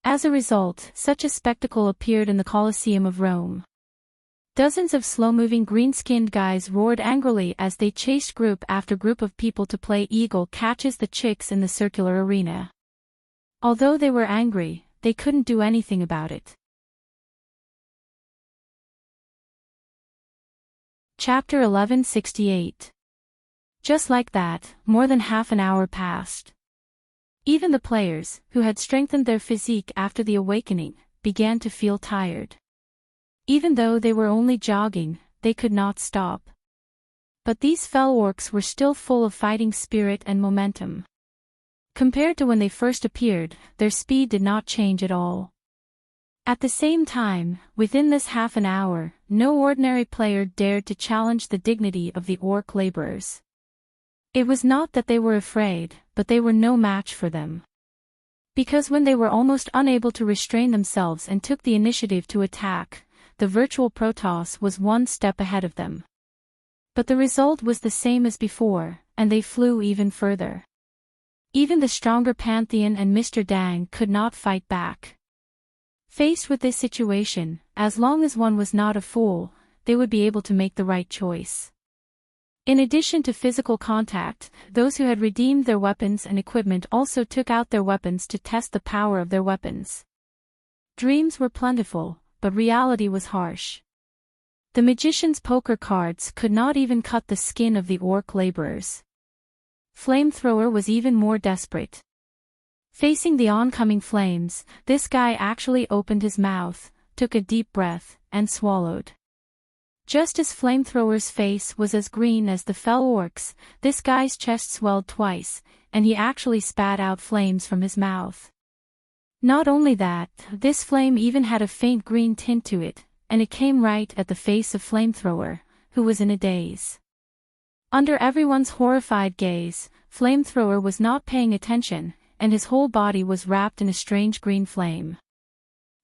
As a result, such a spectacle appeared in the Colosseum of Rome. Dozens of slow-moving green-skinned guys roared angrily as they chased group after group of people to play Eagle Catches the Chicks in the circular arena. Although they were angry, they couldn't do anything about it. Chapter 1168. Just like that, more than half an hour passed. Even the players, who had strengthened their physique after the awakening, began to feel tired. Even though they were only jogging, they could not stop. But these fell orcs were still full of fighting spirit and momentum. Compared to when they first appeared, their speed did not change at all. At the same time, within this half an hour, no ordinary player dared to challenge the dignity of the orc laborers. It was not that they were afraid, but they were no match for them. Because when they were almost unable to restrain themselves and took the initiative to attack, the virtual Protoss was one step ahead of them. But the result was the same as before, and they flew even further. Even the stronger Pantheon and Mr. Dang could not fight back. Faced with this situation, as long as one was not a fool, they would be able to make the right choice. In addition to physical contact, those who had redeemed their weapons and equipment also took out their weapons to test the power of their weapons. Dreams were plentiful, but reality was harsh. The magician's poker cards could not even cut the skin of the orc laborers. Flamethrower was even more desperate. Facing the oncoming flames, this guy actually opened his mouth, took a deep breath, and swallowed. Just as Flamethrower's face was as green as the fell orcs, this guy's chest swelled twice, and he actually spat out flames from his mouth. Not only that, this flame even had a faint green tint to it, and it came right at the face of Flamethrower, who was in a daze. Under everyone's horrified gaze, Flamethrower was not paying attention, and his whole body was wrapped in a strange green flame.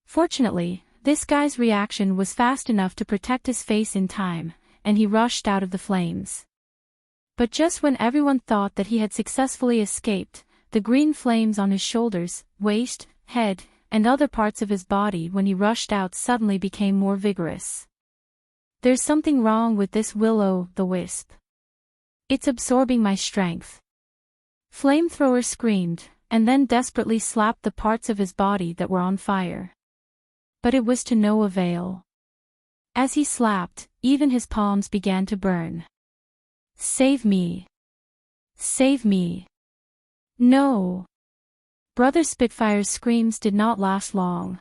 Fortunately, this guy's reaction was fast enough to protect his face in time, and he rushed out of the flames. But just when everyone thought that he had successfully escaped, the green flames on his shoulders, waist, head, and other parts of his body when he rushed out suddenly became more vigorous. There's something wrong with this will-o'-the-wisp. It's absorbing my strength. Flamethrower screamed, and then desperately slapped the parts of his body that were on fire. But it was to no avail. As he slapped, even his palms began to burn. Save me! Save me! No! Brother Spitfire's screams did not last long.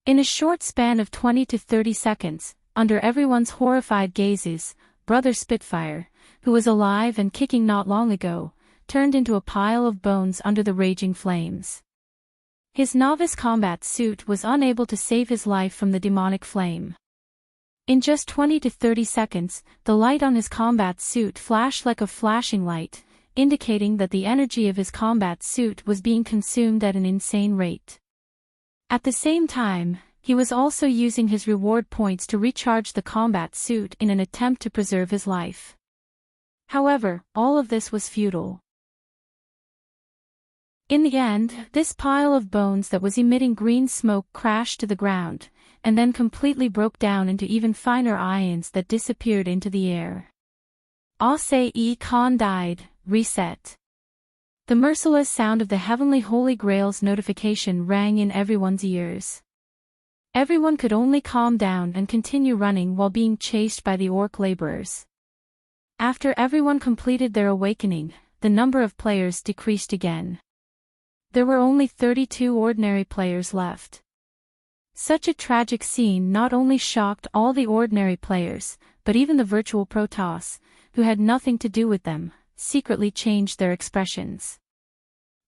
In a short span of 20 to 30 seconds, under everyone's horrified gazes, Brother Spitfire, who was alive and kicking not long ago, turned into a pile of bones under the raging flames. His novice combat suit was unable to save his life from the demonic flame. In just 20 to 30 seconds, the light on his combat suit flashed like a flashing light, indicating that the energy of his combat suit was being consumed at an insane rate. At the same time, he was also using his reward points to recharge the combat suit in an attempt to preserve his life. However, all of this was futile. In the end, this pile of bones that was emitting green smoke crashed to the ground, and then completely broke down into even finer ions that disappeared into the air. Khan died, reset. The merciless sound of the Heavenly Holy Grail's notification rang in everyone's ears. Everyone could only calm down and continue running while being chased by the orc laborers. After everyone completed their awakening, the number of players decreased again. There were only 32 ordinary players left. Such a tragic scene not only shocked all the ordinary players, but even the virtual Protoss, who had nothing to do with them, secretly changed their expressions.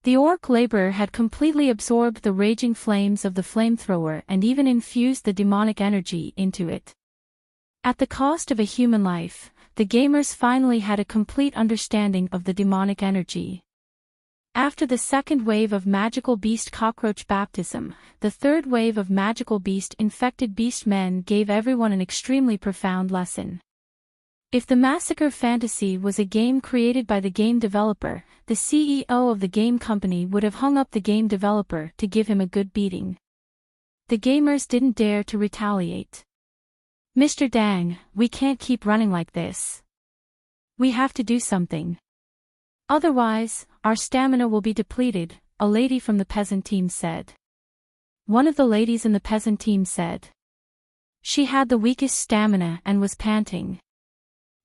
The orc laborer had completely absorbed the raging flames of the flamethrower and even infused the demonic energy into it. At the cost of a human life, the gamers finally had a complete understanding of the demonic energy. After the second wave of magical beast cockroach baptism, the third wave of magical beast infected beast men gave everyone an extremely profound lesson. If the Massacre Fantasy was a game created by the game developer, the CEO of the game company would have hung up the game developer to give him a good beating. The gamers didn't dare to retaliate. Mr. Dang, we can't keep running like this. We have to do something. Otherwise, our stamina will be depleted, a lady from the peasant team said. One of the ladies in the peasant team said. She had the weakest stamina and was panting.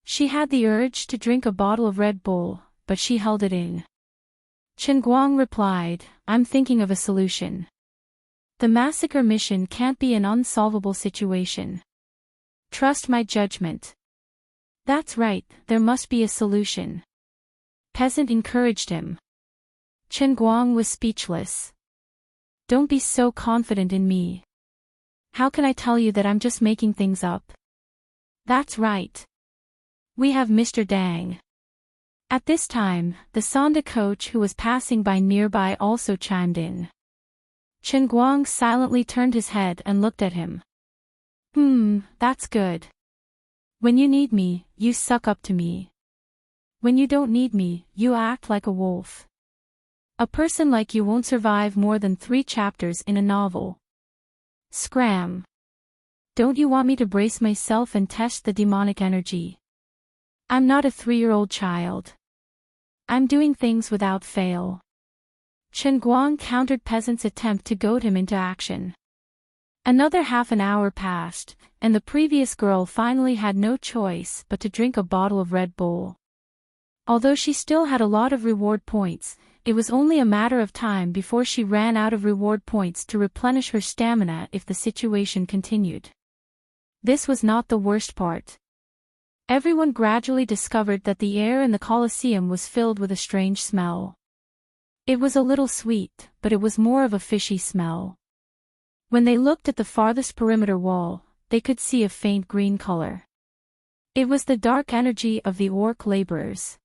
She had the urge to drink a bottle of Red Bull, but she held it in. Chen Guang replied, I'm thinking of a solution. The massacre mission can't be an unsolvable situation. Trust my judgment. That's right, there must be a solution. Peasant encouraged him. Chen Guang was speechless. Don't be so confident in me. How can I tell you that I'm just making things up? That's right. We have Mr. Dang. At this time, the Sonda coach who was passing by nearby also chimed in. Chen Guang silently turned his head and looked at him. That's good. When you need me, you suck up to me. When you don't need me, you act like a wolf. A person like you won't survive more than 3 chapters in a novel. Scram. Don't you want me to brace myself and test the demonic energy? I'm not a 3-year-old child. I'm doing things without fail. Chen Guang countered Peasant's attempt to goad him into action. Another half an hour passed, and the previous girl finally had no choice but to drink a bottle of Red Bull. Although she still had a lot of reward points, it was only a matter of time before she ran out of reward points to replenish her stamina if the situation continued. This was not the worst part. Everyone gradually discovered that the air in the Colosseum was filled with a strange smell. It was a little sweet, but it was more of a fishy smell. When they looked at the farthest perimeter wall, they could see a faint green color. It was the dark energy of the orc laborers.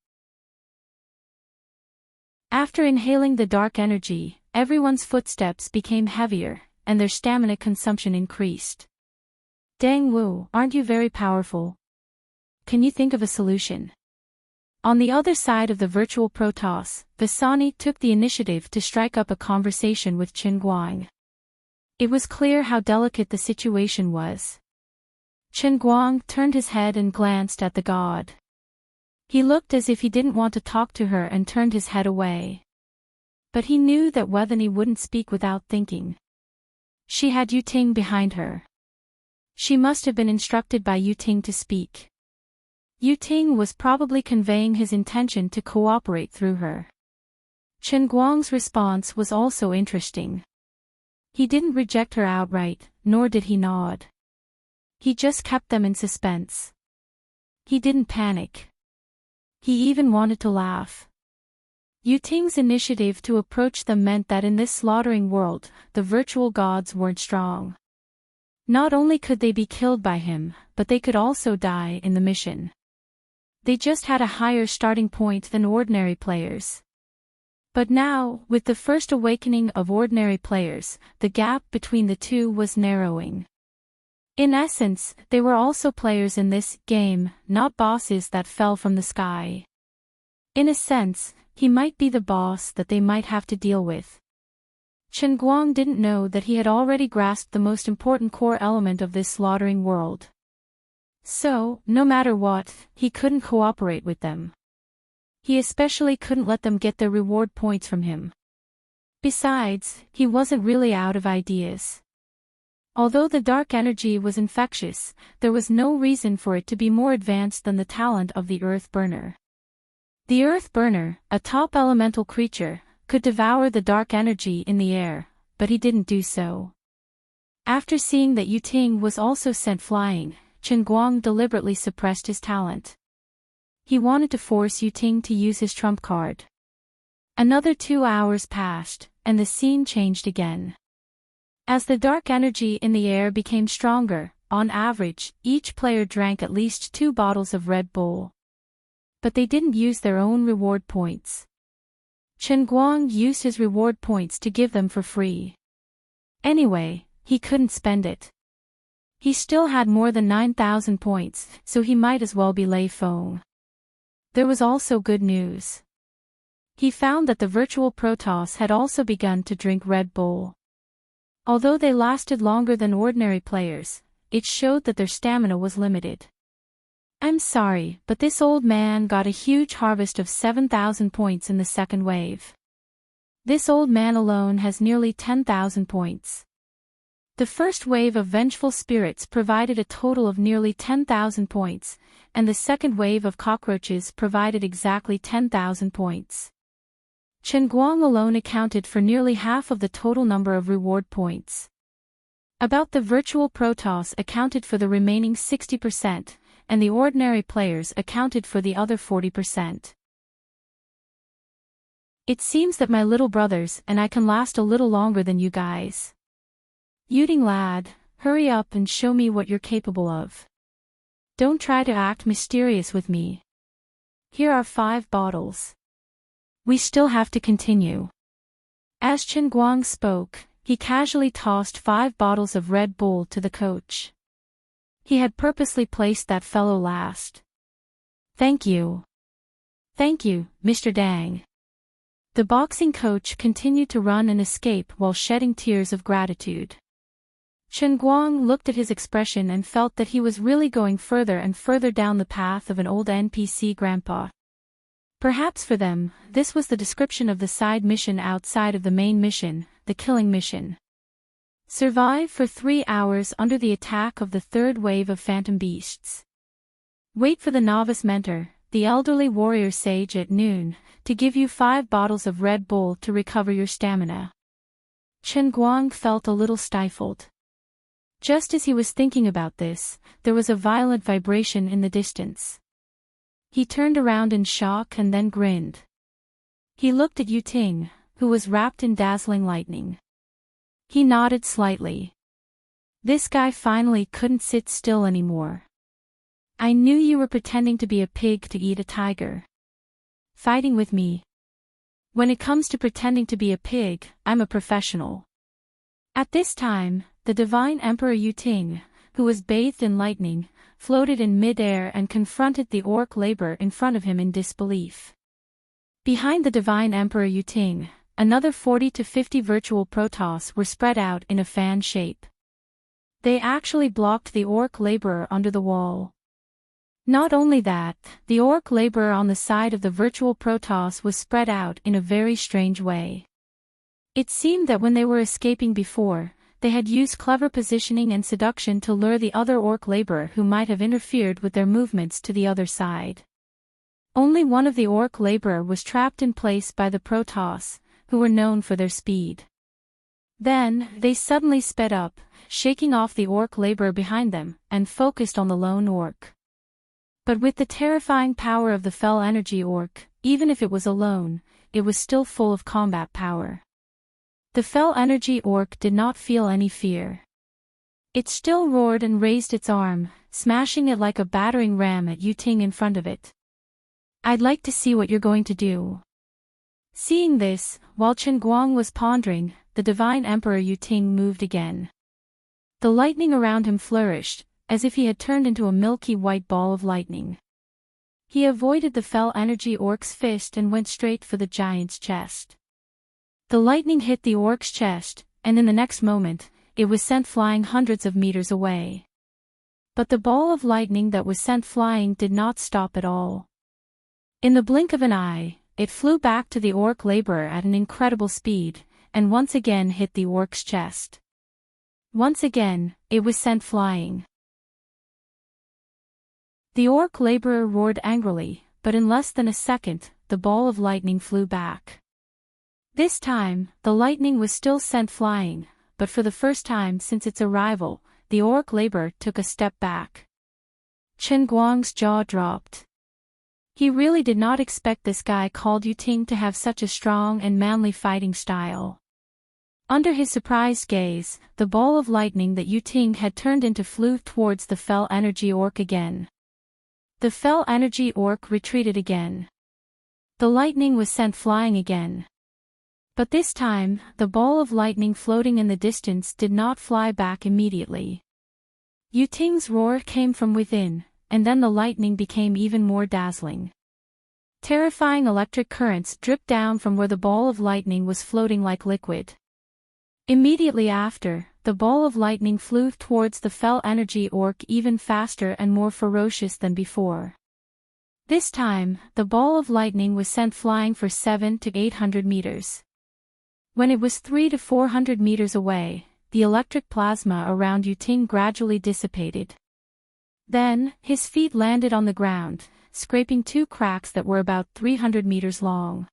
After inhaling the dark energy, everyone's footsteps became heavier, and their stamina consumption increased. Dang Wu, aren't you very powerful? Can you think of a solution? On the other side of the virtual Protoss, Visani took the initiative to strike up a conversation with Chen Guang. It was clear how delicate the situation was. Chen Guang turned his head and glanced at the god. He looked as if he didn't want to talk to her and turned his head away. But he knew that Wethany wouldn't speak without thinking. She had Yu Ting behind her. She must have been instructed by Yu Ting to speak. Yu Ting was probably conveying his intention to cooperate through her. Chen Guang's response was also interesting. He didn't reject her outright, nor did he nod. He just kept them in suspense. He didn't panic. He even wanted to laugh. Yu Ting's initiative to approach them meant that in this slaughtering world, the virtual gods weren't strong. Not only could they be killed by him, but they could also die in the mission. They just had a higher starting point than ordinary players. But now, with the first awakening of ordinary players, the gap between the two was narrowing. In essence, they were also players in this game, not bosses that fell from the sky. In a sense, he might be the boss that they might have to deal with. Chen Guang didn't know that he had already grasped the most important core element of this slaughtering world. So, no matter what, he couldn't cooperate with them. He especially couldn't let them get their reward points from him. Besides, he wasn't really out of ideas. Although the dark energy was infectious, there was no reason for it to be more advanced than the talent of the Earth Burner. The Earth Burner, a top elemental creature, could devour the dark energy in the air, but he didn't do so. After seeing that Yu Ting was also sent flying, Chen Guang deliberately suppressed his talent. He wanted to force Yu Ting to use his trump card. Another 2 hours passed, and the scene changed again. As the dark energy in the air became stronger, on average, each player drank at least 2 bottles of Red Bull. But they didn't use their own reward points. Chen Guang used his reward points to give them for free. Anyway, he couldn't spend it. He still had more than 9,000 points, so he might as well be Lei Feng. There was also good news. He found that the virtual Protoss had also begun to drink Red Bull. Although they lasted longer than ordinary players, it showed that their stamina was limited. I'm sorry, but this old man got a huge harvest of 7,000 points in the second wave. This old man alone has nearly 10,000 points. The first wave of vengeful spirits provided a total of nearly 10,000 points, and the second wave of cockroaches provided exactly 10,000 points. Chen Guang alone accounted for nearly half of the total number of reward points. About the virtual Protoss accounted for the remaining 60%, and the ordinary players accounted for the other 40%. It seems that my little brothers and I can last a little longer than you guys. Yuting lad, hurry up and show me what you're capable of. Don't try to act mysterious with me. Here are 5 bottles. We still have to continue. As Chen Guang spoke, he casually tossed 5 bottles of Red Bull to the coach. He had purposely placed that fellow last. Thank you. Thank you, Mr. Dang. The boxing coach continued to run and escape while shedding tears of gratitude. Chen Guang looked at his expression and felt that he was really going further and further down the path of an old NPC grandpa. Perhaps for them, this was the description of the side mission outside of the main mission, the killing mission. Survive for 3 hours under the attack of the 3rd wave of phantom beasts. Wait for the novice mentor, the elderly warrior sage at noon, to give you 5 bottles of Red Bull to recover your stamina. Chen Guang felt a little stifled. Just as he was thinking about this, there was a violent vibration in the distance. He turned around in shock and then grinned. He looked at Yuting, who was wrapped in dazzling lightning. He nodded slightly. This guy finally couldn't sit still anymore. I knew you were pretending to be a pig to eat a tiger. Fighting with me. When it comes to pretending to be a pig, I'm a professional. At this time, the Divine Emperor Yuting, who was bathed in lightning, floated in mid-air and confronted the orc laborer in front of him in disbelief. Behind the Divine Emperor Yuting, another 40 to 50 virtual Protoss were spread out in a fan shape. They actually blocked the orc laborer under the wall. Not only that, the orc laborer on the side of the virtual Protoss was spread out in a very strange way. It seemed that when they were escaping before, they had used clever positioning and seduction to lure the other orc laborer who might have interfered with their movements to the other side. Only one of the orc laborer was trapped in place by the Protoss, who were known for their speed. Then, they suddenly sped up, shaking off the orc laborer behind them, and focused on the lone orc. But with the terrifying power of the fell energy orc, even if it was alone, it was still full of combat power. The fell energy orc did not feel any fear. It still roared and raised its arm, smashing it like a battering ram at Yuting in front of it. I'd like to see what you're going to do. Seeing this, while Chen Guang was pondering, the Divine Emperor Yuting moved again. The lightning around him flourished, as if he had turned into a milky white ball of lightning. He avoided the fell energy orc's fist and went straight for the giant's chest. The lightning hit the orc's chest, and in the next moment, it was sent flying hundreds of meters away. But the ball of lightning that was sent flying did not stop at all. In the blink of an eye, it flew back to the orc laborer at an incredible speed, and once again hit the orc's chest. Once again, it was sent flying. The orc laborer roared angrily, but in less than a second, the ball of lightning flew back. This time, the lightning was still sent flying, but for the first time since its arrival, the orc laborer took a step back. Chen Guang's jaw dropped. He really did not expect this guy called Yuting to have such a strong and manly fighting style. Under his surprised gaze, the ball of lightning that Yuting had turned into flew towards the fell energy orc again. The fell energy orc retreated again. The lightning was sent flying again. But this time, the ball of lightning floating in the distance did not fly back immediately. Yuting's roar came from within, and then the lightning became even more dazzling. Terrifying electric currents dripped down from where the ball of lightning was floating like liquid. Immediately after, the ball of lightning flew towards the fell energy orc even faster and more ferocious than before. This time, the ball of lightning was sent flying for 700 to 800 meters. When it was 300 to 400 meters away, the electric plasma around Yuting gradually dissipated. Then, his feet landed on the ground, scraping 2 cracks that were about 300 meters long.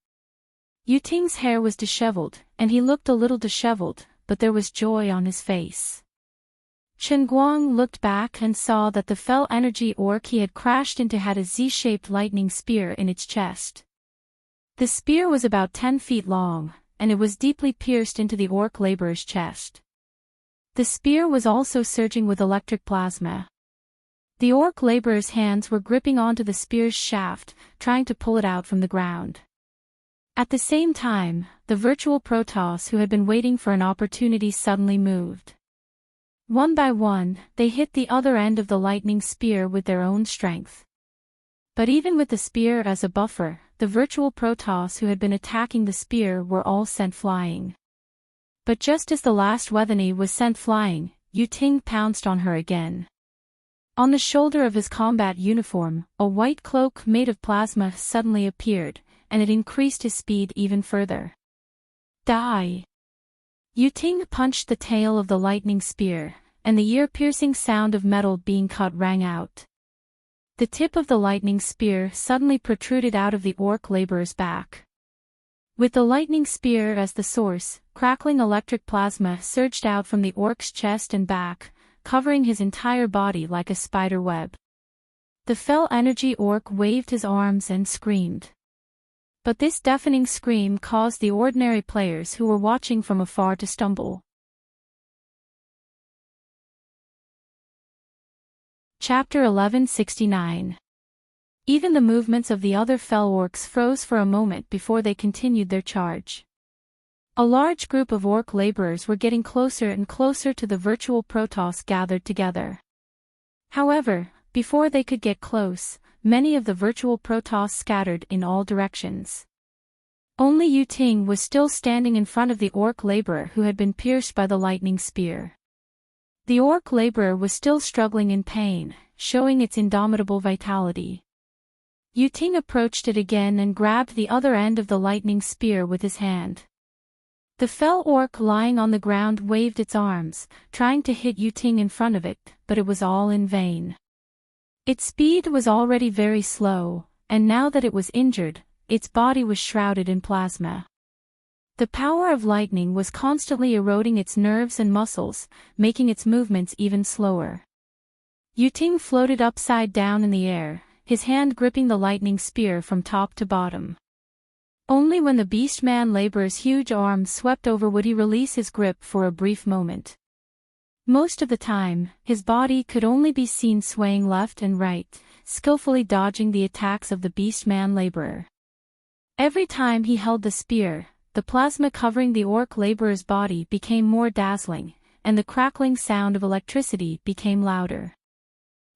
Ting's hair was disheveled, and he looked a little disheveled, but there was joy on his face. Chen Guang looked back and saw that the fell energy orc he had crashed into had a Z-shaped lightning spear in its chest. The spear was about 10 feet long, and it was deeply pierced into the orc laborer's chest. The spear was also surging with electric plasma. The orc laborer's hands were gripping onto the spear's shaft, trying to pull it out from the ground. At the same time, the virtual Protoss who had been waiting for an opportunity suddenly moved. One by one, they hit the other end of the lightning spear with their own strength. But even with the spear as a buffer, the virtual Protoss who had been attacking the spear were all sent flying. But just as the last Wethany was sent flying, Ting pounced on her again. On the shoulder of his combat uniform, a white cloak made of plasma suddenly appeared, and it increased his speed even further. Die! Ting punched the tail of the lightning spear, and the ear-piercing sound of metal being cut rang out. The tip of the lightning spear suddenly protruded out of the orc laborer's back. With the lightning spear as the source, crackling electric plasma surged out from the orc's chest and back, covering his entire body like a spider web. The fell energy orc waved his arms and screamed. But this deafening scream caused the ordinary players who were watching from afar to stumble. Chapter 1169. Even the movements of the other fell orcs froze for a moment before they continued their charge. A large group of orc laborers were getting closer and closer to the virtual Protoss gathered together. However, before they could get close, many of the virtual Protoss scattered in all directions. Only Ting was still standing in front of the orc laborer who had been pierced by the lightning spear. The orc laborer was still struggling in pain, showing its indomitable vitality. Ting approached it again and grabbed the other end of the lightning spear with his hand. The fell orc lying on the ground waved its arms, trying to hit Ting in front of it, but it was all in vain. Its speed was already very slow, and now that it was injured, its body was shrouded in plasma. The power of lightning was constantly eroding its nerves and muscles, making its movements even slower. Ting floated upside down in the air, his hand gripping the lightning spear from top to bottom. Only when the beastman laborer's huge arms swept over would he release his grip for a brief moment. Most of the time, his body could only be seen swaying left and right, skillfully dodging the attacks of the beastman laborer. Every time he held the spear, the plasma covering the orc laborer's body became more dazzling, and the crackling sound of electricity became louder.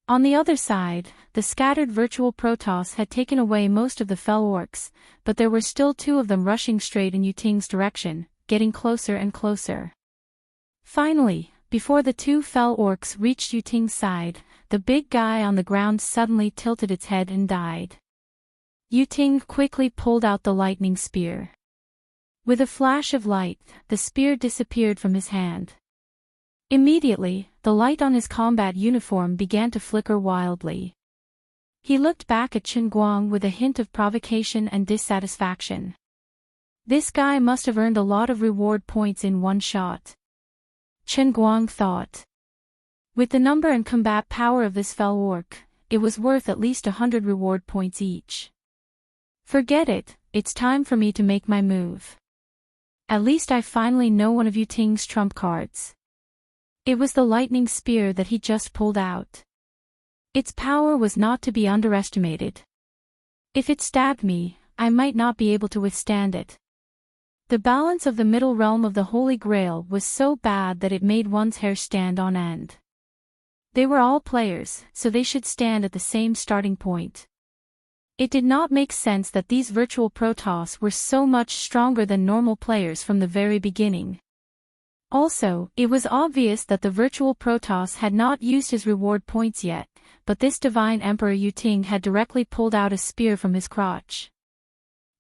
On the other side, the scattered virtual Protoss had taken away most of the fell orcs, but there were still 2 of them rushing straight in Ting's direction, getting closer and closer. Finally, before the 2 fell orcs reached Ting's side, the big guy on the ground suddenly tilted its head and died. Ting quickly pulled out the lightning spear. With a flash of light, the spear disappeared from his hand. Immediately, the light on his combat uniform began to flicker wildly. He looked back at Chen Guang with a hint of provocation and dissatisfaction. This guy must have earned a lot of reward points in one shot. Chen Guang thought. With the number and combat power of this fell orc, it was worth at least 100 reward points each. Forget it, it's time for me to make my move. At least I finally know one of Ting's trump cards. It was the lightning spear that he just pulled out. Its power was not to be underestimated. If it stabbed me, I might not be able to withstand it. The balance of the middle realm of the Holy Grail was so bad that it made one's hair stand on end. They were all players, so they should stand at the same starting point. It did not make sense that these virtual Protoss were so much stronger than normal players from the very beginning. Also, it was obvious that the virtual Protoss had not used his reward points yet, but this divine Emperor Ting had directly pulled out a spear from his crotch.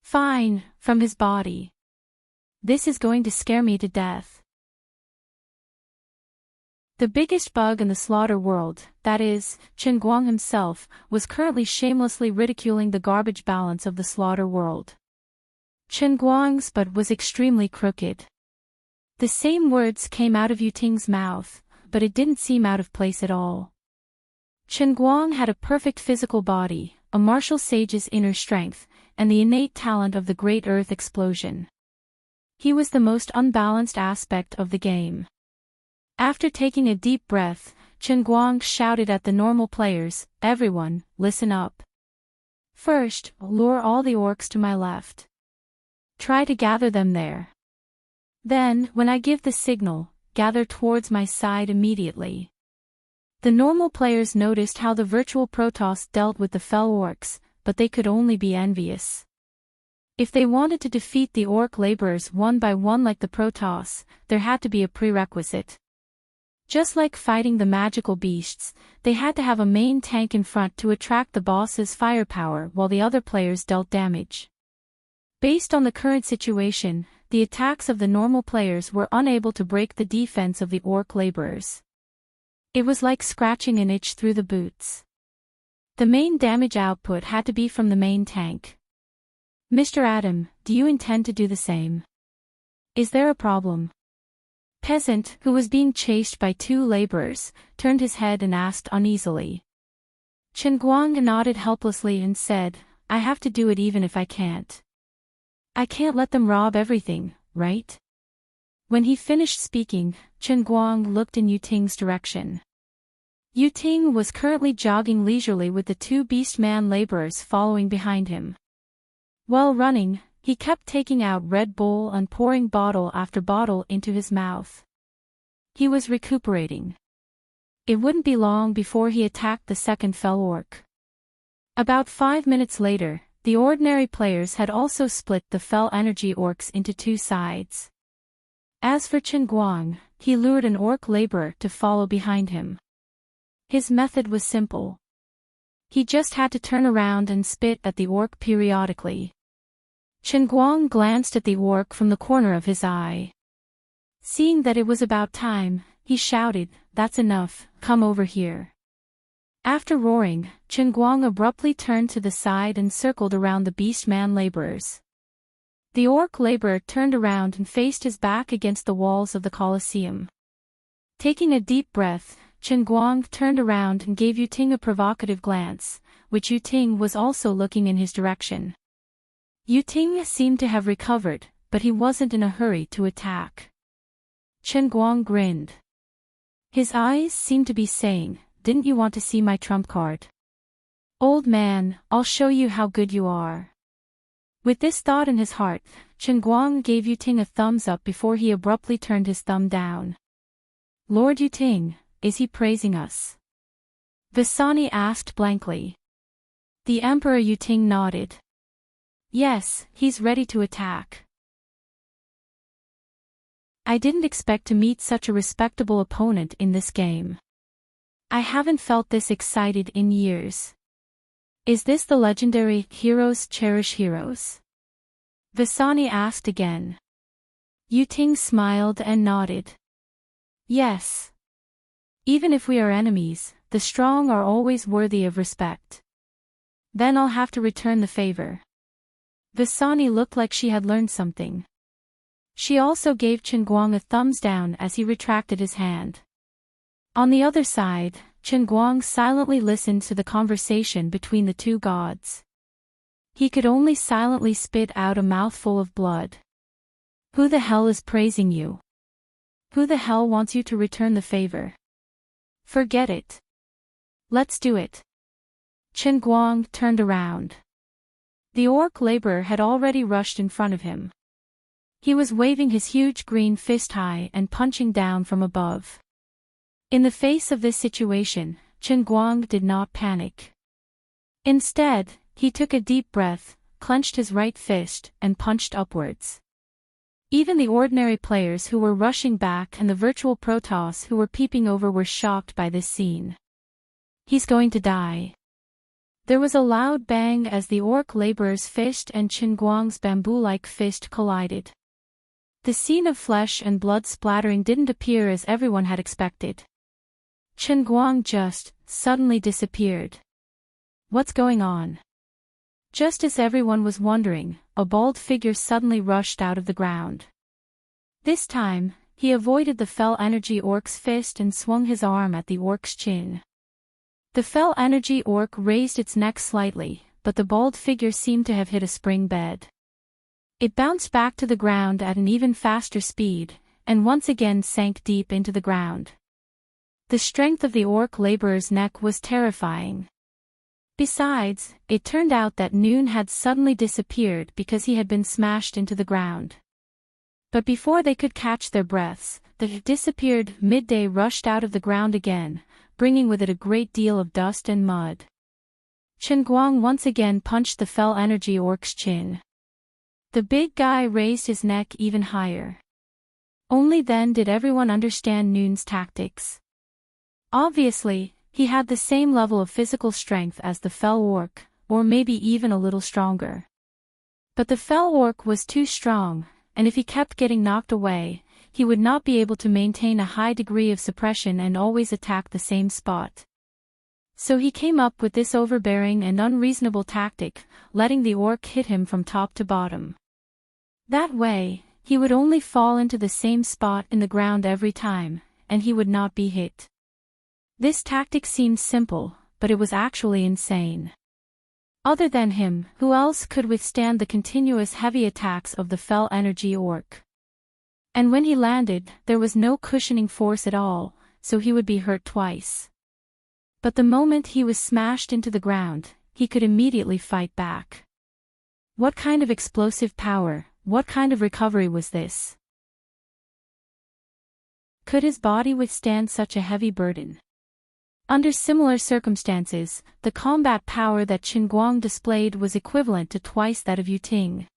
Fine, from his body. This is going to scare me to death. The biggest bug in the slaughter world, that is, Chen Guang himself, was currently shamelessly ridiculing the garbage balance of the slaughter world. Chen Guang's butt was extremely crooked. The same words came out of Yuting's mouth, but it didn't seem out of place at all. Chen Guang had a perfect physical body, a martial sage's inner strength, and the innate talent of the Great Earth Explosion. He was the most unbalanced aspect of the game. After taking a deep breath, Chen Guang shouted at the normal players, "Everyone, listen up. First, lure all the orcs to my left. Try to gather them there. Then, when I give the signal, gather towards my side immediately." The normal players noticed how the virtual Protoss dealt with the fell orcs, but they could only be envious. If they wanted to defeat the orc laborers one by one like the Protoss, there had to be a prerequisite. Just like fighting the magical beasts, they had to have a main tank in front to attract the boss's firepower while the other players dealt damage. Based on the current situation, the attacks of the normal players were unable to break the defense of the orc laborers. It was like scratching an itch through the boots. The main damage output had to be from the main tank. "Mr. Adam, do you intend to do the same? Is there a problem?" Peasant, who was being chased by two laborers, turned his head and asked uneasily. Chen Guang nodded helplessly and said, "I have to do it even if I can't. I can't let them rob everything, right?" When he finished speaking, Chen Guang looked in Yuting's direction. Yuting was currently jogging leisurely with the two beastman laborers following behind him. While running, he kept taking out Red Bull and pouring bottle after bottle into his mouth. He was recuperating. It wouldn't be long before he attacked the second fell orc. About 5 minutes later, the ordinary players had also split the fell energy orcs into two sides. As for Chen Guang, he lured an orc laborer to follow behind him. His method was simple. He just had to turn around and spit at the orc periodically. Chen Guang glanced at the orc from the corner of his eye. Seeing that it was about time, he shouted, "That's enough, come over here." After roaring, Chen Guang abruptly turned to the side and circled around the beastman laborers. The orc laborer turned around and faced his back against the walls of the Colosseum. Taking a deep breath, Chen Guang turned around and gave Yuting a provocative glance, which Yuting was also looking in his direction. Yuting seemed to have recovered, but he wasn't in a hurry to attack. Chen Guang grinned. His eyes seemed to be saying, "Didn't you want to see my trump card? Old man, I'll show you how good you are." With this thought in his heart, Chen Guang gave Yuting a thumbs up before he abruptly turned his thumb down. "Lord Yuting, is he praising us?" Visani asked blankly. The Emperor Yuting nodded. "Yes, he's ready to attack." I didn't expect to meet such a respectable opponent in this game. I haven't felt this excited in years. Is this the legendary Heroes Cherish Heroes? Visani asked again. Yuting smiled and nodded. Yes. Even if we are enemies, the strong are always worthy of respect. Then I'll have to return the favor. Visani looked like she had learned something. She also gave Chen Guang a thumbs down as he retracted his hand. On the other side, Chen Guang silently listened to the conversation between the two gods. He could only silently spit out a mouthful of blood. Who the hell is praising you? Who the hell wants you to return the favor? Forget it. Let's do it. Chen Guang turned around. The orc laborer had already rushed in front of him. He was waving his huge green fist high and punching down from above. In the face of this situation, Chen Guang did not panic. Instead, he took a deep breath, clenched his right fist, and punched upwards. Even the ordinary players who were rushing back and the virtual Protoss who were peeping over were shocked by this scene. He's going to die. There was a loud bang as the orc laborer's fist and Chen Guang's bamboo-like fist collided. The scene of flesh and blood splattering didn't appear as everyone had expected. Chen Guang just suddenly disappeared. What's going on? Just as everyone was wondering, a bald figure suddenly rushed out of the ground. This time, he avoided the fell energy orc's fist and swung his arm at the orc's chin. The fell energy orc raised its neck slightly, but the bald figure seemed to have hit a spring bed. It bounced back to the ground at an even faster speed, and once again sank deep into the ground. The strength of the orc laborer's neck was terrifying. Besides, it turned out that Noon had suddenly disappeared because he had been smashed into the ground. But before they could catch their breaths, the disappeared midday rushed out of the ground again, bringing with it a great deal of dust and mud. Chen Guang once again punched the fell energy orc's chin. The big guy raised his neck even higher. Only then did everyone understand Noon's tactics. Obviously, he had the same level of physical strength as the fell orc, or maybe even a little stronger. But the fell orc was too strong, and if he kept getting knocked away, he would not be able to maintain a high degree of suppression and always attack the same spot. So he came up with this overbearing and unreasonable tactic, letting the orc hit him from top to bottom. That way, he would only fall into the same spot in the ground every time, and he would not be hit. This tactic seemed simple, but it was actually insane. Other than him, who else could withstand the continuous heavy attacks of the fell energy orc? And when he landed, there was no cushioning force at all, so he would be hurt twice. But the moment he was smashed into the ground, he could immediately fight back. What kind of explosive power, what kind of recovery was this? Could his body withstand such a heavy burden? Under similar circumstances, the combat power that Chen Guang displayed was equivalent to twice that of Yu Ting.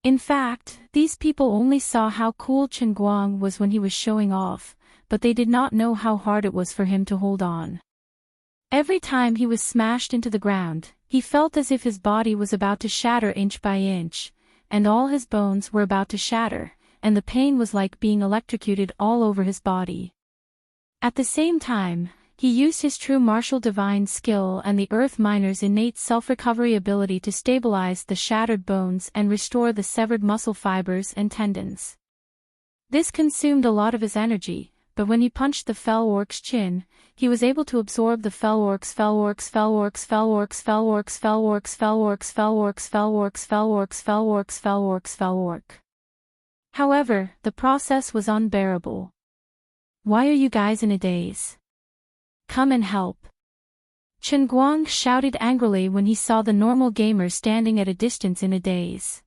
In fact, these people only saw how cool Chen Guang was when he was showing off, but they did not know how hard it was for him to hold on. Every time he was smashed into the ground, he felt as if his body was about to shatter inch by inch, and all his bones were about to shatter, and the pain was like being electrocuted all over his body. At the same time, he used his true martial divine skill and the earth miner's innate self-recovery ability to stabilize the shattered bones and restore the severed muscle fibers and tendons. This consumed a lot of his energy, but when he punched the fell orc's chin, he was able to absorb the fell orc's orc. However, the process was unbearable. Why are you guys in a daze? Come and help. Chen Guang shouted angrily when he saw the normal gamers standing at a distance in a daze.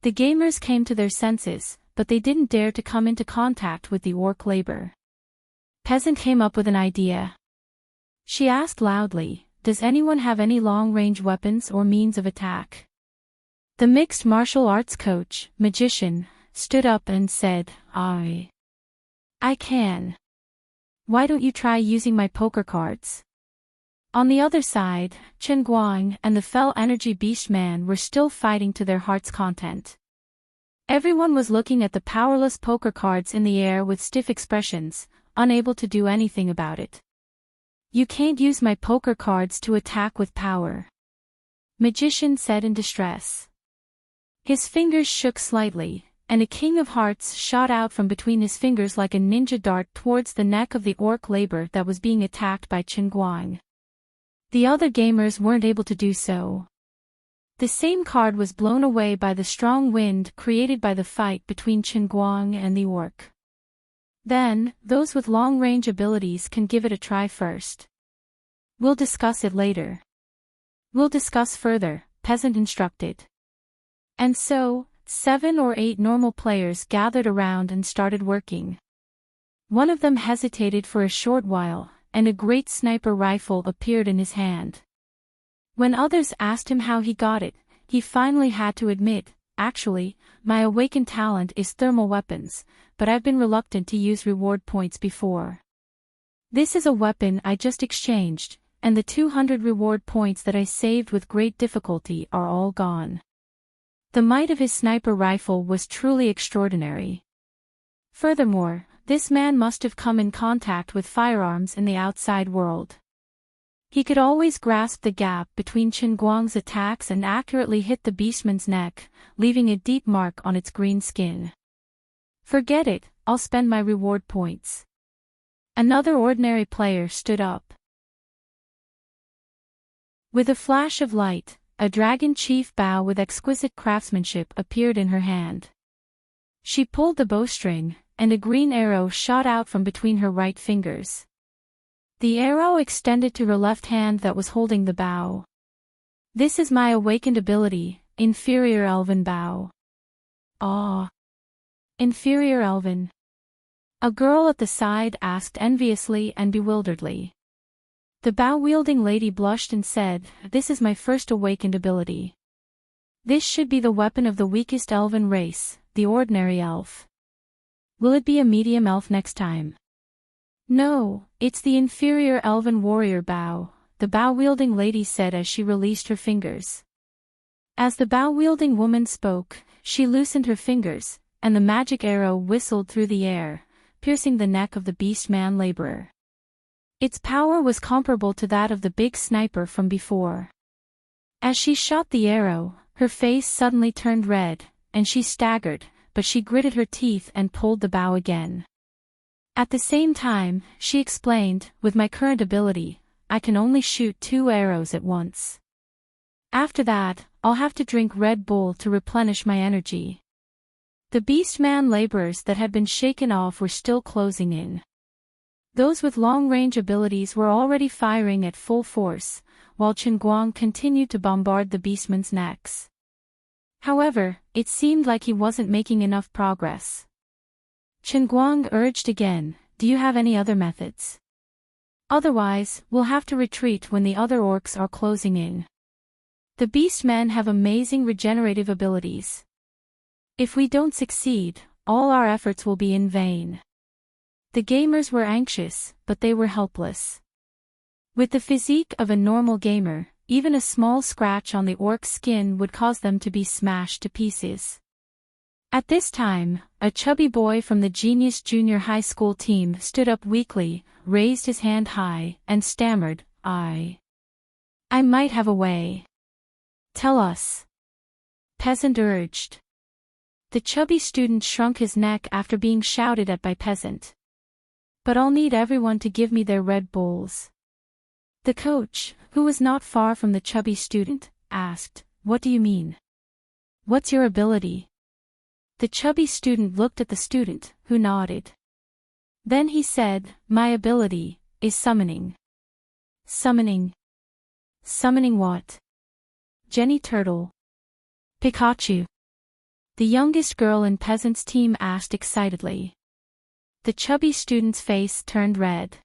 The gamers came to their senses, but they didn't dare to come into contact with the orc labor. Peasant came up with an idea. She asked loudly, "Does anyone have any long-range weapons or means of attack?" The mixed martial arts coach, magician, stood up and said, I can. Why don't you try using my poker cards? On the other side, Chen Guang and the fell energy beast man were still fighting to their heart's content. Everyone was looking at the powerless poker cards in the air with stiff expressions, unable to do anything about it. You can't use my poker cards to attack with power. Magician said in distress. His fingers shook slightly, and a king of hearts shot out from between his fingers like a ninja dart towards the neck of the orc labor that was being attacked by Chen Guang. The other gamers weren't able to do so. The same card was blown away by the strong wind created by the fight between Chen Guang and the orc. Then, those with long-range abilities can give it a try first. We'll discuss it later. We'll discuss further, peasant instructed. And so, 7 or 8 normal players gathered around and started working. One of them hesitated for a short while, and a great sniper rifle appeared in his hand. When others asked him how he got it, he finally had to admit, "Actually, my awakened talent is thermal weapons, but I've been reluctant to use reward points before. This is a weapon I just exchanged, and the 200 reward points that I saved with great difficulty are all gone." The might of his sniper rifle was truly extraordinary. Furthermore, this man must have come in contact with firearms in the outside world. He could always grasp the gap between Qin Guang's attacks and accurately hit the beastman's neck, leaving a deep mark on its green skin. Forget it, I'll spend my reward points. Another ordinary player stood up. With a flash of light, a dragon chief bow with exquisite craftsmanship appeared in her hand. She pulled the bowstring, and a green arrow shot out from between her right fingers. The arrow extended to her left hand that was holding the bow. This is my awakened ability, Inferior Elven Bow. Ah. Inferior Elven. A girl at the side asked enviously and bewilderedly. The bow-wielding lady blushed and said, "This is my first awakened ability. This should be the weapon of the weakest elven race, the ordinary elf. Will it be a medium elf next time?" "No, it's the inferior elven warrior bow," the bow-wielding lady said as she released her fingers. As the bow-wielding woman spoke, she loosened her fingers, and the magic arrow whistled through the air, piercing the neck of the beastman laborer. Its power was comparable to that of the big sniper from before. As she shot the arrow, her face suddenly turned red, and she staggered, but she gritted her teeth and pulled the bow again. At the same time, she explained, "With my current ability, I can only shoot 2 arrows at once. After that, I'll have to drink Red Bull to replenish my energy." The beastman laborers that had been shaken off were still closing in. Those with long-range abilities were already firing at full force, while Qin Guang continued to bombard the beastmen's necks. However, it seemed like he wasn't making enough progress. Qin Guang urged again, "Do you have any other methods? Otherwise, we'll have to retreat when the other orcs are closing in. The beastmen have amazing regenerative abilities. If we don't succeed, all our efforts will be in vain." The gamers were anxious, but they were helpless. With the physique of a normal gamer, even a small scratch on the orc's skin would cause them to be smashed to pieces. At this time, a chubby boy from the Genius Junior High School team stood up weakly, raised his hand high, and stammered, I might have a way. Tell us." Peasant urged. The chubby student shrunk his neck after being shouted at by Peasant. "But I'll need everyone to give me their Red Bulls." The coach, who was not far from the chubby student, asked, "What do you mean? What's your ability?" The chubby student looked at the student, who nodded. Then he said, "My ability is summoning." "Summoning? Summoning what?" "Jenny Turtle." "Pikachu?" the youngest girl in Peasant's team asked excitedly. The chubby student's face turned red.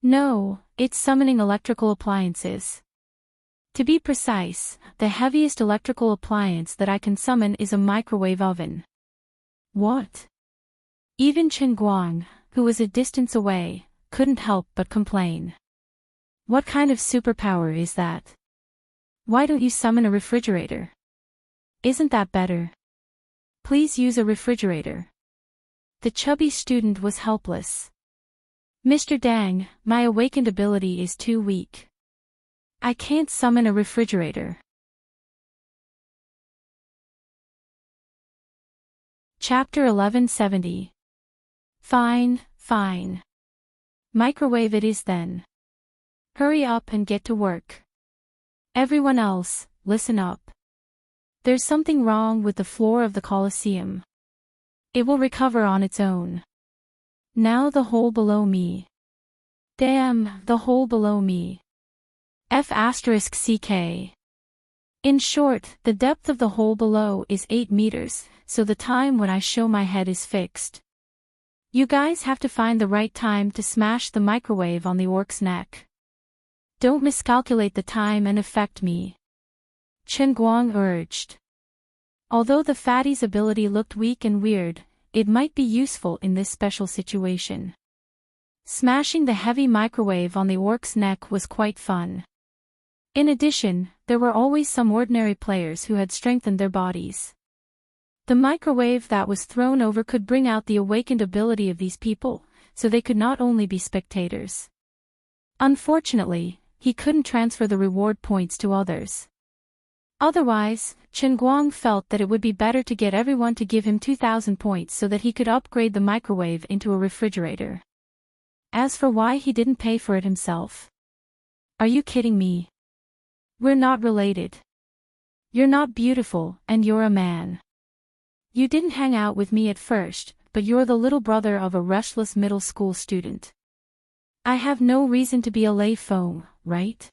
"No, it's summoning electrical appliances. To be precise, the heaviest electrical appliance that I can summon is a microwave oven." "What?" Even Qin Guang, who was a distance away, couldn't help but complain. "What kind of superpower is that? Why don't you summon a refrigerator? Isn't that better? Please use a refrigerator." The chubby student was helpless. "Mr. Dang, my awakened ability is too weak. I can't summon a refrigerator." Chapter 1170. Fine, fine. Microwave it is then. Hurry up and get to work. Everyone else, listen up. There's something wrong with the floor of the Colosseum. It will recover on its own. Now the hole below me. Damn, the hole below me. F***CK. In short, the depth of the hole below is 8 meters, so the time when I show my head is fixed. You guys have to find the right time to smash the microwave on the orc's neck. Don't miscalculate the time and affect me. Qin Guang urged. Although the fatty's ability looked weak and weird, it might be useful in this special situation. Smashing the heavy microwave on the orc's neck was quite fun. In addition, there were always some ordinary players who had strengthened their bodies. The microwave that was thrown over could bring out the awakened ability of these people, so they could not only be spectators. Unfortunately, he couldn't transfer the reward points to others. Otherwise, Chen Guang felt that it would be better to get everyone to give him 2,000 points so that he could upgrade the microwave into a refrigerator. As for why he didn't pay for it himself. Are you kidding me? We're not related. You're not beautiful, and you're a man. You didn't hang out with me at first, but you're the little brother of a restless middle school student. I have no reason to be a lay foam, right?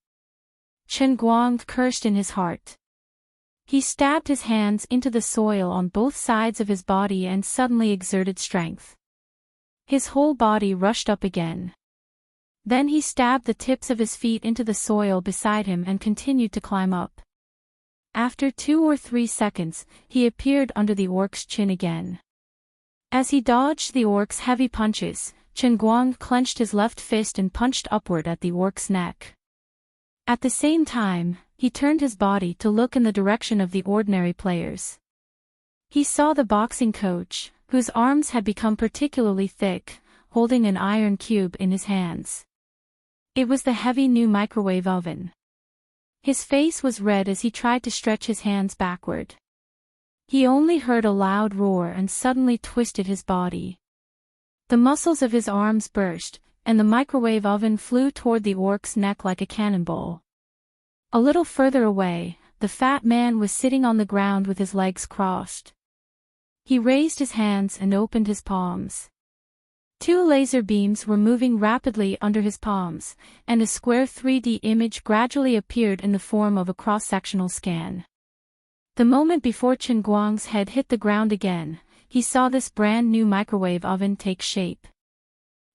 Chen Guang cursed in his heart. He stabbed his hands into the soil on both sides of his body and suddenly exerted strength. His whole body rushed up again. Then he stabbed the tips of his feet into the soil beside him and continued to climb up. After 2 or 3 seconds, he appeared under the orc's chin again. As he dodged the orc's heavy punches, Chen Guang clenched his left fist and punched upward at the orc's neck. At the same time, he turned his body to look in the direction of the ordinary players. He saw the boxing coach, whose arms had become particularly thick, holding an iron cube in his hands. It was the heavy new microwave oven. His face was red as he tried to stretch his hands backward. He only heard a loud roar and suddenly twisted his body. The muscles of his arms burst, and the microwave oven flew toward the orc's neck like a cannonball. A little further away, the fat man was sitting on the ground with his legs crossed. He raised his hands and opened his palms. 2 laser beams were moving rapidly under his palms, and a square 3D image gradually appeared in the form of a cross-sectional scan. The moment before Chen Guang's head hit the ground again, he saw this brand new microwave oven take shape.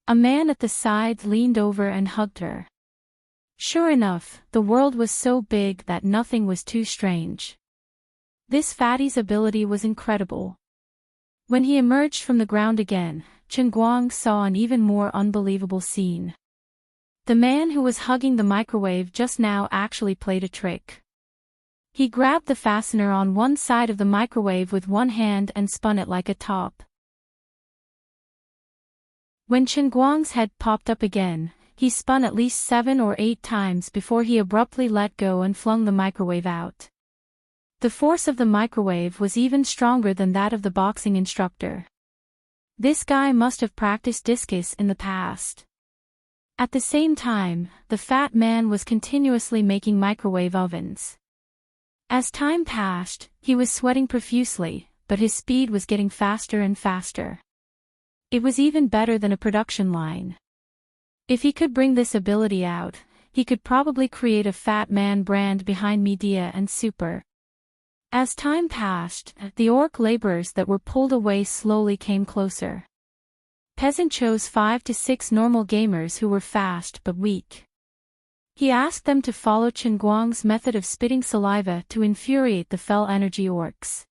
A man at the side leaned over and hugged her. Sure enough, the world was so big that nothing was too strange. This fatty's ability was incredible. When he emerged from the ground again, Chen Guang saw an even more unbelievable scene. The man who was hugging the microwave just now actually played a trick. He grabbed the fastener on one side of the microwave with one hand and spun it like a top. When Chen Guang's head popped up again, he spun at least 7 or 8 times before he abruptly let go and flung the microwave out. The force of the microwave was even stronger than that of the boxing instructor. This guy must have practiced discus in the past. At the same time, the fat man was continuously making microwave ovens. As time passed, he was sweating profusely, but his speed was getting faster and faster. It was even better than a production line. If he could bring this ability out, he could probably create a Fat Man brand behind Media and Super. As time passed, the orc laborers that were pulled away slowly came closer. Peasant chose 5 to 6 normal gamers who were fast but weak. He asked them to follow Chen Guang's method of spitting saliva to infuriate the fell energy orcs.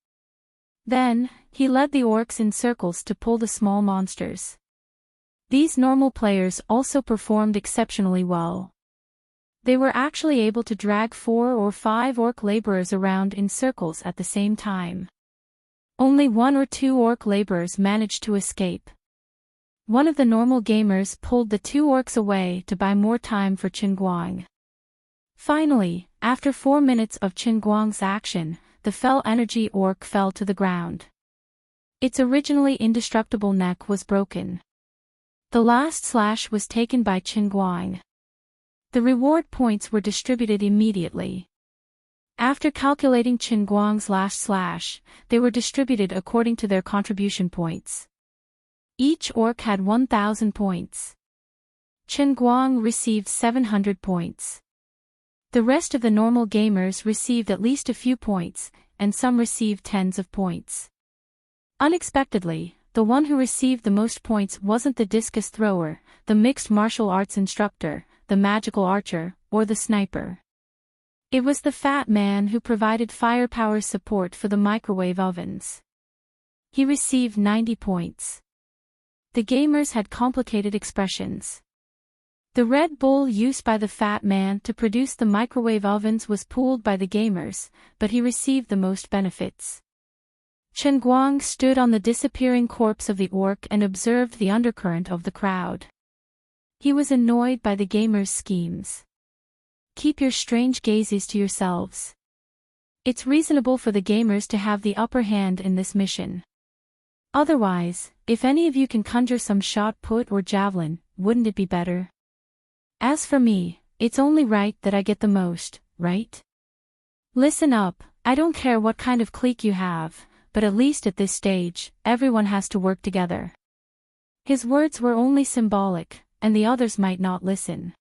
Then, he led the orcs in circles to pull the small monsters. These normal players also performed exceptionally well. They were actually able to drag 4 or 5 orc laborers around in circles at the same time. Only 1 or 2 orc laborers managed to escape. One of the normal gamers pulled the 2 orcs away to buy more time for Chen Guang. Finally, after 4 minutes of Chen Guang's action, the fell energy orc fell to the ground. Its originally indestructible neck was broken. The last slash was taken by Chen Guang. The reward points were distributed immediately. After calculating Chen Guang's last slash, they were distributed according to their contribution points. Each orc had 1,000 points. Chen Guang received 700 points. The rest of the normal gamers received at least a few points, and some received tens of points. Unexpectedly, the one who received the most points wasn't the discus thrower, the mixed martial arts instructor, the magical archer, or the sniper. It was the fat man who provided firepower support for the microwave ovens. He received 90 points. The gamers had complicated expressions. The Red Bull used by the fat man to produce the microwave ovens was pooled by the gamers, but he received the most benefits. Chen Guang stood on the disappearing corpse of the orc and observed the undercurrent of the crowd. He was annoyed by the gamers' schemes. keep your strange gazes to yourselves. It's reasonable for the gamers to have the upper hand in this mission. Otherwise, if any of you can conjure some shot put or javelin, wouldn't it be better? As for me, it's only right that I get the most, right? Listen up, I don't care what kind of clique you have, but at least at this stage, everyone has to work together. His words were only symbolic, and the others might not listen.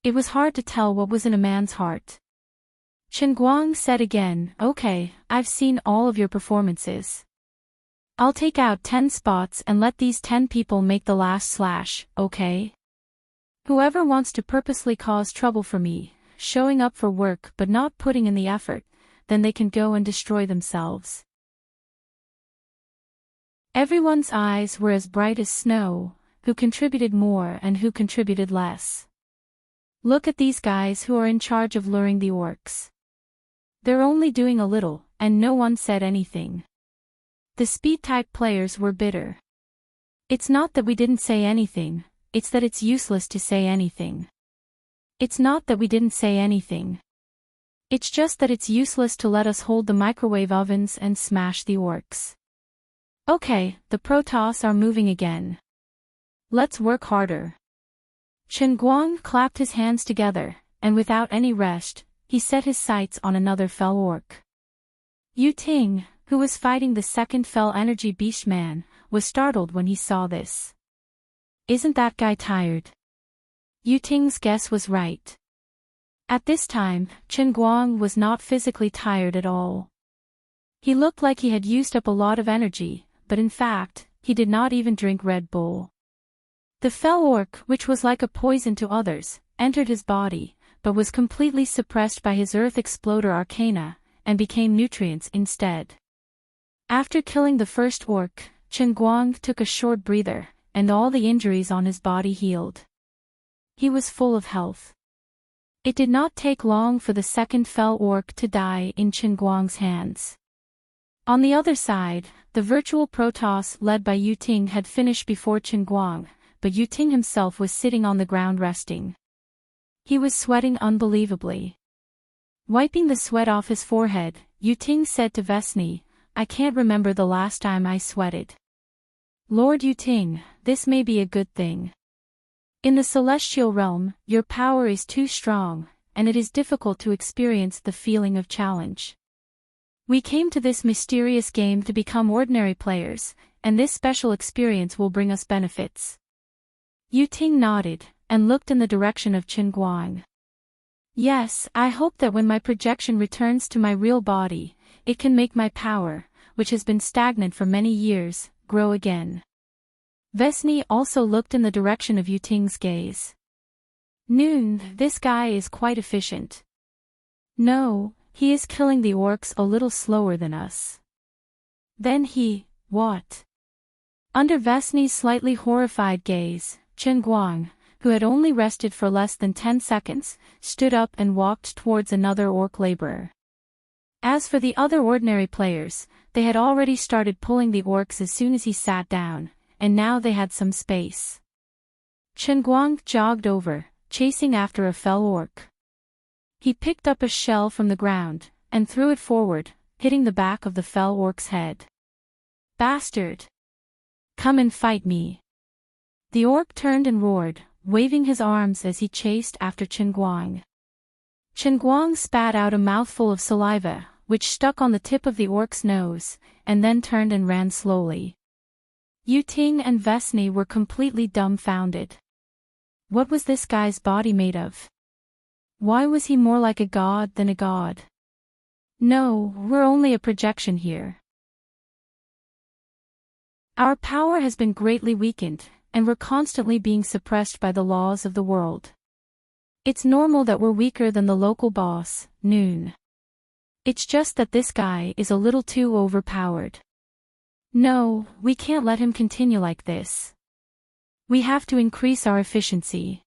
It was hard to tell what was in a man's heart. Chen Guang said again, "Okay, I've seen all of your performances. I'll take out 10 spots and let these 10 people make the last slash, okay? Whoever wants to purposely cause trouble for me, showing up for work but not putting in the effort, then they can go and destroy themselves." Everyone's eyes were as bright as snow, who contributed more and who contributed less. Look at these guys who are in charge of luring the orcs. They're only doing a little, and no one said anything. The speed-type players were bitter. It's not that we didn't say anything, it's that it's useless to say anything. It's not that we didn't say anything. It's just that it's useless to let us hold the microwave ovens and smash the orcs. Okay, the Protoss are moving again. Let's work harder. Chen Guang clapped his hands together, and without any rest, he set his sights on another fell orc. Yu Ting, who was fighting the second fell energy beast man, was startled when he saw this. Isn't that guy tired? Yu Ting's guess was right. At this time, Chen Guang was not physically tired at all. He looked like he had used up a lot of energy, but in fact, he did not even drink Red Bull. The fell orc, which was like a poison to others, entered his body, but was completely suppressed by his Earth Exploder Arcana, and became nutrients instead. After killing the first orc, Chen Guang took a short breather, and all the injuries on his body healed. He was full of health. It did not take long for the second fell orc to die in Chen Guang's hands. On the other side, the virtual Protoss led by Yu Ting had finished before Chen Guang, but Yu Ting himself was sitting on the ground resting. He was sweating unbelievably. Wiping the sweat off his forehead, Yu Ting said to Vesni, "I can't remember the last time I sweated. Lord Yu Ting, this may be a good thing. In the celestial realm, your power is too strong, and it is difficult to experience the feeling of challenge. We came to this mysterious game to become ordinary players, and this special experience will bring us benefits." Yu Ting nodded, and looked in the direction of Chen Guang. "Yes, I hope that when my projection returns to my real body, it can make my power, which has been stagnant for many years, grow again." Vesni also looked in the direction of Yu Ting's gaze. "Noon, this guy is quite efficient. No, he is killing the orcs a little slower than us." Then what? Under Vesni's slightly horrified gaze, Chen Guang, who had only rested for less than 10 seconds, stood up and walked towards another orc laborer. As for the other ordinary players, they had already started pulling the orcs as soon as he sat down, and now they had some space. Chen Guang jogged over, chasing after a fell orc. He picked up a shell from the ground, and threw it forward, hitting the back of the fell orc's head. "Bastard! Come and fight me!" The orc turned and roared, waving his arms as he chased after Chen Guang. Chen Guang spat out a mouthful of saliva, which stuck on the tip of the orc's nose, and then turned and ran slowly. Yu Ting and Vesni were completely dumbfounded. What was this guy's body made of? Why was he more like a god than a god? No, we're only a projection here. Our power has been greatly weakened, and we're constantly being suppressed by the laws of the world. It's normal that we're weaker than the local boss, Noon. It's just that this guy is a little too overpowered. No, we can't let him continue like this. We have to increase our efficiency.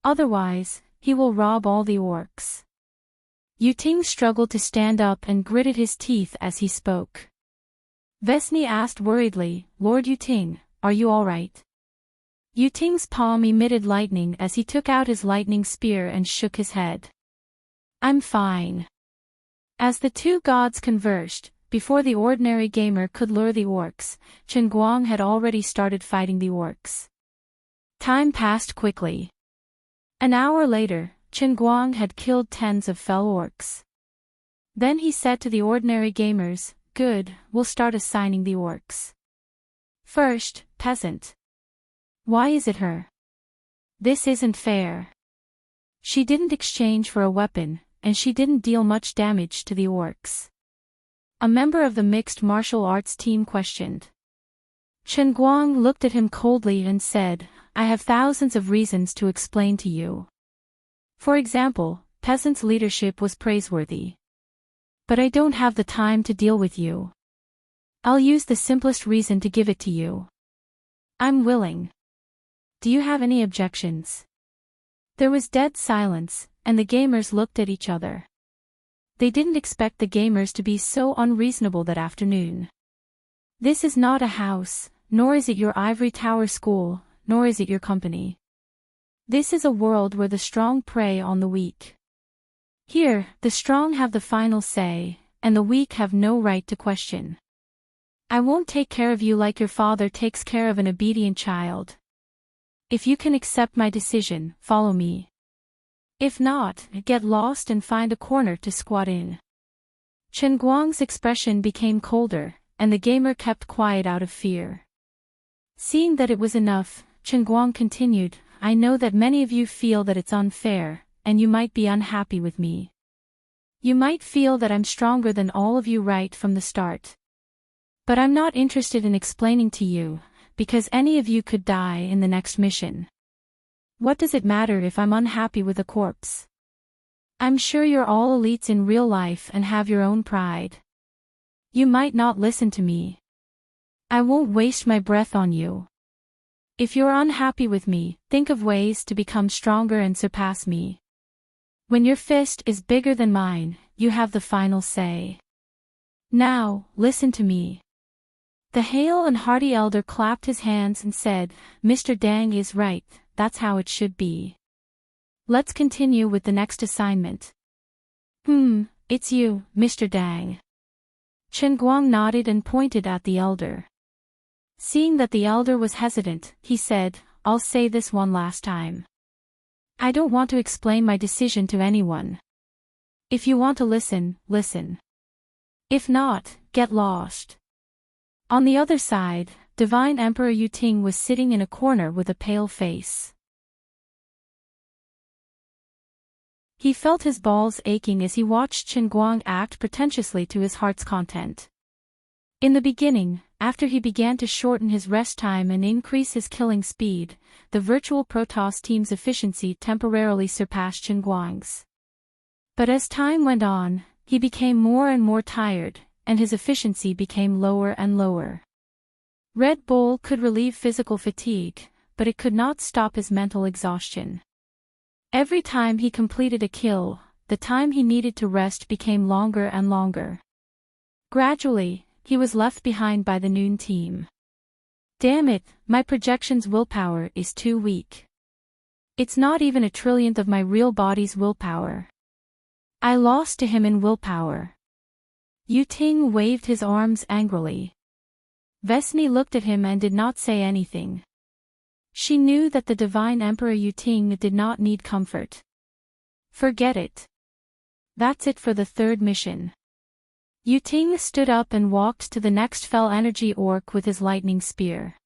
Otherwise, he will rob all the orcs." Yu Ting struggled to stand up and gritted his teeth as he spoke. Vesni asked worriedly, "Lord Yu Ting, are you all right?" Yu Ting's palm emitted lightning as he took out his lightning spear and shook his head. I'm fine. As the two gods conversed, before the ordinary gamer could lure the orcs, Chen Guang had already started fighting the orcs. Time passed quickly. An hour later, Chen Guang had killed tens of fell orcs. Then he said to the ordinary gamers, "Good, we'll start assigning the orcs. First, peasant. Why is it her? This isn't fair. She didn't exchange for a weapon, and she didn't deal much damage to the orcs." A member of the mixed martial arts team questioned. Chen Guang looked at him coldly and said, "I have thousands of reasons to explain to you. For example, peasant's leadership was praiseworthy. But I don't have the time to deal with you. I'll use the simplest reason to give it to you. I'm willing. Do you have any objections?" There was dead silence, and the gamers looked at each other. They didn't expect the gamers to be so unreasonable that afternoon. This is not a house, nor is it your ivory tower school, nor is it your company. This is a world where the strong prey on the weak. Here, the strong have the final say, and the weak have no right to question. I won't take care of you like your father takes care of an obedient child. If you can accept my decision, follow me. If not, get lost and find a corner to squat in. Chen Guang's expression became colder, and the gamer kept quiet out of fear. Seeing that it was enough, Chen Guang continued, "I know that many of you feel that it's unfair, and you might be unhappy with me. You might feel that I'm stronger than all of you right from the start. But I'm not interested in explaining to you, because any of you could die in the next mission. What does it matter if I'm unhappy with a corpse? I'm sure you're all elites in real life and have your own pride. You might not listen to me. I won't waste my breath on you. If you're unhappy with me, think of ways to become stronger and surpass me. When your fist is bigger than mine, you have the final say. Now, listen to me." The hale and hearty elder clapped his hands and said, "Mr. Dang is right, that's how it should be. Let's continue with the next assignment." It's you, Mr. Dang." Chen Guang nodded and pointed at the elder. Seeing that the elder was hesitant, he said, "I'll say this one last time. I don't want to explain my decision to anyone. If you want to listen, listen. If not, get lost." On the other side, Divine Emperor Yu Ting was sitting in a corner with a pale face. He felt his balls aching as he watched Chen Guang act pretentiously to his heart's content. In the beginning, after he began to shorten his rest time and increase his killing speed, the virtual Protoss team's efficiency temporarily surpassed Chen Guang's. But as time went on, he became more and more tired, and his efficiency became lower and lower. Red Bull could relieve physical fatigue, but it could not stop his mental exhaustion. Every time he completed a kill, the time he needed to rest became longer and longer. Gradually, he was left behind by the Noon team. Damn it, my projection's willpower is too weak. It's not even a trillionth of my real body's willpower. I lost to him in willpower. Yu Ting waved his arms angrily. Vesni looked at him and did not say anything. She knew that the Divine Emperor Yu Ting did not need comfort. Forget it. That's it for the third mission. Yu Ting stood up and walked to the next fell energy orc with his lightning spear.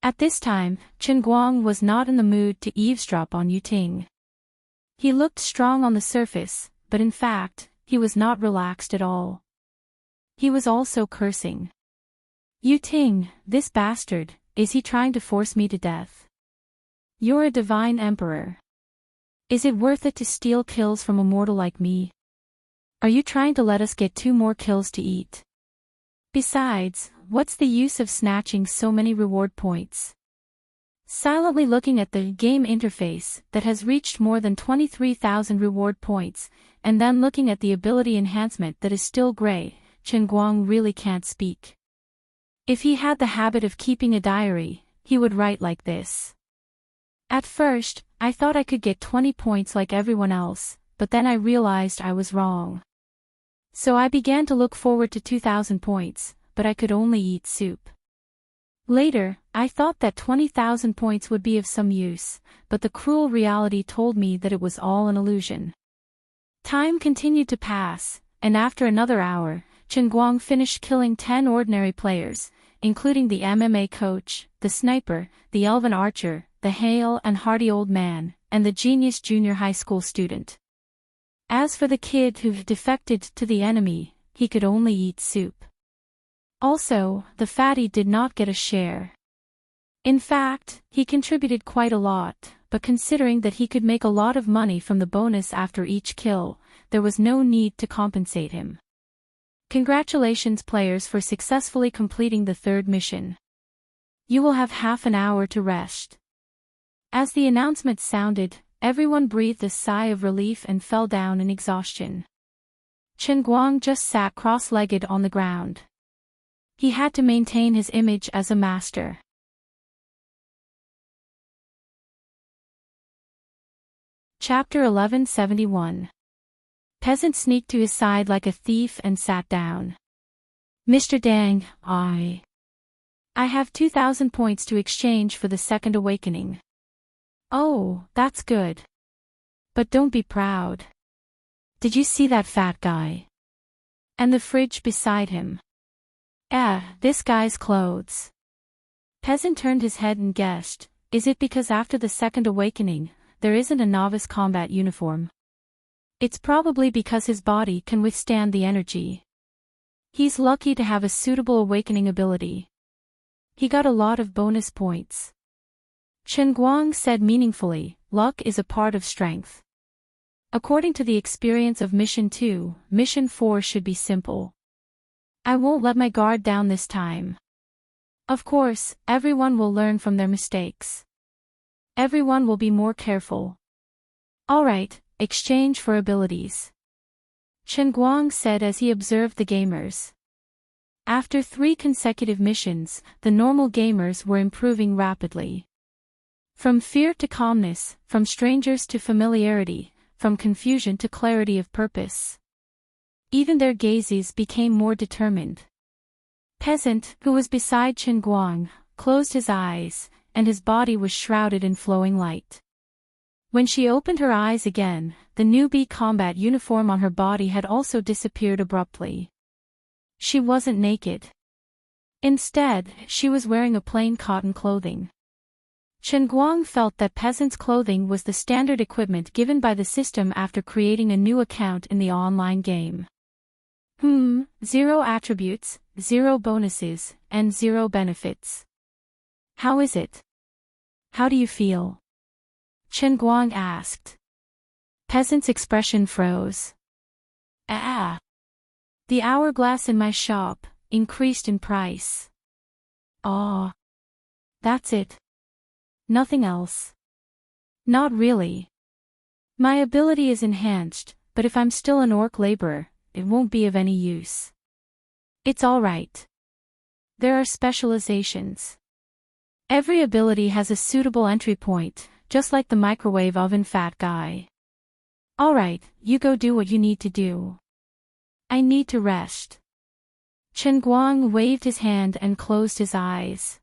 At this time, Chen Guang was not in the mood to eavesdrop on Yu Ting. He looked strong on the surface, but in fact, he was not relaxed at all. He was also cursing. Yu Ting, this bastard, is he trying to force me to death? You're a divine emperor. Is it worth it to steal kills from a mortal like me? Are you trying to let us get 2 more kills to eat? Besides, what's the use of snatching so many reward points? Silently looking at the game interface that has reached more than 23,000 reward points, and then looking at the ability enhancement that is still gray, Chen Guang really can't speak. If he had the habit of keeping a diary, he would write like this. At first, I thought I could get 20 points like everyone else, but then I realized I was wrong. So I began to look forward to 2,000 points, but I could only eat soup. Later, I thought that 20,000 points would be of some use, but the cruel reality told me that it was all an illusion. Time continued to pass, and after another hour, Chen Guang finished killing 10 ordinary players, including the MMA coach, the sniper, the elven archer, the hale and hearty old man, and the genius junior high school student. As for the kid who defected to the enemy, he could only eat soup. Also, the fatty did not get a share. In fact, he contributed quite a lot, but considering that he could make a lot of money from the bonus after each kill, there was no need to compensate him. Congratulations players for successfully completing the third mission. You will have half an hour to rest. As the announcement sounded, everyone breathed a sigh of relief and fell down in exhaustion. Chen Guang just sat cross-legged on the ground. He had to maintain his image as a master. Chapter 1171. Peasant sneaked to his side like a thief and sat down. Mr. Dang, I have 2,000 points to exchange for the second awakening. Oh, that's good. But don't be proud. Did you see that fat guy? And the fridge beside him? This guy's clothes. Peasant turned his head and guessed, is it because after the second awakening, there isn't a novice combat uniform? It's probably because his body can withstand the energy. He's lucky to have a suitable awakening ability. He got a lot of bonus points. Chen Guang said meaningfully, luck is a part of strength. According to the experience of Mission 2, Mission 4 should be simple. I won't let my guard down this time. Of course, everyone will learn from their mistakes. Everyone will be more careful. Alright, exchange for abilities. Chen Guang said as he observed the gamers. After 3 consecutive missions, the normal gamers were improving rapidly. From fear to calmness, from strangers to familiarity, from confusion to clarity of purpose. Even their gazes became more determined. Peasant, who was beside Chen Guang, closed his eyes, and his body was shrouded in flowing light. When she opened her eyes again, the newbie combat uniform on her body had also disappeared abruptly. She wasn't naked. Instead, she was wearing a plain cotton clothing. Chen Guang felt that peasant's clothing was the standard equipment given by the system after creating a new account in the online game. 0 attributes, 0 bonuses, and 0 benefits. How is it? How do you feel? Chen Guang asked. Peasant's expression froze. The hourglass in my shop increased in price. Oh. That's it. Nothing else. Not really. My ability is enhanced, but if I'm still an orc laborer, it won't be of any use. It's alright. There are specializations. Every ability has a suitable entry point, just like the microwave oven fat guy. Alright, you go do what you need to do. I need to rest. Chen Guang waved his hand and closed his eyes.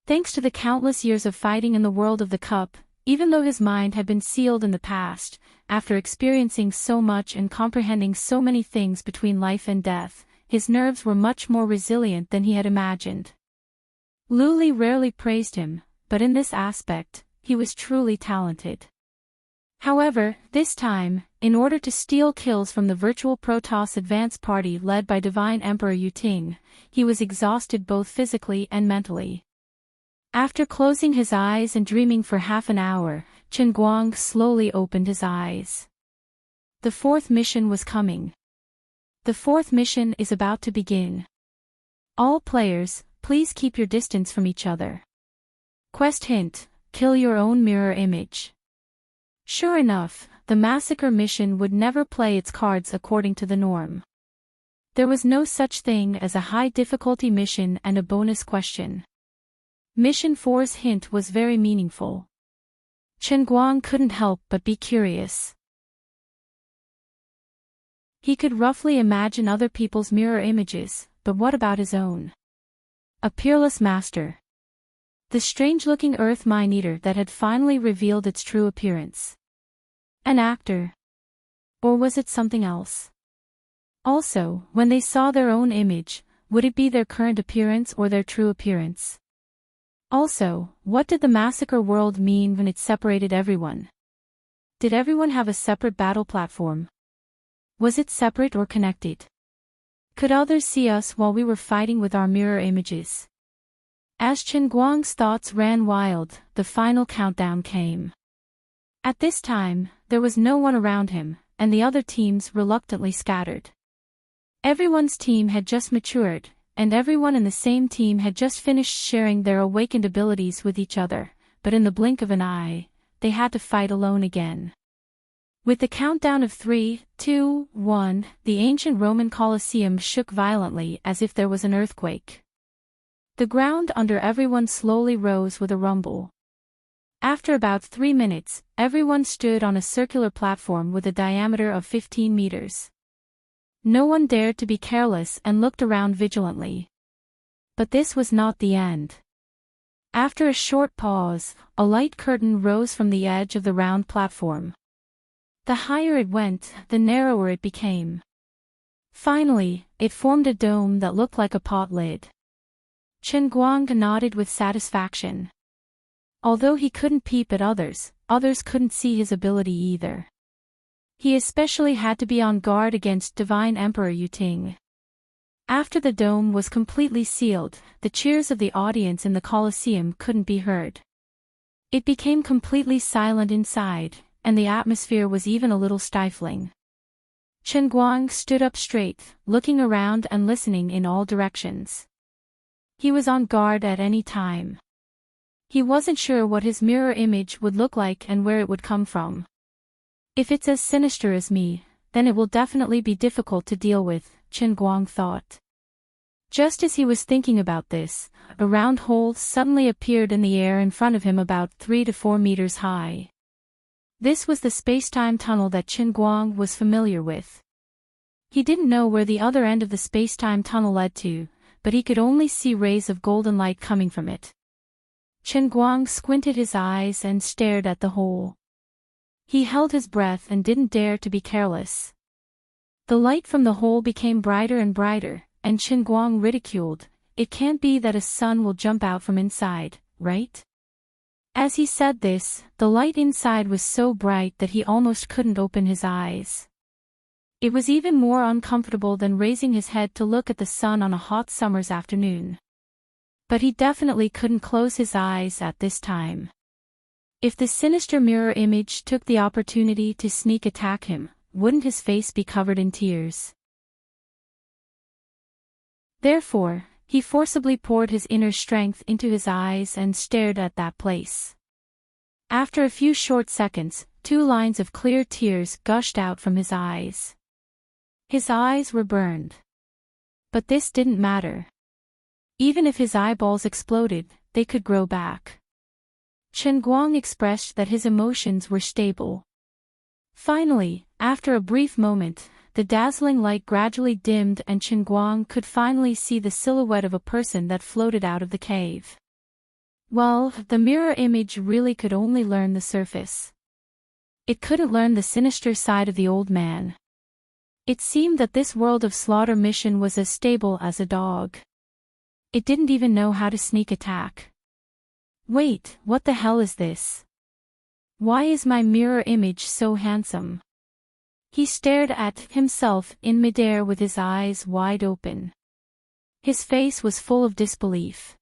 Thanks to the countless years of fighting in the world of the cup, even though his mind had been sealed in the past, after experiencing so much and comprehending so many things between life and death, his nerves were much more resilient than he had imagined. Luli rarely praised him, but in this aspect, he was truly talented. However, this time, in order to steal kills from the virtual Protoss advance party led by Divine Emperor Yuting, he was exhausted both physically and mentally. After closing his eyes and dreaming for half an hour, Chen Guang slowly opened his eyes. The 4th mission was coming. The 4th mission is about to begin. All players, please keep your distance from each other. Quest hint, kill your own mirror image. Sure enough, the massacre mission would never play its cards according to the norm. There was no such thing as a high difficulty mission and a bonus question. Mission 4's hint was very meaningful. Chen Guang couldn't help but be curious. He could roughly imagine other people's mirror images, but what about his own? A peerless master. The strange-looking earth mine-eater that had finally revealed its true appearance. An actor. Or was it something else? Also, when they saw their own image, would it be their current appearance or their true appearance? Also, what did the massacre world mean when it separated everyone? Did everyone have a separate battle platform? Was it separate or connected? Could others see us while we were fighting with our mirror images? As Chen Guang's thoughts ran wild, the final countdown came. At this time, there was no one around him, and the other teams reluctantly scattered. Everyone's team had just matured, and everyone in the same team had just finished sharing their awakened abilities with each other, but in the blink of an eye, they had to fight alone again. With the countdown of 3, 2, 1, the ancient Roman Colosseum shook violently as if there was an earthquake. The ground under everyone slowly rose with a rumble. After about 3 minutes, everyone stood on a circular platform with a diameter of 15 meters. No one dared to be careless and looked around vigilantly. But this was not the end. After a short pause, a light curtain rose from the edge of the round platform. The higher it went, the narrower it became. Finally, it formed a dome that looked like a pot lid. Chen Guang nodded with satisfaction. Although he couldn't peep at others, others couldn't see his ability either. He especially had to be on guard against Divine Emperor Yuting. After the dome was completely sealed, the cheers of the audience in the Colosseum couldn't be heard. It became completely silent inside, and the atmosphere was even a little stifling. Chen Guang stood up straight, looking around and listening in all directions. He was on guard at any time. He wasn't sure what his mirror image would look like and where it would come from. If it's as sinister as me, then it will definitely be difficult to deal with, Chen Guang thought. Just as he was thinking about this, a round hole suddenly appeared in the air in front of him about 3 to 4 meters high. This was the space-time tunnel that Chen Guang was familiar with. He didn't know where the other end of the space-time tunnel led to, but he could only see rays of golden light coming from it. Chen Guang squinted his eyes and stared at the hole. He held his breath and didn't dare to be careless. The light from the hole became brighter and brighter, and Chen Guang ridiculed, "It can't be that a sun will jump out from inside, right?" As he said this, the light inside was so bright that he almost couldn't open his eyes. It was even more uncomfortable than raising his head to look at the sun on a hot summer's afternoon. But he definitely couldn't close his eyes at this time. If the sinister mirror image took the opportunity to sneak attack him, wouldn't his face be covered in tears? Therefore, he forcibly poured his inner strength into his eyes and stared at that place. After a few short seconds, 2 lines of clear tears gushed out from his eyes. His eyes were burned. But this didn't matter. Even if his eyeballs exploded, they could grow back. Chen Guang expressed that his emotions were stable. Finally, after a brief moment, the dazzling light gradually dimmed and Chen Guang could finally see the silhouette of a person that floated out of the cave. Well, the mirror image really could only learn the surface. It couldn't learn the sinister side of the old man. It seemed that this world of slaughter mission was as stable as a dog. It didn't even know how to sneak attack. Wait, what the hell is this? Why is my mirror image so handsome? He stared at himself in midair with his eyes wide open. His face was full of disbelief.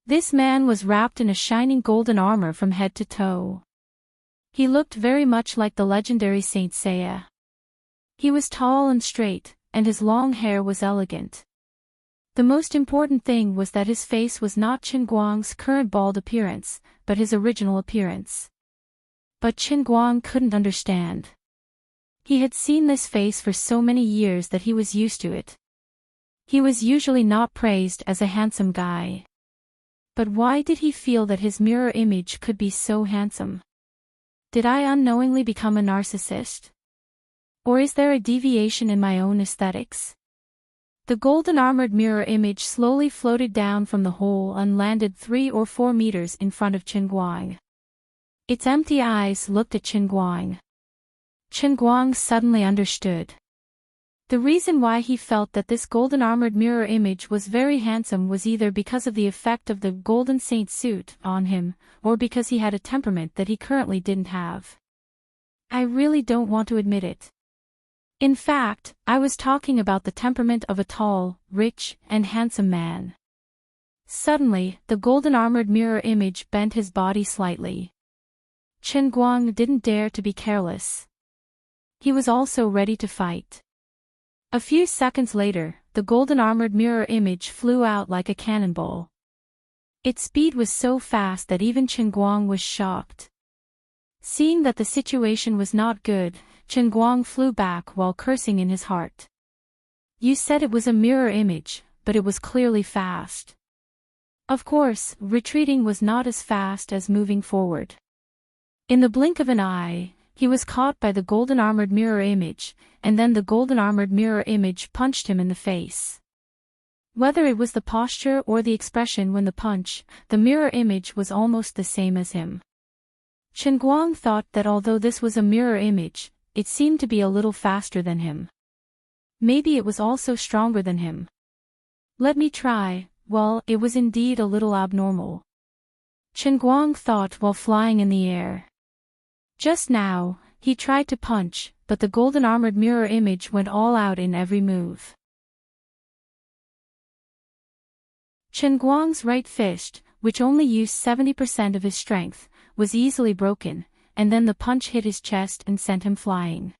This man was wrapped in a shining golden armor from head to toe. He looked very much like the legendary Saint Seiya. He was tall and straight, and his long hair was elegant. The most important thing was that his face was not Chen Guang's current bald appearance, but his original appearance. But Chen Guang couldn't understand. He had seen this face for so many years that he was used to it. He was usually not praised as a handsome guy. But why did he feel that his mirror image could be so handsome? Did I unknowingly become a narcissist? Or is there a deviation in my own aesthetics? The golden armored mirror image slowly floated down from the hole and landed 3 or 4 meters in front of Chen Guang. Its empty eyes looked at Chen Guang. Chen Guang suddenly understood. The reason why he felt that this golden armored mirror image was very handsome was either because of the effect of the golden saint suit on him, or because he had a temperament that he currently didn't have. I really don't want to admit it. In fact, I was talking about the temperament of a tall, rich, and handsome man. Suddenly, the golden armored mirror image bent his body slightly. Chen Guang didn't dare to be careless. He was also ready to fight. A few seconds later, the golden armored mirror image flew out like a cannonball. Its speed was so fast that even Chen Guang was shocked. Seeing that the situation was not good, Chen Guang flew back while cursing in his heart. You said it was a mirror image, but it was clearly fast. Of course, retreating was not as fast as moving forward. In the blink of an eye, he was caught by the golden armored mirror image, and then the golden armored mirror image punched him in the face. Whether it was the posture or the expression when the punch, the mirror image was almost the same as him. Chen Guang thought that although this was a mirror image, it seemed to be a little faster than him. Maybe it was also stronger than him. Let me try. Well, it was indeed a little abnormal. Chen Guang thought while flying in the air. Just now, he tried to punch, but the golden armored mirror image went all out in every move. Chen Guang's right fist, which only used 70% of his strength, was easily broken, and then the punch hit his chest and sent him flying.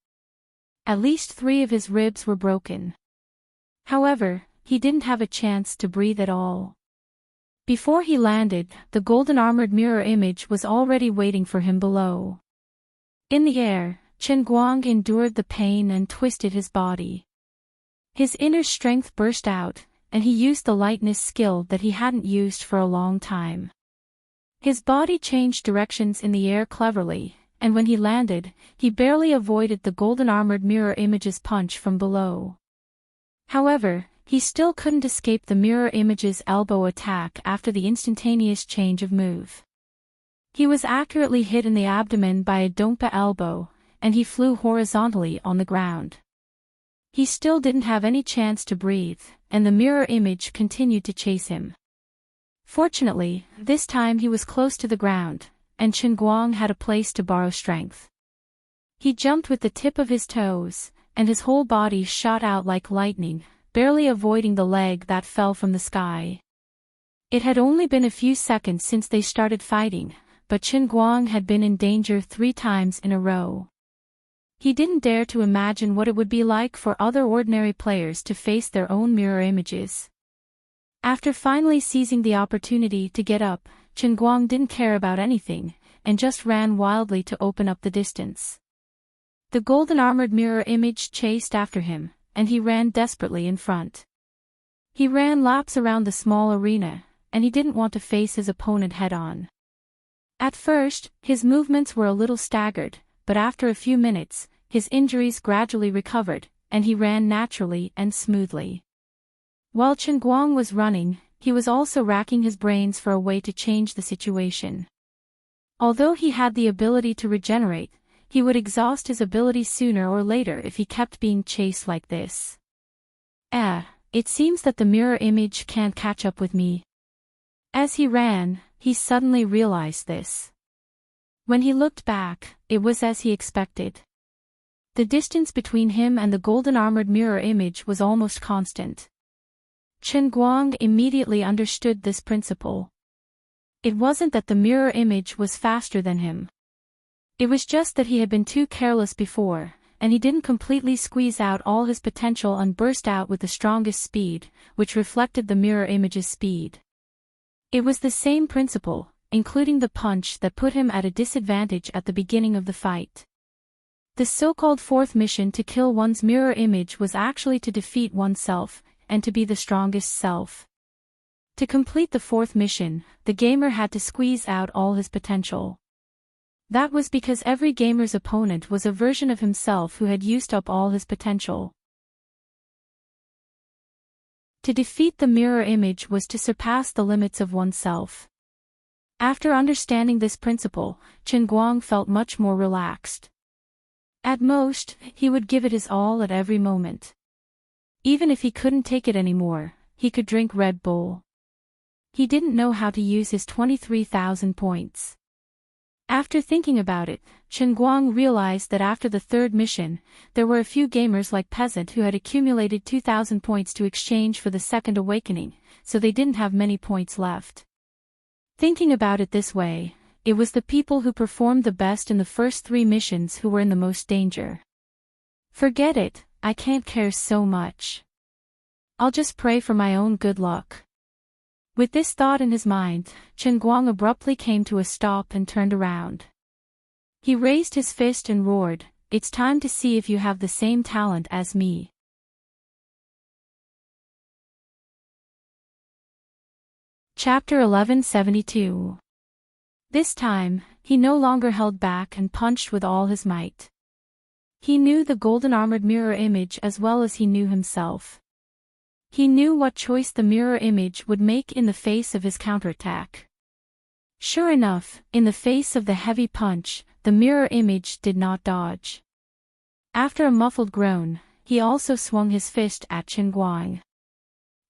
At least 3 of his ribs were broken. However, he didn't have a chance to breathe at all. Before he landed, the golden armored mirror image was already waiting for him below. In the air, Chen Guang endured the pain and twisted his body. His inner strength burst out, and he used the lightness skill that he hadn't used for a long time. His body changed directions in the air cleverly, and when he landed, he barely avoided the golden armored mirror image's punch from below. However, he still couldn't escape the mirror image's elbow attack after the instantaneous change of move. He was accurately hit in the abdomen by a donpa elbow, and he flew horizontally on the ground. He still didn't have any chance to breathe, and the mirror image continued to chase him. Fortunately, this time he was close to the ground, and Chen Guang had a place to borrow strength. He jumped with the tip of his toes, and his whole body shot out like lightning, barely avoiding the leg that fell from the sky. It had only been a few seconds since they started fighting, but Chen Guang had been in danger 3 times in a row. He didn't dare to imagine what it would be like for other ordinary players to face their own mirror images. After finally seizing the opportunity to get up, Chen Guang didn't care about anything, and just ran wildly to open up the distance. The golden armored mirror image chased after him, and he ran desperately in front. He ran laps around the small arena, and he didn't want to face his opponent head-on. At first, his movements were a little staggered, but after a few minutes, his injuries gradually recovered, and he ran naturally and smoothly. While Chen Guang was running, he was also racking his brains for a way to change the situation. Although he had the ability to regenerate, he would exhaust his ability sooner or later if he kept being chased like this. It seems that the mirror image can't catch up with me. As he ran, he suddenly realized this. When he looked back, it was as he expected. The distance between him and the golden armored mirror image was almost constant. Chen Guang immediately understood this principle. It wasn't that the mirror image was faster than him. It was just that he had been too careless before, and he didn't completely squeeze out all his potential and burst out with the strongest speed, which reflected the mirror image's speed. It was the same principle, including the punch, that put him at a disadvantage at the beginning of the fight. The so-called 4th mission to kill one's mirror image was actually to defeat oneself, and to be the strongest self. To complete the 4th mission, the gamer had to squeeze out all his potential. That was because every gamer's opponent was a version of himself who had used up all his potential. To defeat the mirror image was to surpass the limits of oneself. After understanding this principle, Chen Guang felt much more relaxed. At most, he would give it his all at every moment. Even if he couldn't take it anymore, he could drink Red Bull. He didn't know how to use his 23,000 points. After thinking about it, Chen Guang realized that after the third mission, there were a few gamers like Peasant who had accumulated 2,000 points to exchange for the second awakening, so they didn't have many points left. Thinking about it this way, it was the people who performed the best in the first 3 missions who were in the most danger. Forget it, I can't care so much. I'll just pray for my own good luck. With this thought in his mind, Chen Guang abruptly came to a stop and turned around. He raised his fist and roared, "It's time to see if you have the same talent as me." Chapter 1172. This time, he no longer held back and punched with all his might. He knew the golden armored mirror image as well as he knew himself. He knew what choice the mirror image would make in the face of his counterattack. Sure enough, in the face of the heavy punch, the mirror image did not dodge. After a muffled groan, he also swung his fist at Chen Guang.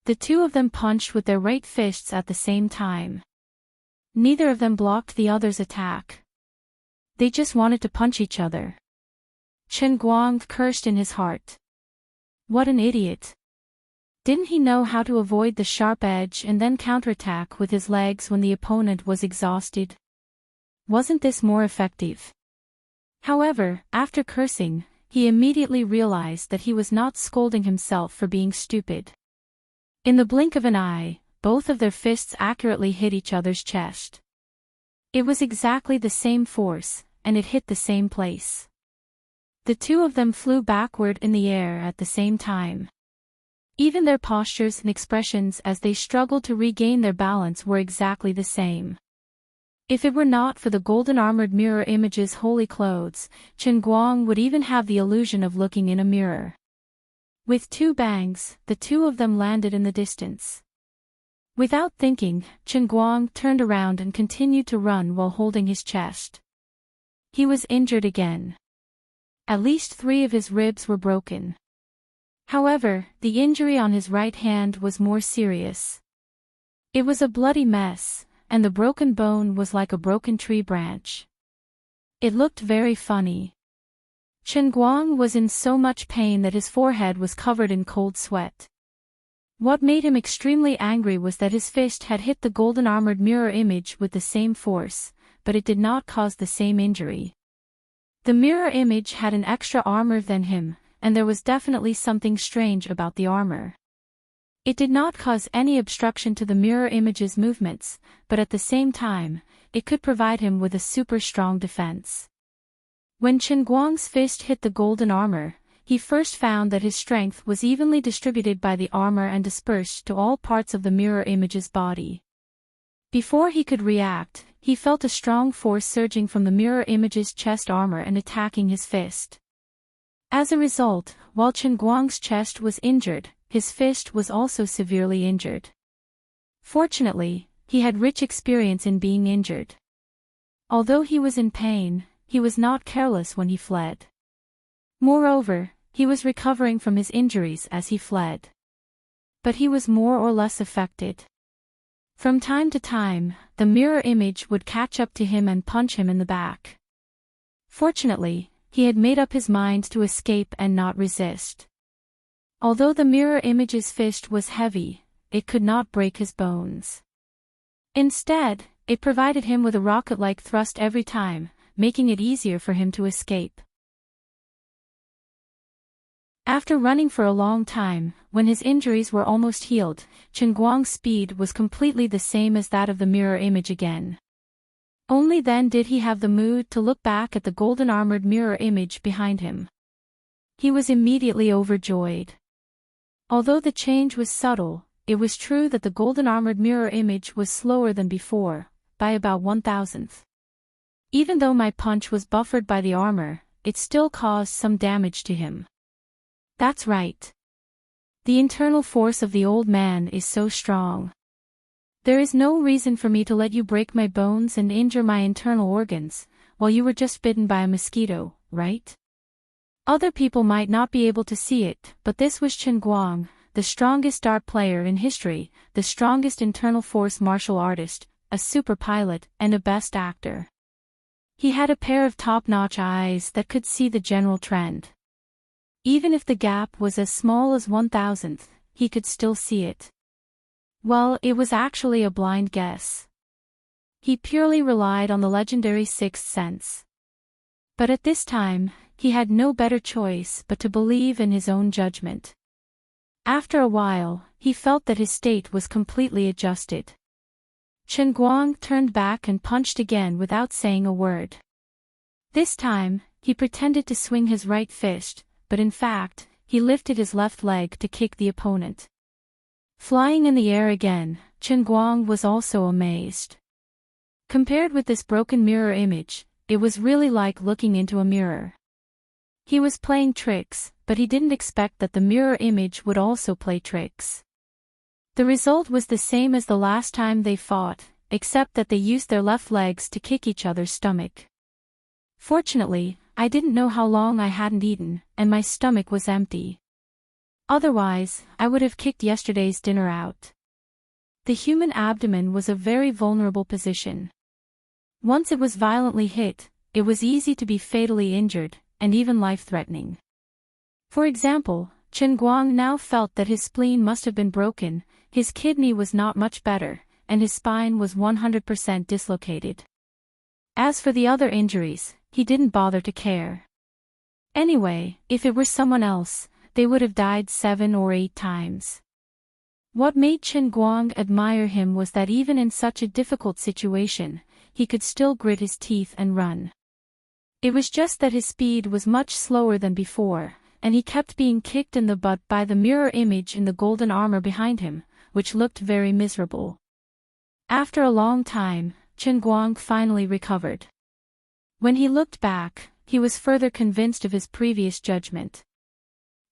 The two of them punched with their right fists at the same time. Neither of them blocked the other's attack. They just wanted to punch each other. Chen Guang cursed in his heart. What an idiot. Didn't he know how to avoid the sharp edge and then counterattack with his legs when the opponent was exhausted? Wasn't this more effective? However, after cursing, he immediately realized that he was not scolding himself for being stupid. In the blink of an eye, both of their fists accurately hit each other's chest. It was exactly the same force, and it hit the same place. The two of them flew backward in the air at the same time. Even their postures and expressions as they struggled to regain their balance were exactly the same. If it were not for the golden armored mirror image's holy clothes, Chen Guang would even have the illusion of looking in a mirror. With 2 bangs, the two of them landed in the distance. Without thinking, Chen Guang turned around and continued to run while holding his chest. He was injured again. At least 3 of his ribs were broken. However, the injury on his right hand was more serious. It was a bloody mess, and the broken bone was like a broken tree branch. It looked very funny. Chen Guang was in so much pain that his forehead was covered in cold sweat. What made him extremely angry was that his fist had hit the golden armored mirror image with the same force, but it did not cause the same injury. The mirror image had an extra armor than him, and there was definitely something strange about the armor. It did not cause any obstruction to the mirror image's movements, but at the same time, it could provide him with a super strong defense. When Chen Guang's fist hit the golden armor, he first found that his strength was evenly distributed by the armor and dispersed to all parts of the mirror image's body. Before he could react, he felt a strong force surging from the mirror image's chest armor and attacking his fist. As a result, while Chen Guang's chest was injured, his fist was also severely injured. Fortunately, he had rich experience in being injured. Although he was in pain, he was not careless when he fled. Moreover, he was recovering from his injuries as he fled. But he was more or less affected. From time to time, the mirror image would catch up to him and punch him in the back. Fortunately, he had made up his mind to escape and not resist. Although the mirror image's fist was heavy, it could not break his bones. Instead, it provided him with a rocket-like thrust every time, making it easier for him to escape. After running for a long time, when his injuries were almost healed, Chen Guang's speed was completely the same as that of the mirror image again. Only then did he have the mood to look back at the golden armored mirror image behind him. He was immediately overjoyed. Although the change was subtle, it was true that the golden armored mirror image was slower than before, by about 1,000th. Even though my punch was buffered by the armor, it still caused some damage to him. That's right. The internal force of the old man is so strong. There is no reason for me to let you break my bones and injure my internal organs, while you were just bitten by a mosquito, right? Other people might not be able to see it, but this was Chen Guang, the strongest dart player in history, the strongest internal force martial artist, a super pilot, and a best actor. He had a pair of top-notch eyes that could see the general trend. Even if the gap was as small as 1,000th, he could still see it. Well, it was actually a blind guess. He purely relied on the legendary sixth sense. But at this time, he had no better choice but to believe in his own judgment. After a while, he felt that his state was completely adjusted. Chen Guang turned back and punched again without saying a word. This time, he pretended to swing his right fist, but in fact, he lifted his left leg to kick the opponent. Flying in the air again, Chen Guang was also amazed. Compared with this broken mirror image, it was really like looking into a mirror. He was playing tricks, but he didn't expect that the mirror image would also play tricks. The result was the same as the last time they fought, except that they used their left legs to kick each other's stomach. Fortunately, I didn't know how long I hadn't eaten, and my stomach was empty. Otherwise, I would have kicked yesterday's dinner out. The human abdomen was a very vulnerable position. Once it was violently hit, it was easy to be fatally injured, and even life-threatening. For example, Chen Guang now felt that his spleen must have been broken, his kidney was not much better, and his spine was 100% dislocated. As for the other injuries, he didn't bother to care. Anyway, if it were someone else, they would have died 7 or 8 times. What made Chen Guang admire him was that even in such a difficult situation, he could still grit his teeth and run. It was just that his speed was much slower than before, and he kept being kicked in the butt by the mirror image in the golden armor behind him, which looked very miserable. After a long time, Chen Guang finally recovered. When he looked back, he was further convinced of his previous judgment.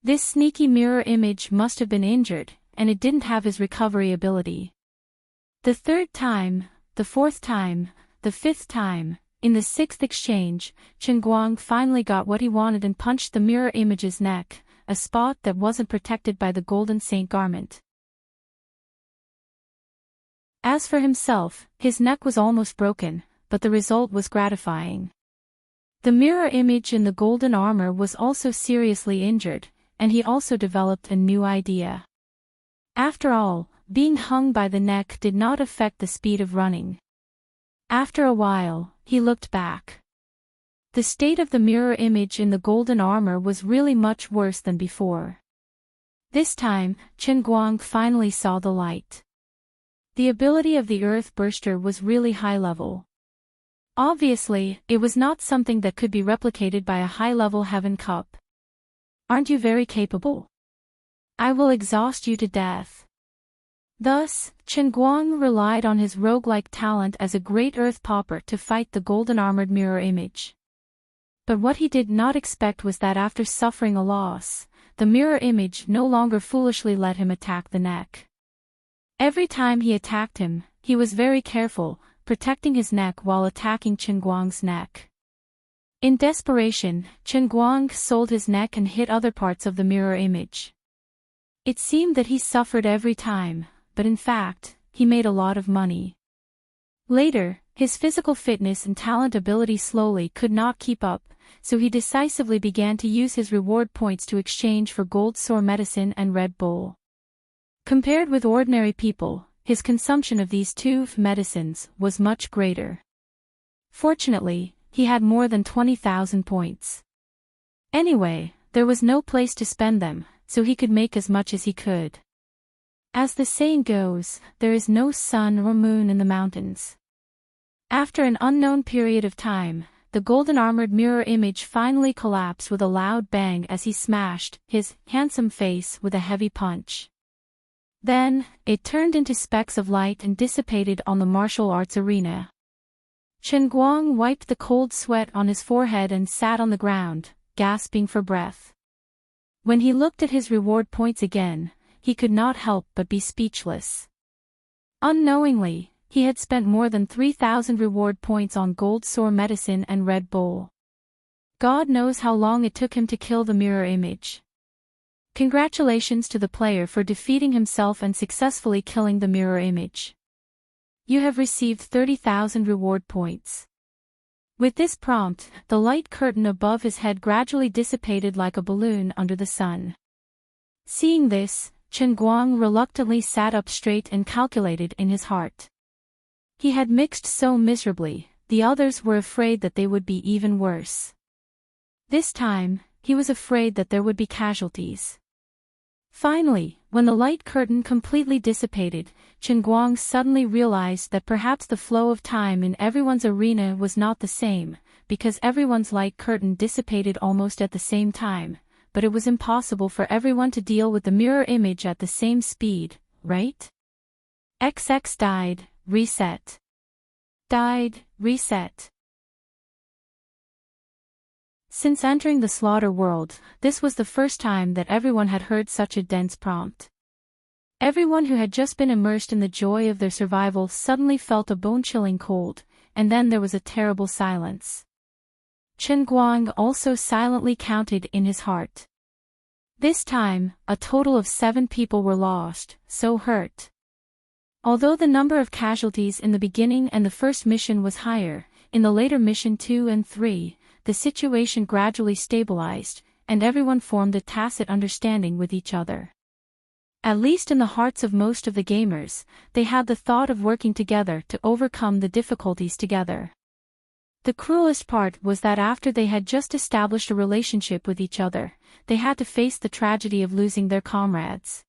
This sneaky mirror image must have been injured, and it didn't have his recovery ability. The third time, the fourth time, the fifth time, in the sixth exchange, Chen Guang finally got what he wanted and punched the mirror image's neck, a spot that wasn't protected by the golden saint garment. As for himself, his neck was almost broken, but the result was gratifying. The mirror image in the golden armor was also seriously injured, and he also developed a new idea. After all, being hung by the neck did not affect the speed of running. After a while, he looked back. The state of the mirror image in the golden armor was really much worse than before. This time, Chen Guang finally saw the light. The ability of the Earth Burster was really high level. Obviously, it was not something that could be replicated by a high-level Heaven Cup. Aren't you very capable? I will exhaust you to death. Thus, Chen Guang relied on his roguelike talent as a great earth popper to fight the golden armored mirror image. But what he did not expect was that after suffering a loss, the mirror image no longer foolishly let him attack the neck. Every time he attacked him, he was very careful, protecting his neck while attacking Chen Guang's neck. In desperation, Chen Guang sold his neck and hit other parts of the mirror image. It seemed that he suffered every time, but in fact, he made a lot of money. Later, his physical fitness and talent ability slowly could not keep up, so he decisively began to use his reward points to exchange for gold sore medicine and Red Bull. Compared with ordinary people, his consumption of these two medicines was much greater. Fortunately, he had more than 20,000 points. Anyway, there was no place to spend them, so he could make as much as he could. As the saying goes, there is no sun or moon in the mountains. After an unknown period of time, the golden armored mirror image finally collapsed with a loud bang as he smashed his handsome face with a heavy punch. Then, it turned into specks of light and dissipated on the martial arts arena. Chen Guang wiped the cold sweat on his forehead and sat on the ground, gasping for breath. When he looked at his reward points again, he could not help but be speechless. Unknowingly, he had spent more than 3,000 reward points on gold sore medicine and Red Bull. God knows how long it took him to kill the mirror image. Congratulations to the player for defeating himself and successfully killing the mirror image. You have received 30,000 reward points. With this prompt, the light curtain above his head gradually dissipated like a balloon under the sun. Seeing this, Chen Guang reluctantly sat up straight and calculated in his heart. He had mixed so miserably, the others were afraid that they would be even worse. This time, he was afraid that there would be casualties. Finally, when the light curtain completely dissipated, Chen Guang suddenly realized that perhaps the flow of time in everyone's arena was not the same, because everyone's light curtain dissipated almost at the same time, but it was impossible for everyone to deal with the mirror image at the same speed, right? XX died, reset. Died, reset. Since entering the slaughter world, this was the first time that everyone had heard such a dense prompt. Everyone who had just been immersed in the joy of their survival suddenly felt a bone-chilling cold, and then there was a terrible silence. Chen Guang also silently counted in his heart. This time, a total of 7 people were lost, so hurt. Although the number of casualties in the beginning and the first mission was higher, in the later mission 2 and 3, the situation gradually stabilized, and everyone formed a tacit understanding with each other. At least in the hearts of most of the gamers, they had the thought of working together to overcome the difficulties together. The cruelest part was that after they had just established a relationship with each other, they had to face the tragedy of losing their comrades.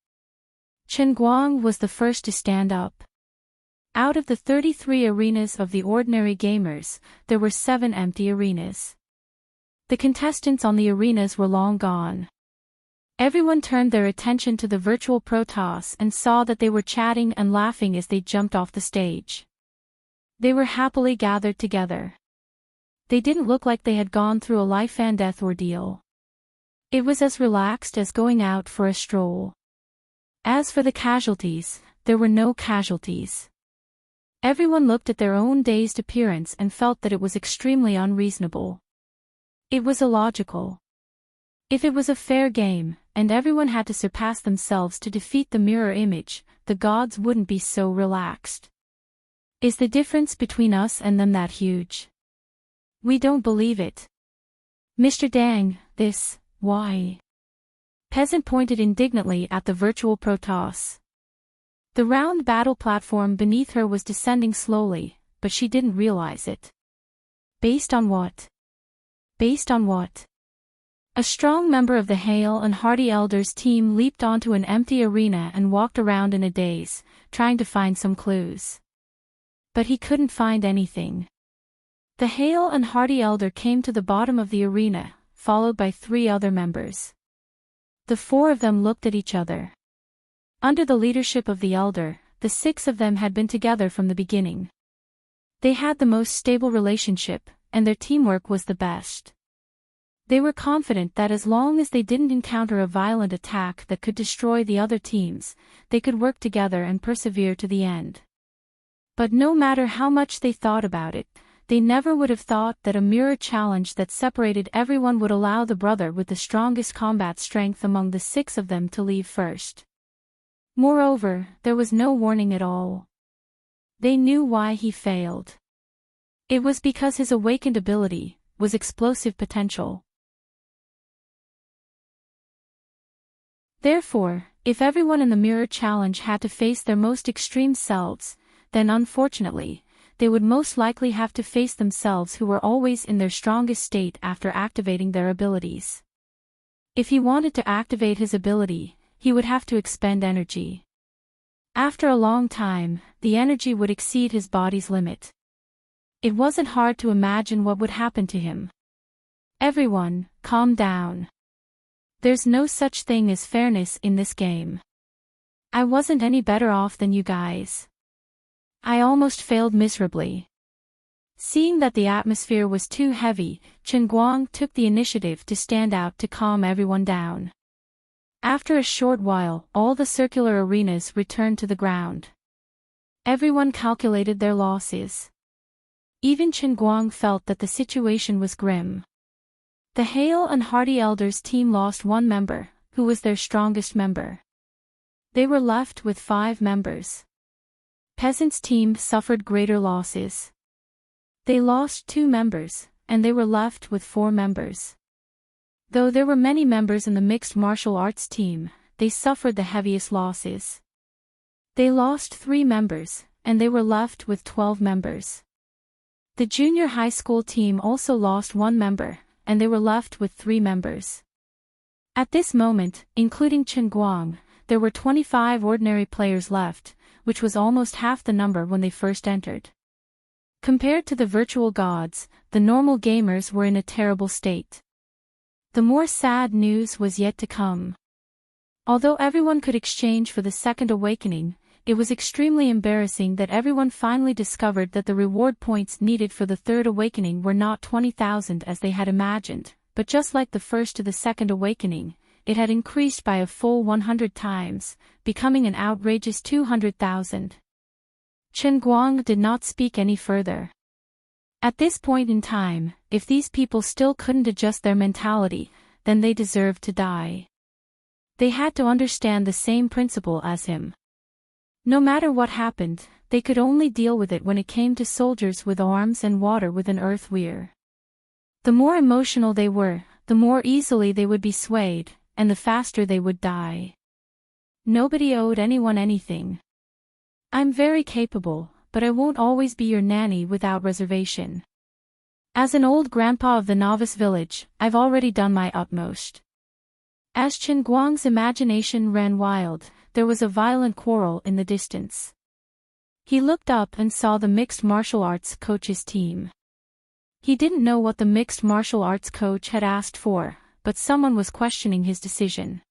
Chen Guang was the first to stand up. Out of the 33 arenas of the ordinary gamers, there were 7 empty arenas. The contestants on the arenas were long gone. Everyone turned their attention to the virtual Protoss and saw that they were chatting and laughing as they jumped off the stage. They were happily gathered together. They didn't look like they had gone through a life and death ordeal. It was as relaxed as going out for a stroll. As for the casualties, there were no casualties. Everyone looked at their own dazed appearance and felt that it was extremely unreasonable. It was illogical. If it was a fair game, and everyone had to surpass themselves to defeat the mirror image, the gods wouldn't be so relaxed. Is the difference between us and them that huge? We don't believe it. Mr. Dang, why? Peasant pointed indignantly at the virtual Protoss. The round battle platform beneath her was descending slowly, but she didn't realize it. Based on what? Based on what? A strong member of the Hale and Hardy Elders team leaped onto an empty arena and walked around in a daze, trying to find some clues. But he couldn't find anything. The Hale and Hardy Elder came to the bottom of the arena, followed by 3 other members. The 4 of them looked at each other. Under the leadership of the Elder, the 6 of them had been together from the beginning. They had the most stable relationship, and their teamwork was the best. They were confident that as long as they didn't encounter a violent attack that could destroy the other teams, they could work together and persevere to the end. But no matter how much they thought about it, they never would have thought that a mirror challenge that separated everyone would allow the brother with the strongest combat strength among the 6 of them to leave first. Moreover, there was no warning at all. They knew why he failed. It was because his awakened ability was explosive potential. Therefore, if everyone in the mirror challenge had to face their most extreme selves, then unfortunately, they would most likely have to face themselves who were always in their strongest state after activating their abilities. If he wanted to activate his ability, he would have to expend energy. After a long time, the energy would exceed his body's limit. It wasn't hard to imagine what would happen to him. Everyone, calm down. There's no such thing as fairness in this game. I wasn't any better off than you guys. I almost failed miserably. Seeing that the atmosphere was too heavy, Chen Guang took the initiative to stand out to calm everyone down. After a short while, all the circular arenas returned to the ground. Everyone calculated their losses. Even Chen Guang felt that the situation was grim. The Hale and Hardy Elders team lost one member, who was their strongest member. They were left with 5 members. Peasants' team suffered greater losses. They lost 2 members, and they were left with 4 members. Though there were many members in the mixed martial arts team, they suffered the heaviest losses. They lost 3 members, and they were left with 12 members. The junior high school team also lost 1 member, and they were left with 3 members. At this moment, including Chen Guang, there were 25 ordinary players left, which was almost half the number when they first entered. Compared to the virtual gods, the normal gamers were in a terrible state. The more sad news was yet to come. Although everyone could exchange for the second awakening, it was extremely embarrassing that everyone finally discovered that the reward points needed for the third awakening were not 20,000 as they had imagined, but just like the first to the second awakening, it had increased by a full 100 times, becoming an outrageous 200,000. Chen Guang did not speak any further. At this point in time, if these people still couldn't adjust their mentality, then they deserved to die. They had to understand the same principle as him. No matter what happened, they could only deal with it when it came to soldiers with arms and water with an earth weir. The more emotional they were, the more easily they would be swayed, and the faster they would die. Nobody owed anyone anything. I'm very capable, but I won't always be your nanny without reservation. As an old grandpa of the novice village, I've already done my utmost. As Chen Guang's imagination ran wild, there was a violent quarrel in the distance. He looked up and saw the mixed martial arts coach's team. He didn't know what the mixed martial arts coach had asked for, but someone was questioning his decision.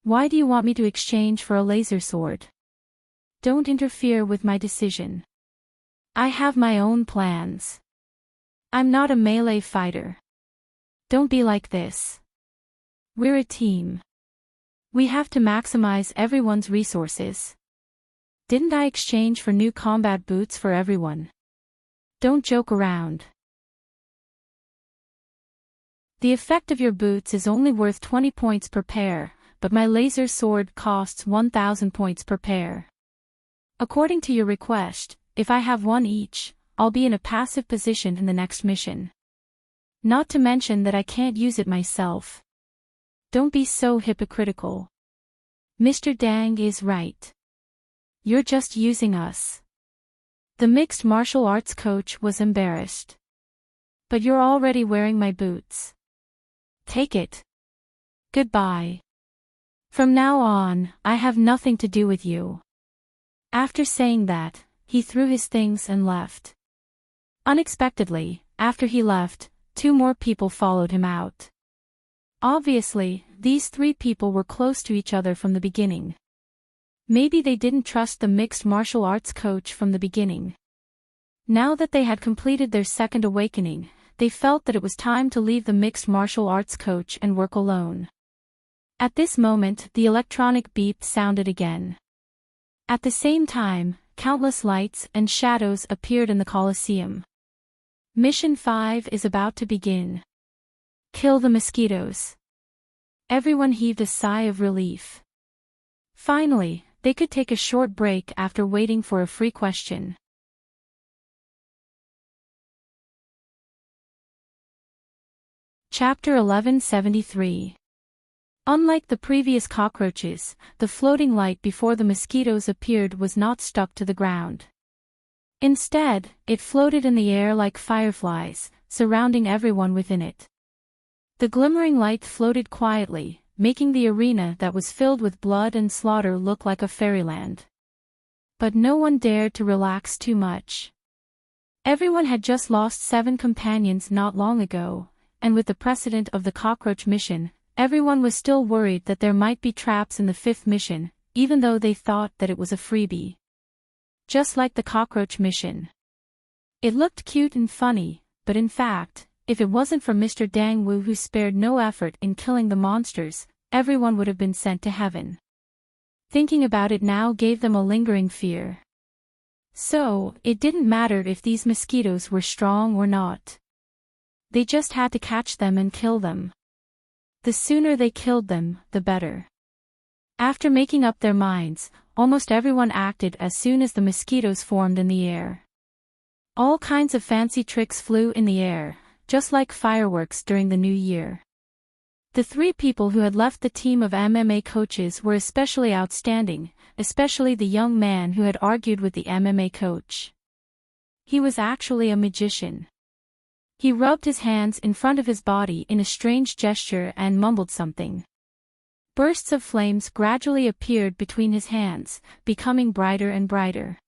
Why do you want me to exchange for a laser sword? Don't interfere with my decision. I have my own plans. I'm not a melee fighter. Don't be like this. We're a team. We have to maximize everyone's resources. Didn't I exchange for new combat boots for everyone? Don't joke around. The effect of your boots is only worth 20 points per pair, but my laser sword costs 1,000 points per pair. According to your request, if I have one each, I'll be in a passive position in the next mission. Not to mention that I can't use it myself. Don't be so hypocritical. Mr. Dang is right. You're just using us. The mixed martial arts coach was embarrassed. But you're already wearing my boots. Take it. Goodbye. From now on, I have nothing to do with you. After saying that, he threw his things and left. Unexpectedly, after he left, 2 more people followed him out. Obviously, these 3 people were close to each other from the beginning. Maybe they didn't trust the mixed martial arts coach from the beginning. Now that they had completed their second awakening, they felt that it was time to leave the mixed martial arts coach and work alone. At this moment, the electronic beep sounded again. At the same time, countless lights and shadows appeared in the Colosseum. Mission 5 is about to begin. Kill the mosquitoes. Everyone heaved a sigh of relief. Finally, they could take a short break after waiting for a free question. Chapter 1173. Unlike the previous cockroaches, the floating light before the mosquitoes appeared was not stuck to the ground. Instead, it floated in the air like fireflies, surrounding everyone within it. The glimmering light floated quietly, making the arena that was filled with blood and slaughter look like a fairyland. But no one dared to relax too much. Everyone had just lost 7 companions not long ago, and with the precedent of the cockroach mission, everyone was still worried that there might be traps in the 5th mission, even though they thought that it was a freebie. Just like the cockroach mission. It looked cute and funny, but in fact, if it wasn't for Mr. Dang Wu who spared no effort in killing the monsters, everyone would have been sent to heaven. Thinking about it now gave them a lingering fear. So, it didn't matter if these mosquitoes were strong or not. They just had to catch them and kill them. The sooner they killed them, the better. After making up their minds, almost everyone acted as soon as the mosquitoes formed in the air. All kinds of fancy tricks flew in the air, just like fireworks during the New Year. The three people who had left the team of MMA coaches were especially outstanding, especially the young man who had argued with the MMA coach. He was actually a magician. He rubbed his hands in front of his body in a strange gesture and mumbled something. Bursts of flames gradually appeared between his hands, becoming brighter and brighter.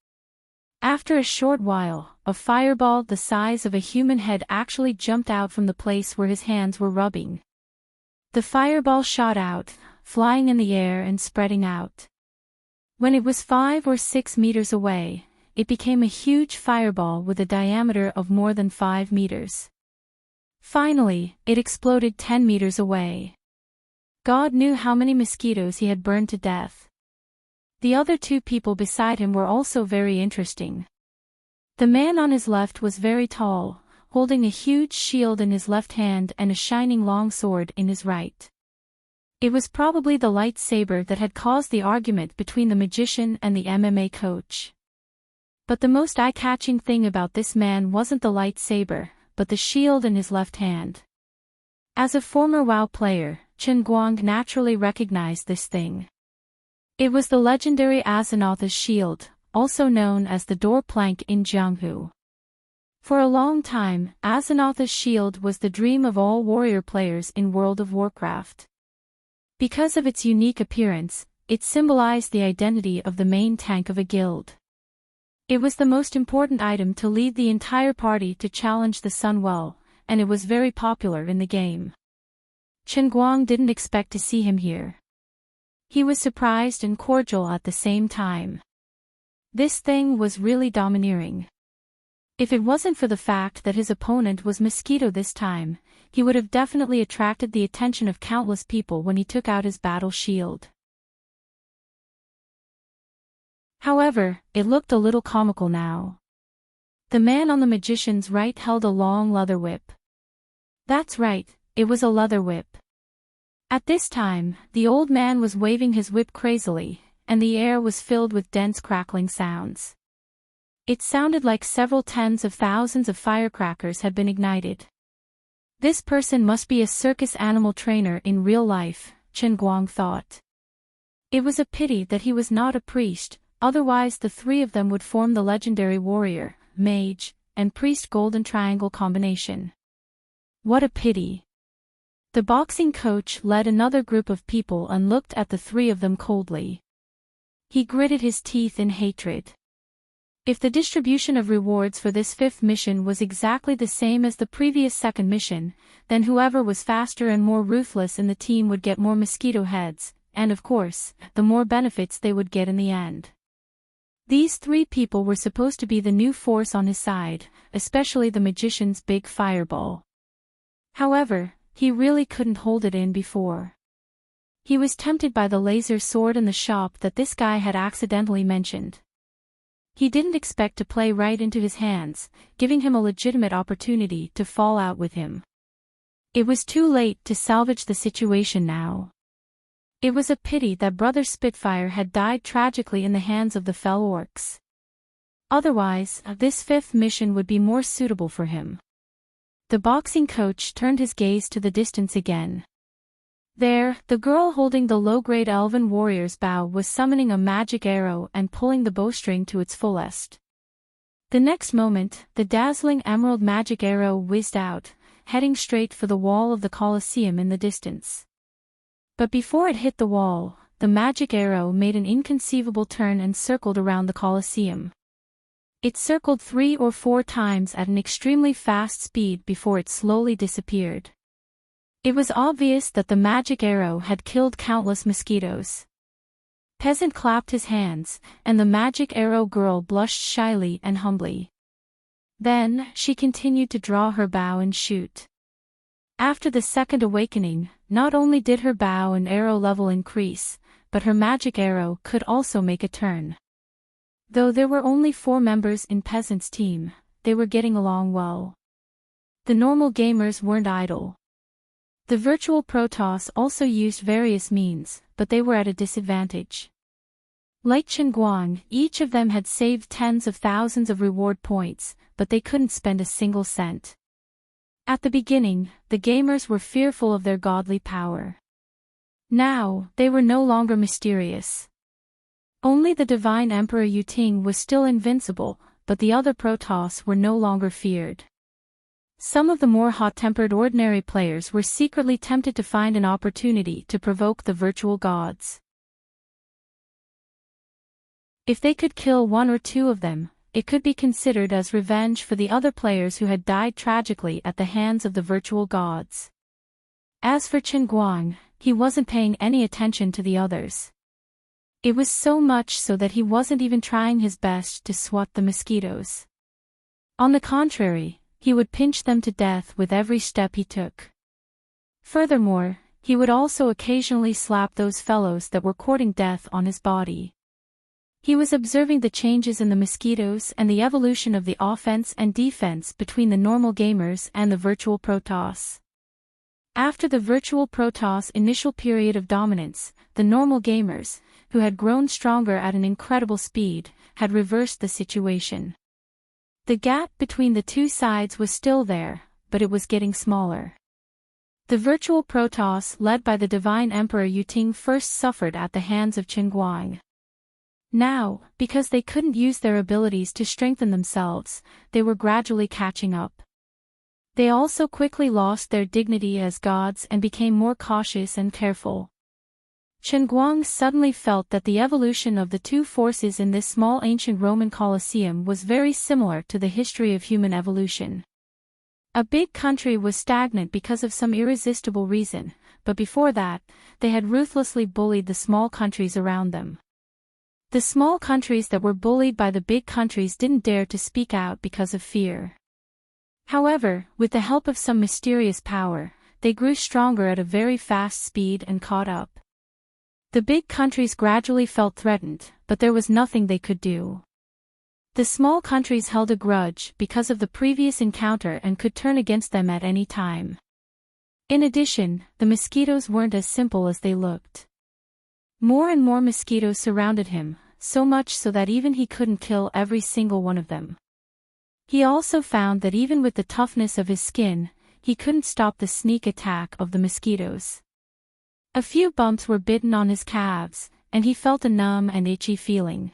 After a short while, a fireball the size of a human head actually jumped out from the place where his hands were rubbing. The fireball shot out, flying in the air and spreading out. When it was 5 or 6 meters away, it became a huge fireball with a diameter of more than 5 meters. Finally, it exploded 10 meters away. God knew how many mosquitoes he had burned to death. The other two people beside him were also very interesting. The man on his left was very tall, holding a huge shield in his left hand and a shining long sword in his right. It was probably the lightsaber that had caused the argument between the magician and the MMA coach. But the most eye-catching thing about this man wasn't the lightsaber, but the shield in his left hand. As a former WoW player, Chen Guang naturally recognized this thing. It was the legendary Azanatha's shield, also known as the door plank in Jianghu. For a long time, Azanatha's shield was the dream of all warrior players in World of Warcraft. Because of its unique appearance, it symbolized the identity of the main tank of a guild. It was the most important item to lead the entire party to challenge the Sunwell, and it was very popular in the game. Chen Guang didn't expect to see him here. He was surprised and cordial at the same time. This thing was really domineering. If it wasn't for the fact that his opponent was Mosquito this time, he would have definitely attracted the attention of countless people when he took out his battle shield. However, it looked a little comical now. The man on the magician's right held a long leather whip. That's right, it was a leather whip. At this time, the old man was waving his whip crazily, and the air was filled with dense crackling sounds. It sounded like several tens of thousands of firecrackers had been ignited. This person must be a circus animal trainer in real life, Chen Guang thought. It was a pity that he was not a priest, otherwise the three of them would form the legendary warrior, mage, and priest golden triangle combination. What a pity. The boxing coach led another group of people and looked at the three of them coldly. He gritted his teeth in hatred. If the distribution of rewards for this 5th mission was exactly the same as the previous 2nd mission, then whoever was faster and more ruthless in the team would get more mosquito heads, and of course, the more benefits they would get in the end. These three people were supposed to be the new force on his side, especially the magician's big fireball. However, he really couldn't hold it in before. He was tempted by the laser sword in the shop that this guy had accidentally mentioned. He didn't expect to play right into his hands, giving him a legitimate opportunity to fall out with him. It was too late to salvage the situation now. It was a pity that Brother Spitfire had died tragically in the hands of the fell orcs. Otherwise, this 5th mission would be more suitable for him. The boxing coach turned his gaze to the distance again. There, the girl holding the low-grade elven warrior's bow was summoning a magic arrow and pulling the bowstring to its fullest. The next moment, the dazzling emerald magic arrow whizzed out, heading straight for the wall of the Colosseum in the distance. But before it hit the wall, the magic arrow made an inconceivable turn and circled around the Colosseum. It circled 3 or 4 times at an extremely fast speed before it slowly disappeared. It was obvious that the magic arrow had killed countless mosquitoes. Peasant clapped his hands, and the magic arrow girl blushed shyly and humbly. Then, she continued to draw her bow and shoot. After the second awakening, not only did her bow and arrow level increase, but her magic arrow could also make a turn. Though there were only 4 members in Peasant's team, they were getting along well. The normal gamers weren't idle. The virtual Protoss also used various means, but they were at a disadvantage. Like Chen Guang, each of them had saved tens of thousands of reward points, but they couldn't spend a single cent. At the beginning, the gamers were fearful of their godly power. Now, they were no longer mysterious. Only the Divine Emperor Yuting was still invincible, but the other Protoss were no longer feared. Some of the more hot-tempered ordinary players were secretly tempted to find an opportunity to provoke the virtual gods. If they could kill 1 or 2 of them, it could be considered as revenge for the other players who had died tragically at the hands of the virtual gods. As for Chen Guang, he wasn't paying any attention to the others. It was so much so that he wasn't even trying his best to swat the mosquitoes. On the contrary, he would pinch them to death with every step he took. Furthermore, he would also occasionally slap those fellows that were courting death on his body. He was observing the changes in the mosquitoes and the evolution of the offense and defense between the normal gamers and the virtual Protoss. After the virtual Protoss' initial period of dominance, the normal gamers, who had grown stronger at an incredible speed, had reversed the situation. The gap between the two sides was still there, but it was getting smaller. The virtual Protoss led by the Divine Emperor Yuting first suffered at the hands of Chen Guang. Now, because they couldn't use their abilities to strengthen themselves, they were gradually catching up. They also quickly lost their dignity as gods and became more cautious and careful. Chen Guang suddenly felt that the evolution of the two forces in this small ancient Roman Colosseum was very similar to the history of human evolution. A big country was stagnant because of some irresistible reason, but before that, they had ruthlessly bullied the small countries around them. The small countries that were bullied by the big countries didn't dare to speak out because of fear. However, with the help of some mysterious power, they grew stronger at a very fast speed and caught up. The big countries gradually felt threatened, but there was nothing they could do. The small countries held a grudge because of the previous encounter and could turn against them at any time. In addition, the mosquitoes weren't as simple as they looked. More and more mosquitoes surrounded him, so much so that even he couldn't kill every single one of them. He also found that even with the toughness of his skin, he couldn't stop the sneak attack of the mosquitoes. A few bumps were bitten on his calves, and he felt a numb and itchy feeling.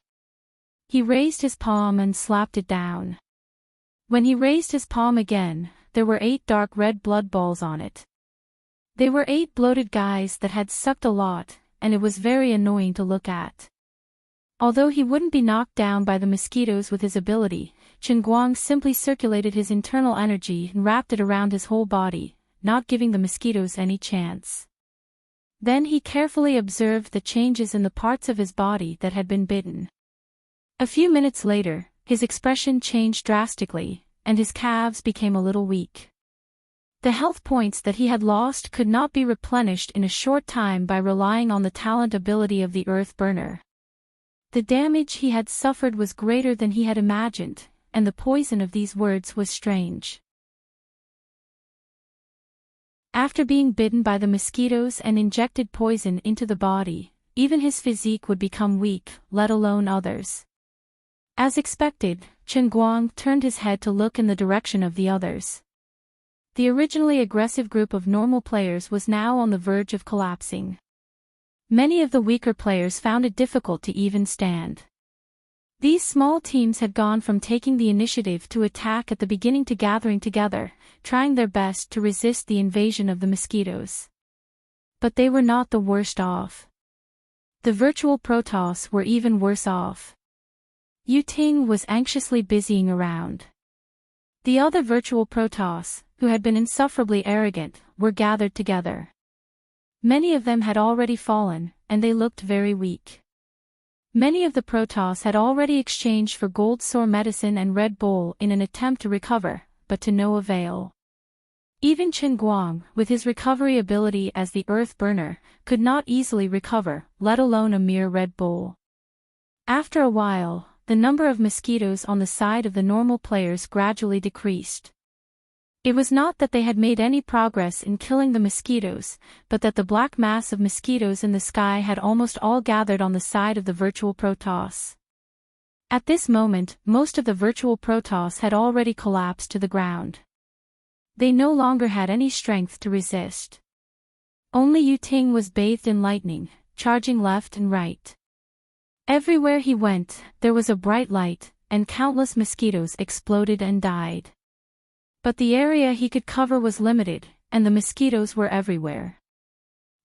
He raised his palm and slapped it down. When he raised his palm again, there were 8 dark red blood balls on it. They were 8 bloated guys that had sucked a lot, and it was very annoying to look at. Although he wouldn't be knocked down by the mosquitoes with his ability, Chen Guang simply circulated his internal energy and wrapped it around his whole body, not giving the mosquitoes any chance. Then he carefully observed the changes in the parts of his body that had been bitten. A few minutes later, his expression changed drastically, and his calves became a little weak. The health points that he had lost could not be replenished in a short time by relying on the talent ability of the Earth Burner. The damage he had suffered was greater than he had imagined, and the poison of these words was strange. After being bitten by the mosquitoes and injected poison into the body, even his physique would become weak, let alone others. As expected, Chen Guang turned his head to look in the direction of the others. The originally aggressive group of normal players was now on the verge of collapsing. Many of the weaker players found it difficult to even stand. These small teams had gone from taking the initiative to attack at the beginning to gathering together, trying their best to resist the invasion of the mosquitoes. But they were not the worst off. The virtual Protoss were even worse off. Yuting was anxiously busying around. The other virtual Protoss, who had been insufferably arrogant, were gathered together. Many of them had already fallen, and they looked very weak. Many of the Protoss had already exchanged for gold sore medicine and Red Bull in an attempt to recover, but to no avail. Even Chen Guang, with his recovery ability as the Earth Burner, could not easily recover, let alone a mere Red Bull. After a while, the number of mosquitoes on the side of the normal players gradually decreased. It was not that they had made any progress in killing the mosquitoes, but that the black mass of mosquitoes in the sky had almost all gathered on the side of the virtual Protoss. At this moment, most of the virtual Protoss had already collapsed to the ground. They no longer had any strength to resist. Only Yu Ting was bathed in lightning, charging left and right. Everywhere he went, there was a bright light, and countless mosquitoes exploded and died. But the area he could cover was limited, and the mosquitoes were everywhere.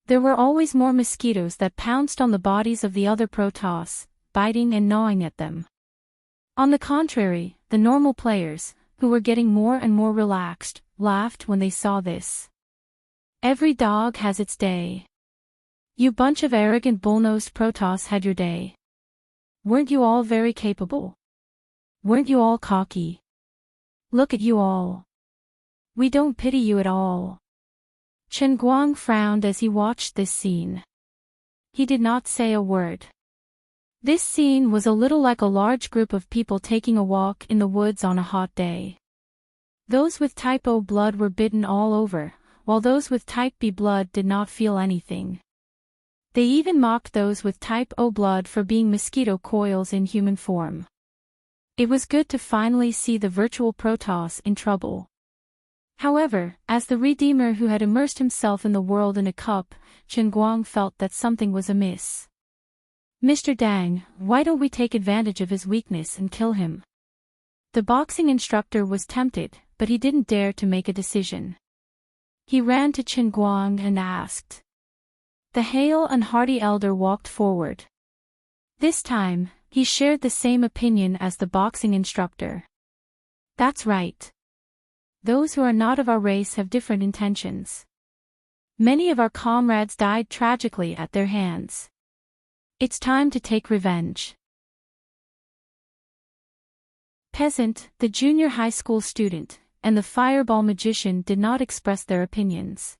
There were always more mosquitoes that pounced on the bodies of the other Protoss, biting and gnawing at them. On the contrary, the normal players, who were getting more and more relaxed, laughed when they saw this. Every dog has its day. You bunch of arrogant bull-nosed Protoss had your day. Weren't you all very capable? Weren't you all cocky? Look at you all. We don't pity you at all. Chen Guang frowned as he watched this scene. He did not say a word. This scene was a little like a large group of people taking a walk in the woods on a hot day. Those with type O blood were bitten all over, while those with type B blood did not feel anything. They even mocked those with type O blood for being mosquito coils in human form. It was good to finally see the virtual Protoss in trouble. However, as the Redeemer who had immersed himself in the world in a cup, Chen Guang felt that something was amiss. Mr. Dang, why don't we take advantage of his weakness and kill him? The boxing instructor was tempted, but he didn't dare to make a decision. He ran to Chen Guang and asked. The hale and hearty elder walked forward. This time, he shared the same opinion as the boxing instructor. That's right. Those who are not of our race have different intentions. Many of our comrades died tragically at their hands. It's time to take revenge. Peasant, the junior high school student, and the fireball magician did not express their opinions.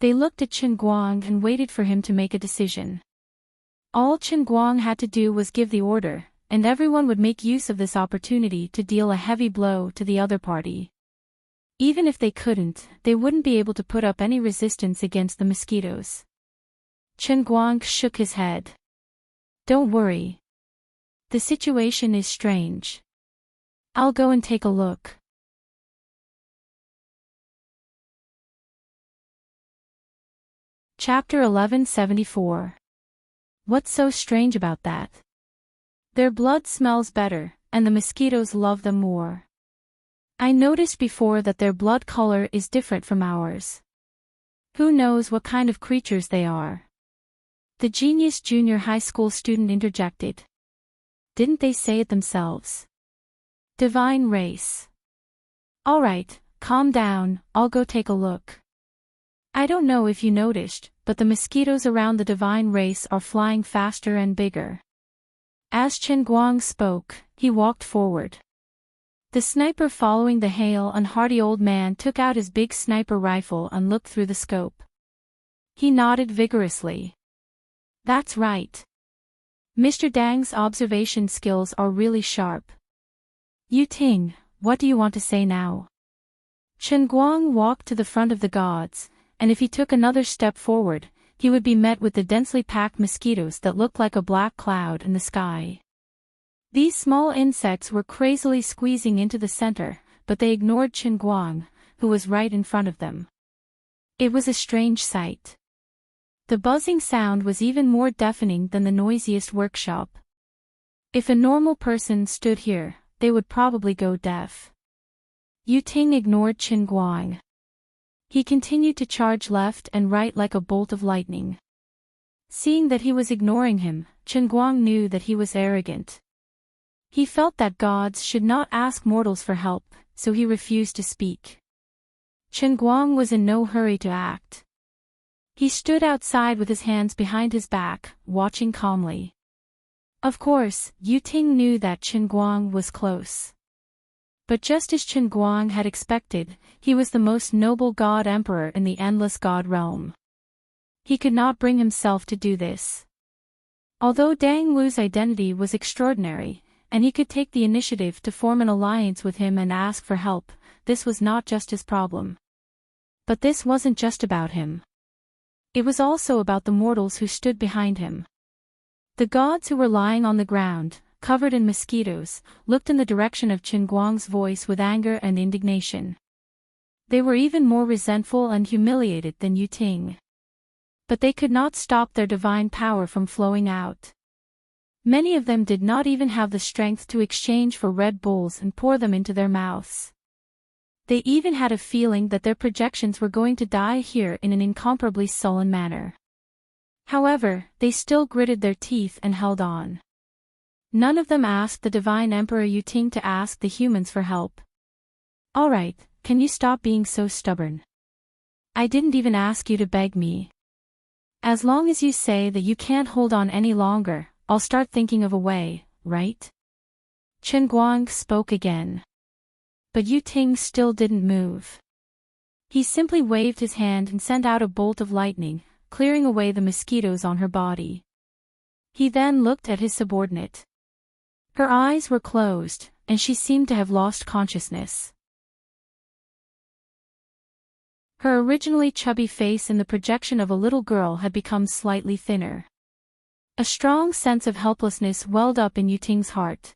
They looked at Chen Guang and waited for him to make a decision. All Chen Guang had to do was give the order, and everyone would make use of this opportunity to deal a heavy blow to the other party. Even if they couldn't, they wouldn't be able to put up any resistance against the mosquitoes. Chen Guang shook his head. Don't worry. The situation is strange. I'll go and take a look. Chapter 1174. What's so strange about that? Their blood smells better, and the mosquitoes love them more. I noticed before that their blood color is different from ours. Who knows what kind of creatures they are? The genius junior high school student interjected. Didn't they say it themselves? Divine race. All right, calm down, I'll go take a look. I don't know if you noticed, but the mosquitoes around the divine race are flying faster and bigger. As Chen Guang spoke, he walked forward. The sniper following the hale and hearty old man took out his big sniper rifle and looked through the scope. He nodded vigorously. That's right. Mr. Dang's observation skills are really sharp. Yu Ting, what do you want to say now? Chen Guang walked to the front of the gods, and if he took another step forward, he would be met with the densely packed mosquitoes that looked like a black cloud in the sky. These small insects were crazily squeezing into the center, but they ignored Chen Guang, who was right in front of them. It was a strange sight. The buzzing sound was even more deafening than the noisiest workshop. If a normal person stood here, they would probably go deaf. Yu Ting ignored Chen Guang. He continued to charge left and right like a bolt of lightning. Seeing that he was ignoring him, Chen Guang knew that he was arrogant. He felt that gods should not ask mortals for help, so he refused to speak. Chen Guang was in no hurry to act. He stood outside with his hands behind his back, watching calmly. Of course, Yu Ting knew that Chen Guang was close. But just as Chen Guang had expected, he was the most noble god emperor in the endless god realm. He could not bring himself to do this. Although Dang Wu's identity was extraordinary, and he could take the initiative to form an alliance with him and ask for help, this was not just his problem. But this wasn't just about him. It was also about the mortals who stood behind him. The gods who were lying on the ground, covered in mosquitoes, looked in the direction of Chen Guang's voice with anger and indignation. They were even more resentful and humiliated than Yu Ting. But they could not stop their divine power from flowing out. Many of them did not even have the strength to exchange for Red Bulls and pour them into their mouths. They even had a feeling that their projections were going to die here in an incomparably sullen manner. However, they still gritted their teeth and held on. None of them asked the Divine Emperor Yu Ting to ask the humans for help. Alright, can you stop being so stubborn? I didn't even ask you to beg me. As long as you say that you can't hold on any longer, I'll start thinking of a way, right? Chen Guang spoke again. But Yu Ting still didn't move. He simply waved his hand and sent out a bolt of lightning, clearing away the mosquitoes on her body. He then looked at his subordinate. Her eyes were closed, and she seemed to have lost consciousness. Her originally chubby face in the projection of a little girl had become slightly thinner. A strong sense of helplessness welled up in Yu Ting's heart.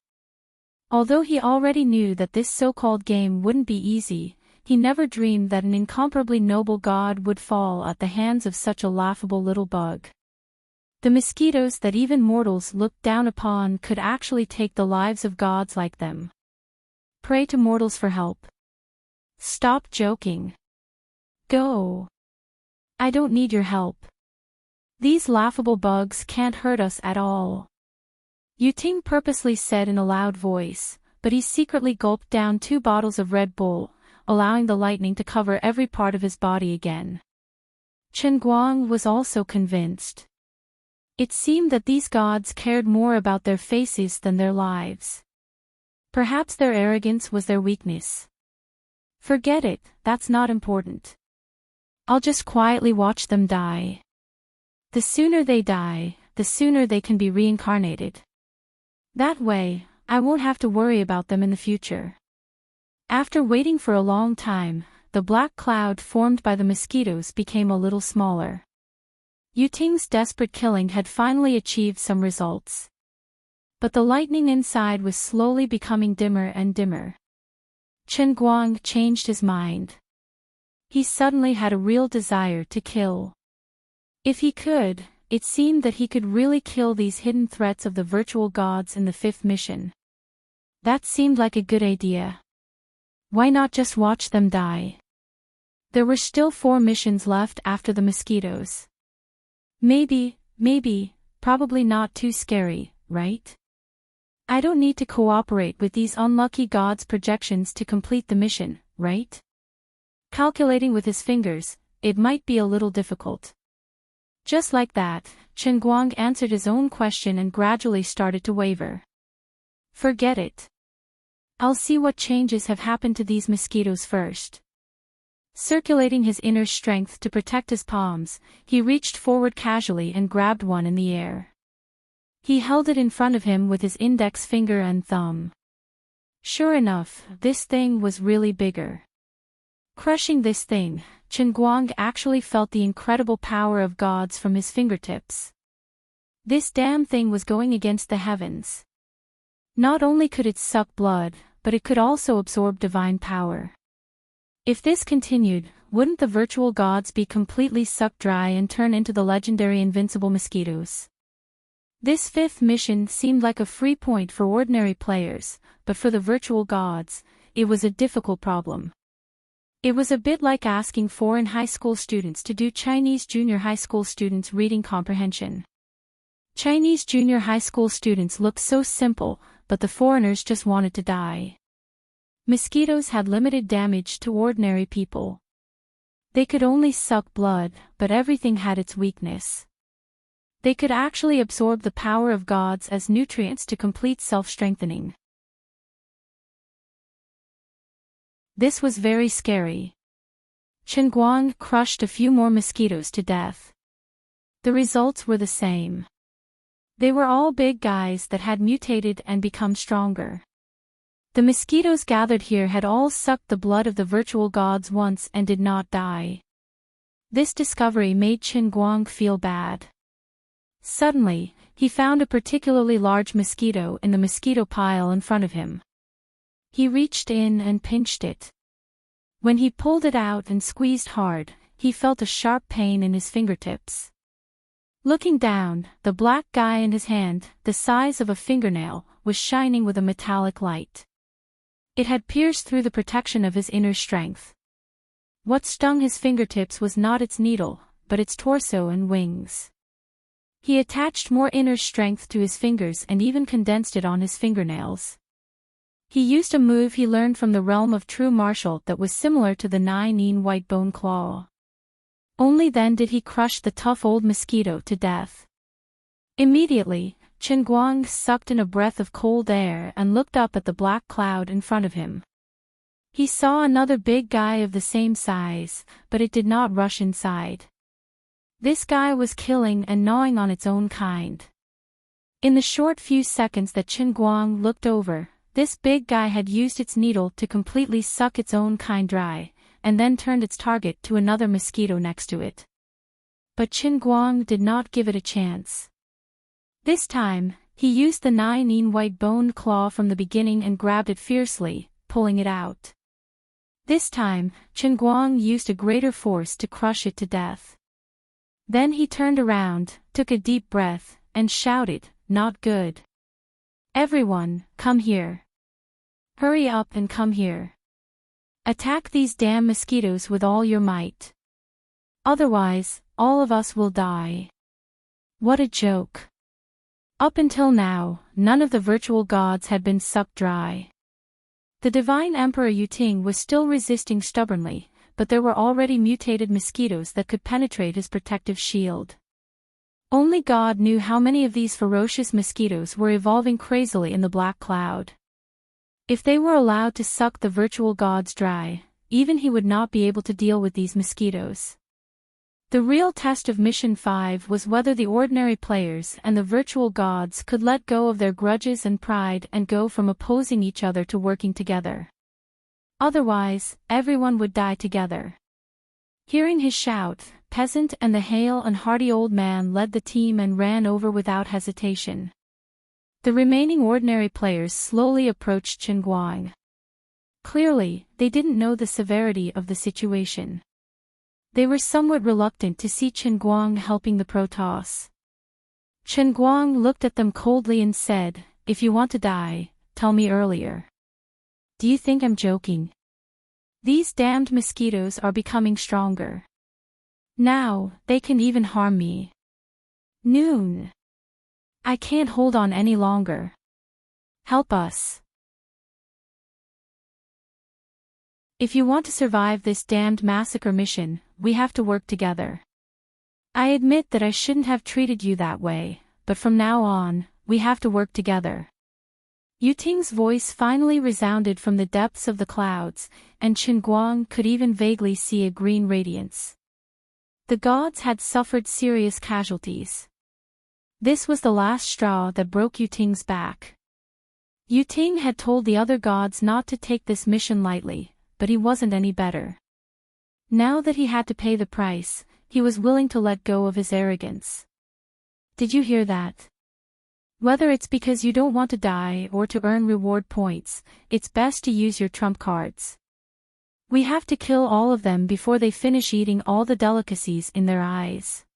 Although he already knew that this so-called game wouldn't be easy, he never dreamed that an incomparably noble god would fall at the hands of such a laughable little bug. The mosquitoes that even mortals looked down upon could actually take the lives of gods like them. Pray to mortals for help. Stop joking. Go. I don't need your help. These laughable bugs can't hurt us at all. Yu Ting purposely said in a loud voice, but he secretly gulped down 2 bottles of Red Bull, allowing the lightning to cover every part of his body again. Chen Guang was also convinced. It seemed that these gods cared more about their faces than their lives. Perhaps their arrogance was their weakness. Forget it, that's not important. I'll just quietly watch them die. The sooner they die, the sooner they can be reincarnated. That way, I won't have to worry about them in the future. After waiting for a long time, the black cloud formed by the mosquitoes became a little smaller. Yu Ting's desperate killing had finally achieved some results. But the lightning inside was slowly becoming dimmer and dimmer. Chen Guang changed his mind. He suddenly had a real desire to kill. If he could, it seemed that he could really kill these hidden threats of the virtual gods in the 5th mission. That seemed like a good idea. Why not just watch them die? There were still 4 missions left after the mosquitoes. Maybe, probably not too scary, right? I don't need to cooperate with these unlucky gods' projections to complete the mission, right? Calculating with his fingers, it might be a little difficult. Just like that, Chen Guang answered his own question and gradually started to waver. Forget it. I'll see what changes have happened to these mosquitoes first. Circulating his inner strength to protect his palms, he reached forward casually and grabbed one in the air. He held it in front of him with his index finger and thumb. Sure enough, this thing was really bigger. Crushing this thing, Chen Guang actually felt the incredible power of gods from his fingertips. This damn thing was going against the heavens. Not only could it suck blood, but it could also absorb divine power. If this continued, wouldn't the virtual gods be completely sucked dry and turn into the legendary invincible mosquitoes? This 5th mission seemed like a free point for ordinary players, but for the virtual gods, it was a difficult problem. It was a bit like asking foreign high school students to do Chinese junior high school students' reading comprehension. Chinese junior high school students looked so simple, but the foreigners just wanted to die. Mosquitoes had limited damage to ordinary people. They could only suck blood, but everything had its weakness. They could actually absorb the power of gods as nutrients to complete self-strengthening. This was very scary. Chen Guang crushed a few more mosquitoes to death. The results were the same. They were all big guys that had mutated and become stronger. The mosquitoes gathered here had all sucked the blood of the virtual gods once and did not die. This discovery made Chen Guang feel bad. Suddenly, he found a particularly large mosquito in the mosquito pile in front of him. He reached in and pinched it. When he pulled it out and squeezed hard, he felt a sharp pain in his fingertips. Looking down, the black guy in his hand, the size of a fingernail, was shining with a metallic light. It had pierced through the protection of his inner strength. What stung his fingertips was not its needle, but its torso and wings. He attached more inner strength to his fingers and even condensed it on his fingernails. He used a move he learned from the realm of true martial that was similar to the 9-in white bone claw. Only then did he crush the tough old mosquito to death. Immediately, Chen Guang sucked in a breath of cold air and looked up at the black cloud in front of him. He saw another big guy of the same size, but it did not rush inside. This guy was killing and gnawing on its own kind. In the short few seconds that Chen Guang looked over, this big guy had used its needle to completely suck its own kind dry, and then turned its target to another mosquito next to it. But Chen Guang did not give it a chance. This time, he used the 9-in white bone claw from the beginning and grabbed it fiercely, pulling it out. This time, Chen Guang used a greater force to crush it to death. Then he turned around, took a deep breath, and shouted, "Not good. Everyone, come here. Hurry up and come here. Attack these damn mosquitoes with all your might. Otherwise, all of us will die." What a joke. Up until now, none of the virtual gods had been sucked dry. The divine Emperor Yuting was still resisting stubbornly, but there were already mutated mosquitoes that could penetrate his protective shield. Only God knew how many of these ferocious mosquitoes were evolving crazily in the black cloud. If they were allowed to suck the virtual gods dry, even he would not be able to deal with these mosquitoes. The real test of Mission 5 was whether the ordinary players and the virtual gods could let go of their grudges and pride and go from opposing each other to working together. Otherwise, everyone would die together. Hearing his shout, Peasant and the hale and hearty old man led the team and ran over without hesitation. The remaining ordinary players slowly approached Chen Guang. Clearly, they didn't know the severity of the situation. They were somewhat reluctant to see Chen Guang helping the Protoss. Chen Guang looked at them coldly and said, "If you want to die, tell me earlier. Do you think I'm joking? These damned mosquitoes are becoming stronger. Now, they can even harm me. Noon. I can't hold on any longer. Help us. If you want to survive this damned massacre mission, we have to work together. I admit that I shouldn't have treated you that way, but from now on, we have to work together." Yuting's voice finally resounded from the depths of the clouds, and Chen Guang could even vaguely see a green radiance. The gods had suffered serious casualties. This was the last straw that broke Yuting's back. Yuting had told the other gods not to take this mission lightly, but he wasn't any better. Now that he had to pay the price, he was willing to let go of his arrogance. Did you hear that? Whether it's because you don't want to die or to earn reward points, it's best to use your trump cards. We have to kill all of them before they finish eating all the delicacies in their eyes.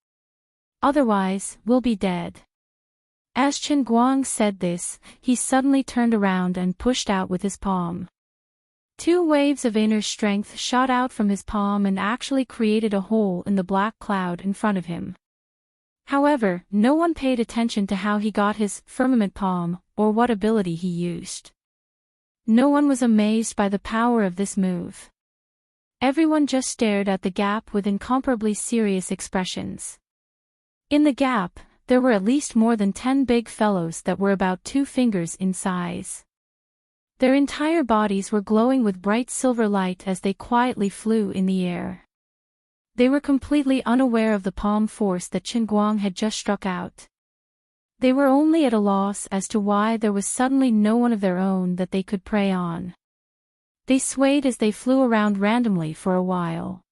Otherwise, we'll be dead. As Chen Guang said this, he suddenly turned around and pushed out with his palm. 2 waves of inner strength shot out from his palm and actually created a hole in the black cloud in front of him. However, no one paid attention to how he got his firmament palm, or what ability he used. No one was amazed by the power of this move. Everyone just stared at the gap with incomparably serious expressions. In the gap, there were at least more than 10 big fellows that were about 2 fingers in size. Their entire bodies were glowing with bright silver light as they quietly flew in the air. They were completely unaware of the palm force that Qinguang had just struck out. They were only at a loss as to why there was suddenly no one of their own that they could prey on. They swayed as they flew around randomly for a while.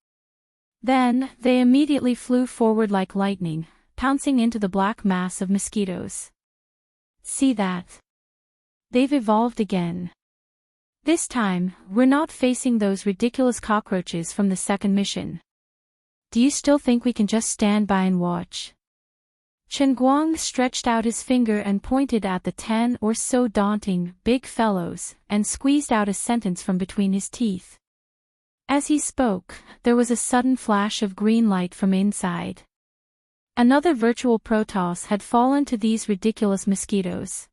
Then, they immediately flew forward like lightning, pouncing into the black mass of mosquitoes. See that? They've evolved again. This time, we're not facing those ridiculous cockroaches from the second mission. Do you still think we can just stand by and watch? Qinguang stretched out his finger and pointed at the 10 or so daunting, big fellows, and squeezed out a sentence from between his teeth. As he spoke, there was a sudden flash of green light from inside. Another virtual Protoss had fallen to these ridiculous mosquitoes.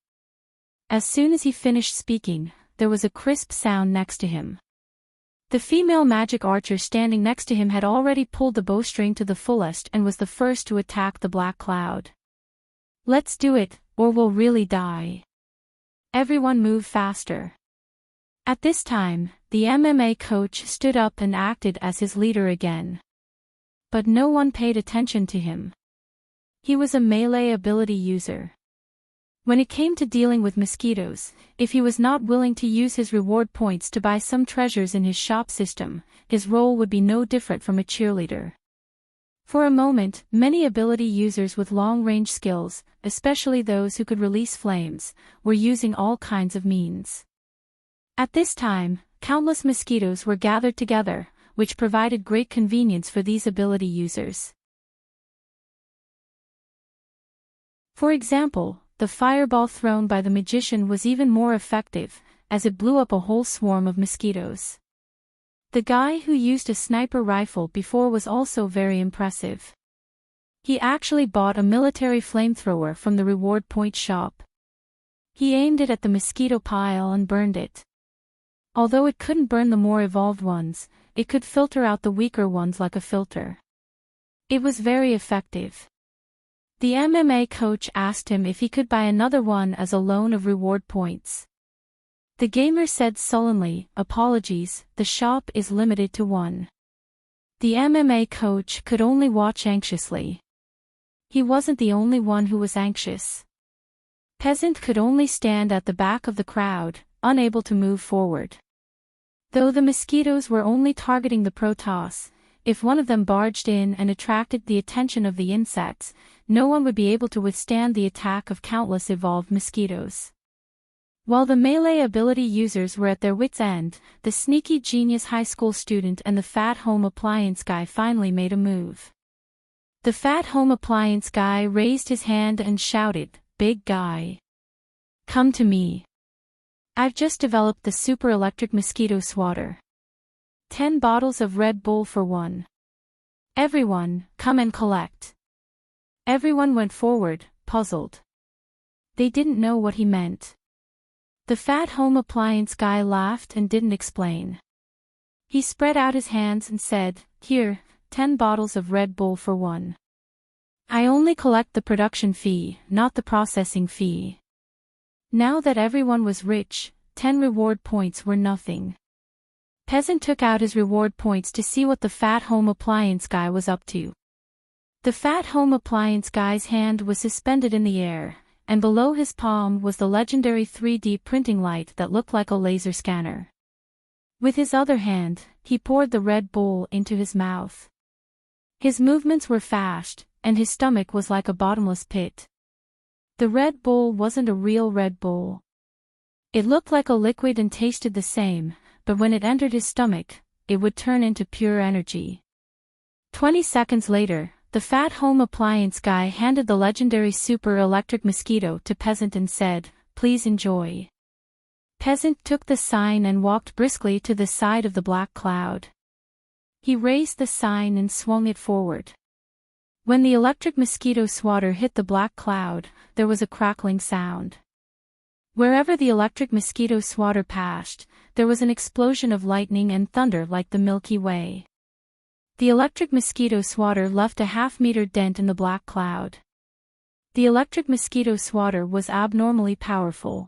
As soon as he finished speaking, there was a crisp sound next to him. The female magic archer standing next to him had already pulled the bowstring to the fullest and was the first to attack the black cloud. Let's do it, or we'll really die. Everyone move faster. At this time, the MMA coach stood up and acted as his leader again. But no one paid attention to him. He was a melee ability user. When it came to dealing with mosquitoes, if he was not willing to use his reward points to buy some treasures in his shop system, his role would be no different from a cheerleader. For a moment, many ability users with long-range skills, especially those who could release flames, were using all kinds of means. At this time, countless mosquitoes were gathered together, which provided great convenience for these ability users. For example, the fireball thrown by the magician was even more effective, as it blew up a whole swarm of mosquitoes. The guy who used a sniper rifle before was also very impressive. He actually bought a military flamethrower from the reward point shop. He aimed it at the mosquito pile and burned it. Although it couldn't burn the more evolved ones, it could filter out the weaker ones like a filter. It was very effective. The MMA coach asked him if he could buy another one as a loan of reward points. The gamer said sullenly, "Apologies, the shop is limited to one." The MMA coach could only watch anxiously. He wasn't the only one who was anxious. Peasant could only stand at the back of the crowd, unable to move forward. Though the mosquitoes were only targeting the Protoss, if one of them barged in and attracted the attention of the insects, no one would be able to withstand the attack of countless evolved mosquitoes. While the melee ability users were at their wits' end, the sneaky genius high school student and the fat home appliance guy finally made a move. The fat home appliance guy raised his hand and shouted, "Big guy. Come to me. I've just developed the super electric mosquito swatter. 10 bottles of Red Bull for one. Everyone, come and collect." Everyone went forward, puzzled. They didn't know what he meant. The fat home appliance guy laughed and didn't explain. He spread out his hands and said, "Here, 10 bottles of Red Bull for one. I only collect the production fee, not the processing fee." Now that everyone was rich, 10 reward points were nothing. Peasant took out his reward points to see what the fat home appliance guy was up to. The fat home appliance guy's hand was suspended in the air, and below his palm was the legendary 3D printing light that looked like a laser scanner. With his other hand, he poured the Red Bull into his mouth. His movements were fast, and his stomach was like a bottomless pit. The Red Bull wasn't a real Red Bull. It looked like a liquid and tasted the same, but when it entered his stomach, it would turn into pure energy. 20 seconds later, the fat home appliance guy handed the legendary super electric mosquito to Peasant and said, "Please enjoy." Peasant took the sign and walked briskly to the side of the black cloud. He raised the sign and swung it forward. When the electric mosquito swatter hit the black cloud, there was a crackling sound. Wherever the electric mosquito swatter passed, there was an explosion of lightning and thunder like the Milky Way. The electric mosquito swatter left a half-meter dent in the black cloud. The electric mosquito swatter was abnormally powerful.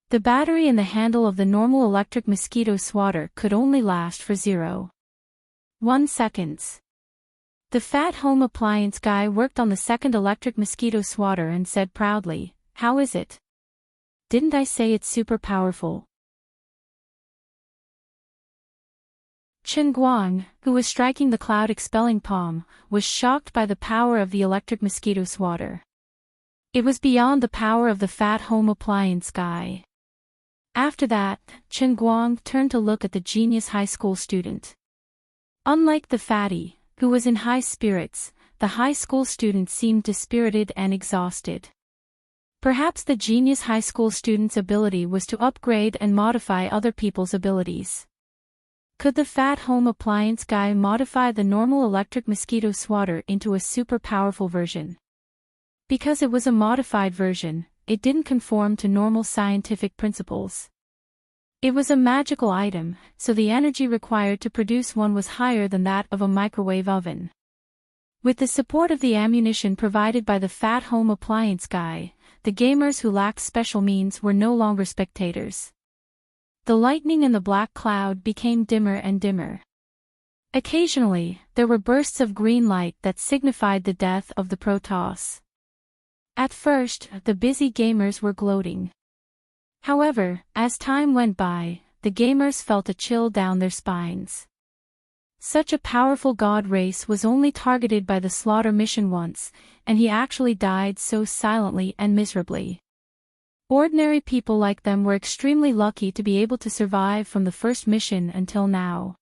The battery in the handle of the normal electric mosquito swatter could only last for 0.1 seconds. The fat home appliance guy worked on the second electric mosquito swatter and said proudly, "How is it? Didn't I say it's super powerful?" Chen Guang, who was striking the cloud-expelling palm, was shocked by the power of the electric mosquito swatter. It was beyond the power of the fat home appliance guy. After that, Chen Guang turned to look at the genius high school student. Unlike the fatty, who was in high spirits, the high school student seemed dispirited and exhausted. Perhaps the genius high school student's ability was to upgrade and modify other people's abilities. Could the fat home appliance guy modify the normal electric mosquito swatter into a super powerful version? Because it was a modified version, it didn't conform to normal scientific principles. It was a magical item, so the energy required to produce one was higher than that of a microwave oven. With the support of the ammunition provided by the fat home appliance guy, the gamers who lacked special means were no longer spectators. The lightning in the black cloud became dimmer and dimmer. Occasionally, there were bursts of green light that signified the death of the Protoss. At first, the busy gamers were gloating. However, as time went by, the gamers felt a chill down their spines. Such a powerful god race was only targeted by the slaughter mission once, and he actually died so silently and miserably. Ordinary people like them were extremely lucky to be able to survive from the first mission until now.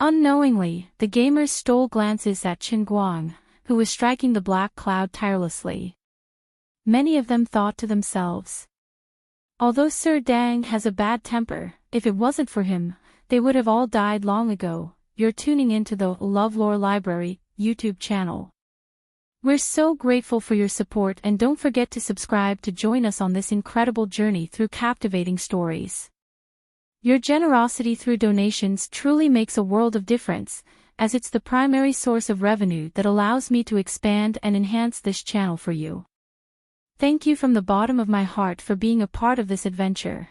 Unknowingly, the gamers stole glances at Chen Guang, who was striking the black cloud tirelessly. Many of them thought to themselves, "Although Sir Dang has a bad temper, if it wasn't for him, they would have all died long ago." You're tuning into the LoveLore Library YouTube channel. We're so grateful for your support, and don't forget to subscribe to join us on this incredible journey through captivating stories. Your generosity through donations truly makes a world of difference, as it's the primary source of revenue that allows me to expand and enhance this channel for you. Thank you from the bottom of my heart for being a part of this adventure.